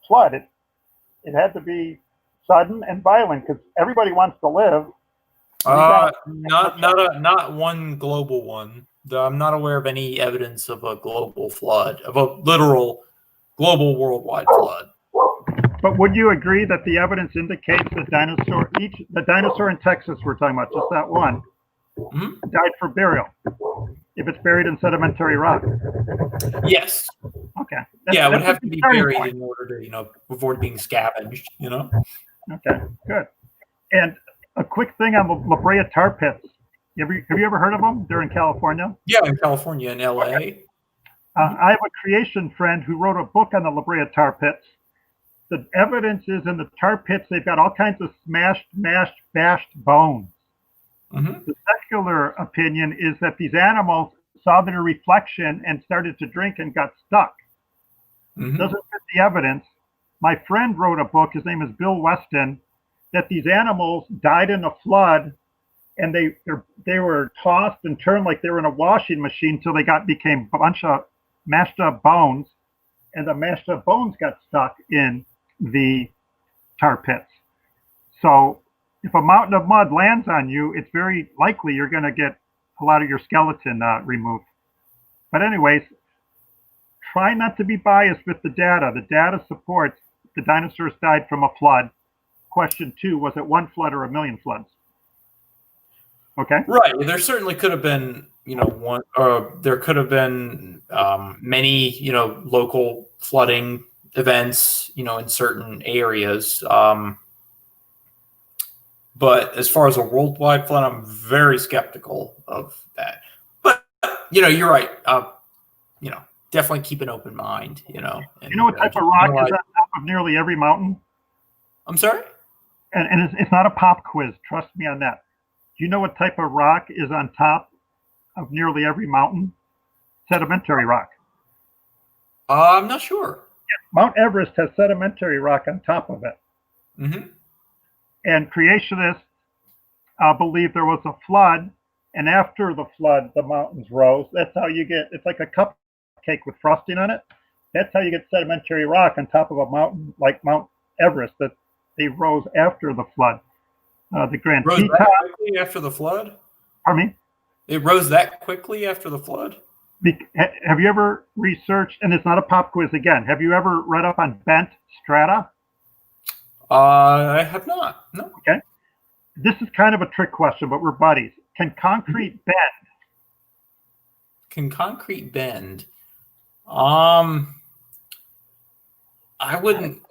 flood. It had to be sudden and violent, because everybody wants to live. Not one global one. I'm not aware of any evidence of a global flood, of a literal global worldwide flood. But would you agree that the evidence indicates the dinosaur in Texas we're talking about, just that one, died for burial, if it's buried in sedimentary rock? Yes. Okay. Yeah, it would have to be buried in order to, avoid being scavenged, Okay, good. And a quick thing on the Brea Tar Pits. Have you ever heard of them? They're in California. Yeah, in California, in LA. Okay. I have a creation friend who wrote a book on the Brea Tar Pits. The evidence is in the tar pits, they've got all kinds of smashed, mashed, bashed bones. Mm-hmm. The secular opinion is that these animals saw their reflection and started to drink and got stuck. Mm-hmm. Doesn't fit the evidence. My friend wrote a book, his name is Bill Weston, that these animals died in a flood, and they were tossed and turned like they were in a washing machine until they became a bunch of mashed up bones, and the mashed up bones got stuck in the tar pits. So if a mountain of mud lands on you, it's very likely you're going to get a lot of your skeleton removed. But anyways, try not to be biased with the data. The data supports the dinosaurs died from a flood. Question 2, was it one flood or a million floods? Okay. Right. There certainly could have been, one, or there could have been many, local flooding events, in certain areas. But as far as a worldwide flood, I'm very skeptical of that. But, you're right. Definitely keep an open mind, And, you know what type of rock is on top of nearly every mountain? I'm sorry? And it's not a pop quiz. Trust me on that. Do you know what type of rock is on top of nearly every mountain? Sedimentary rock. I'm not sure. Yeah, Mount Everest has sedimentary rock on top of it. Mm-hmm. And creationists believe there was a flood, and after the flood, the mountains rose. That's how you get, it's like a cupcake with frosting on it. That's how you get sedimentary rock on top of a mountain like Mount Everest, that they rose after the flood. The Grand Rose Teton. that quickly after the flood? Pardon me? It rose that quickly after the flood? Have you ever researched, and it's not a pop quiz again, have you ever read up on bent strata? I have not. No. Okay. This is kind of a trick question, but we're buddies. Can concrete bend? Can concrete bend? I wouldn't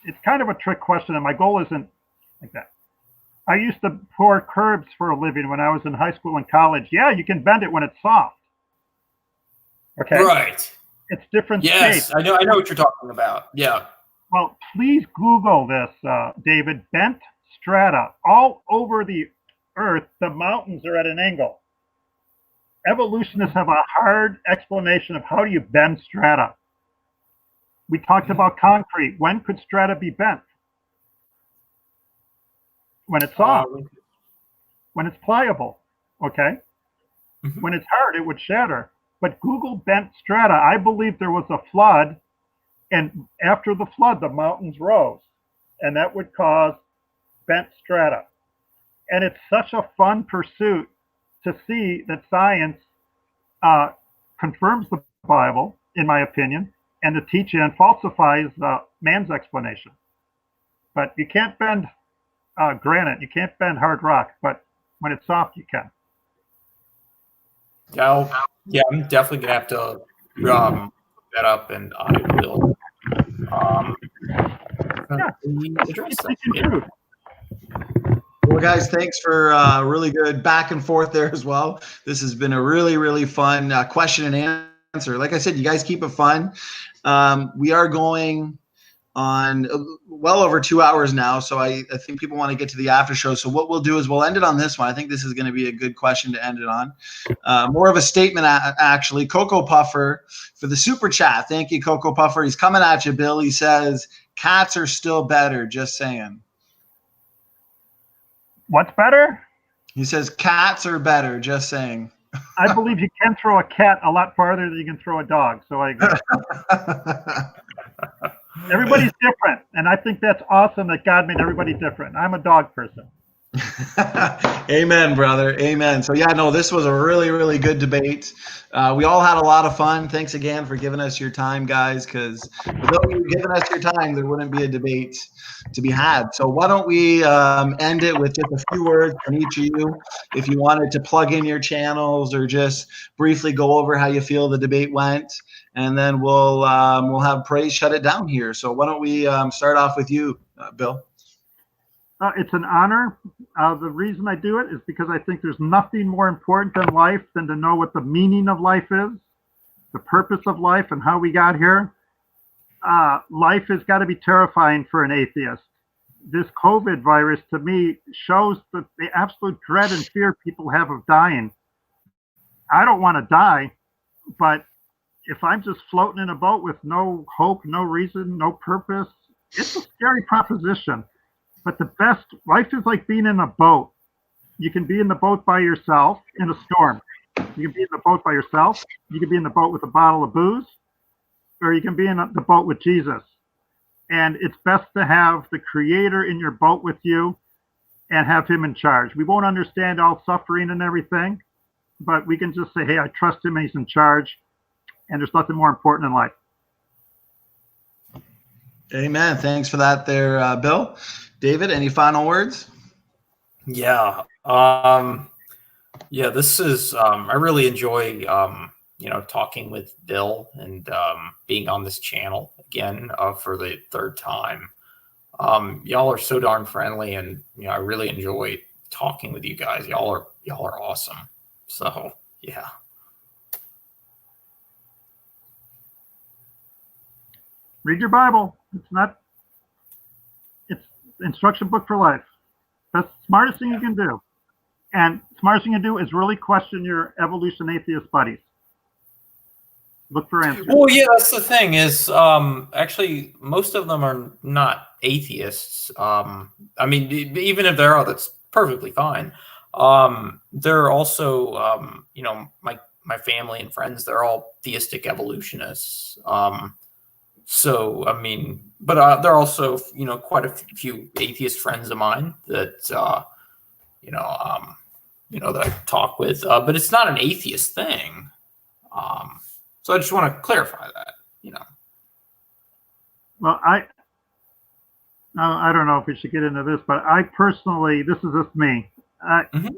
It's kind of a trick question, and my goal isn't like that. I used to pour curbs for a living when I was in high school and college. Yeah, you can bend it when it's soft. Okay. Right. It's different Yes, shapes. I know what you're talking about. Yeah. Well, please Google this, David. Bent strata. All over the earth, the mountains are at an angle. Evolutionists have a hard explanation of how do you bend strata. We talked about concrete. When could strata be bent? When it's soft. When it's pliable. Okay? Mm-hmm. When it's hard, it would shatter. But Google bent strata. I believe there was a flood, and after the flood, the mountains rose, and that would cause bent strata. And it's such a fun pursuit to see that science confirms the Bible, in my opinion, and to teach it and falsifies man's explanation. But you can't bend granite. You can't bend hard rock, but when it's soft, you can. Yeah, I'm definitely gonna have to look that up, and I will address that. Speaking truth. Well, guys, thanks for really good back and forth there as well. This has been a really, really fun question and answer. Like I said, you guys keep it fun. We are going on well over 2 hours now, so I think people want to get to the after show. So what we'll do is we'll end it on this one. I think this is going to be a good question to end it on. More of a statement, actually. Cocoa Puffer for the super chat. Thank you, Cocoa Puffer. He's coming at you, Bill. He says, cats are still better, just saying. What's better? He says cats are better, just saying. I believe you can throw a cat a lot farther than you can throw a dog, so I agree. Everybody's different, and I think that's awesome that God made everybody different. I'm a dog person. Amen, brother. Amen. So yeah, no, this was a really, really good debate. We all had a lot of fun. Thanks again for giving us your time, guys, because without you giving us your time, there wouldn't be a debate to be had. So why don't we end it with just a few words from each of you, if you wanted to plug in your channels or just briefly go over how you feel the debate went, and then we'll have Praise shut it down here. So why don't we start off with you, Bill? It's an honor. The reason I do it is because I think there's nothing more important in life than to know what the meaning of life is, the purpose of life, and how we got here. Life has got to be terrifying for an atheist. This COVID virus, to me, shows the absolute dread and fear people have of dying. I don't want to die, but if I'm just floating in a boat with no hope, no reason, no purpose, it's a scary proposition. But the best, life is like being in a boat. You can be in the boat by yourself in a storm. You can be in the boat by yourself. You can be in the boat with a bottle of booze, or you can be in the boat with Jesus. And it's best to have the Creator in your boat with you and have Him in charge. We won't understand all suffering and everything, but we can just say, hey, I trust Him and He's in charge. And there's nothing more important in life. Amen. Thanks for that there, Bill. David, any final words? Yeah. This is, I really enjoy, talking with Bill and being on this channel again for the third time. Y'all are so darn friendly, and I really enjoy talking with you guys. Y'all are awesome. So yeah. Read your Bible. It's instruction book for life. That's the smartest thing you can do. And smartest thing you can do is really question your evolution atheist buddies. Look for answers. Well, yeah, that's the thing is, actually, most of them are not atheists. I mean, even if they are, that's perfectly fine. They're also, my family and friends, they're all theistic evolutionists. So, I mean, but there are also, quite a few atheist friends of mine that, that I talk with, but it's not an atheist thing. So I just want to clarify that, Well, I don't know if we should get into this, but I personally, this is just me. I have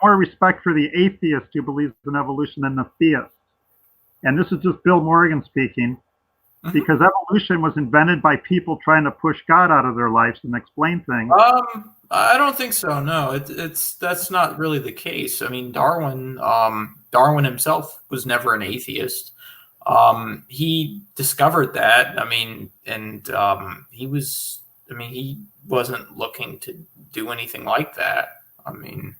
more respect for the atheist who believes in evolution than the theist. And this is just Bill Morgan speaking. Because evolution was invented by people trying to push God out of their lives and explain things. I don't think so. No, that's not really the case. I mean, Darwin himself was never an atheist. He discovered that. I mean, and he wasn't looking to do anything like that. I mean,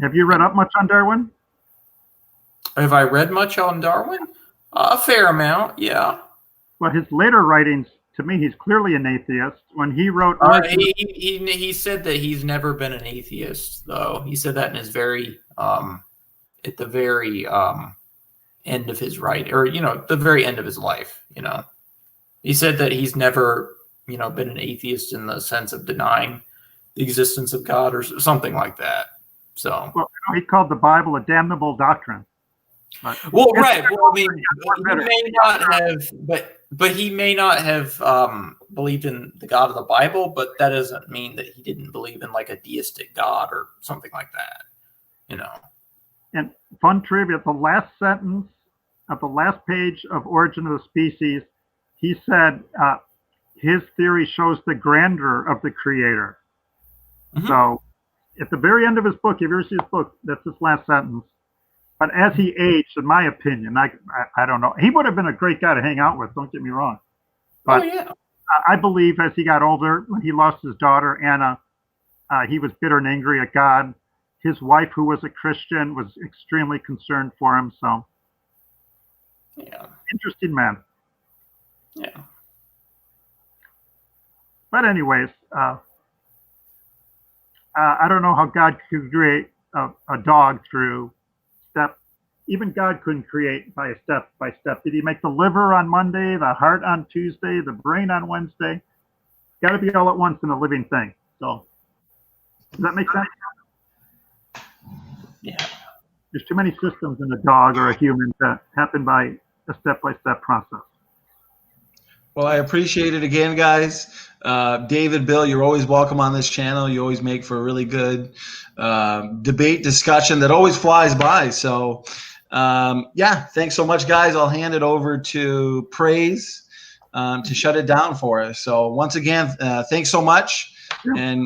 have you read up much on Darwin? Have I read much on Darwin? A fair amount, yeah. Well, his later writings, to me, he's clearly an atheist. When he wrote, he said that he's never been an atheist, though. He said that in his very at the very end of his writing, or the very end of his life. He said that he's never been an atheist in the sense of denying the existence of God or something like that. So, well, he called the Bible a damnable doctrine. Well, right. Well, I mean, he may not have, but he may not have believed in the God of the Bible, but that doesn't mean that he didn't believe in like a deistic God or something like that, you know. And fun trivia, the last sentence of the last page of Origin of the Species, he said his theory shows the grandeur of the Creator. Mm-hmm. So at the very end of his book, if you ever see his book, that's his last sentence. But as he aged, in my opinion, I don't know. He would have been a great guy to hang out with, don't get me wrong. But I believe as he got older, when he lost his daughter, Anna, he was bitter and angry at God. His wife, who was a Christian, was extremely concerned for him. So, interesting man. Yeah. But anyways, I don't know how God could create a dog through step. Even God couldn't create by step. Did he make the liver on Monday, the heart on Tuesday, the brain on Wednesday? Got to be all at once in a living thing. So, does that make sense? Yeah. There's too many systems in a dog or a human to happen by a step-by-step process. Well, I appreciate it again, guys. David, Bill, you're always welcome on this channel. You always make for a really good debate discussion that always flies by. So, thanks so much, guys. I'll hand it over to Praise to shut it down for us. So once again, thanks so much. And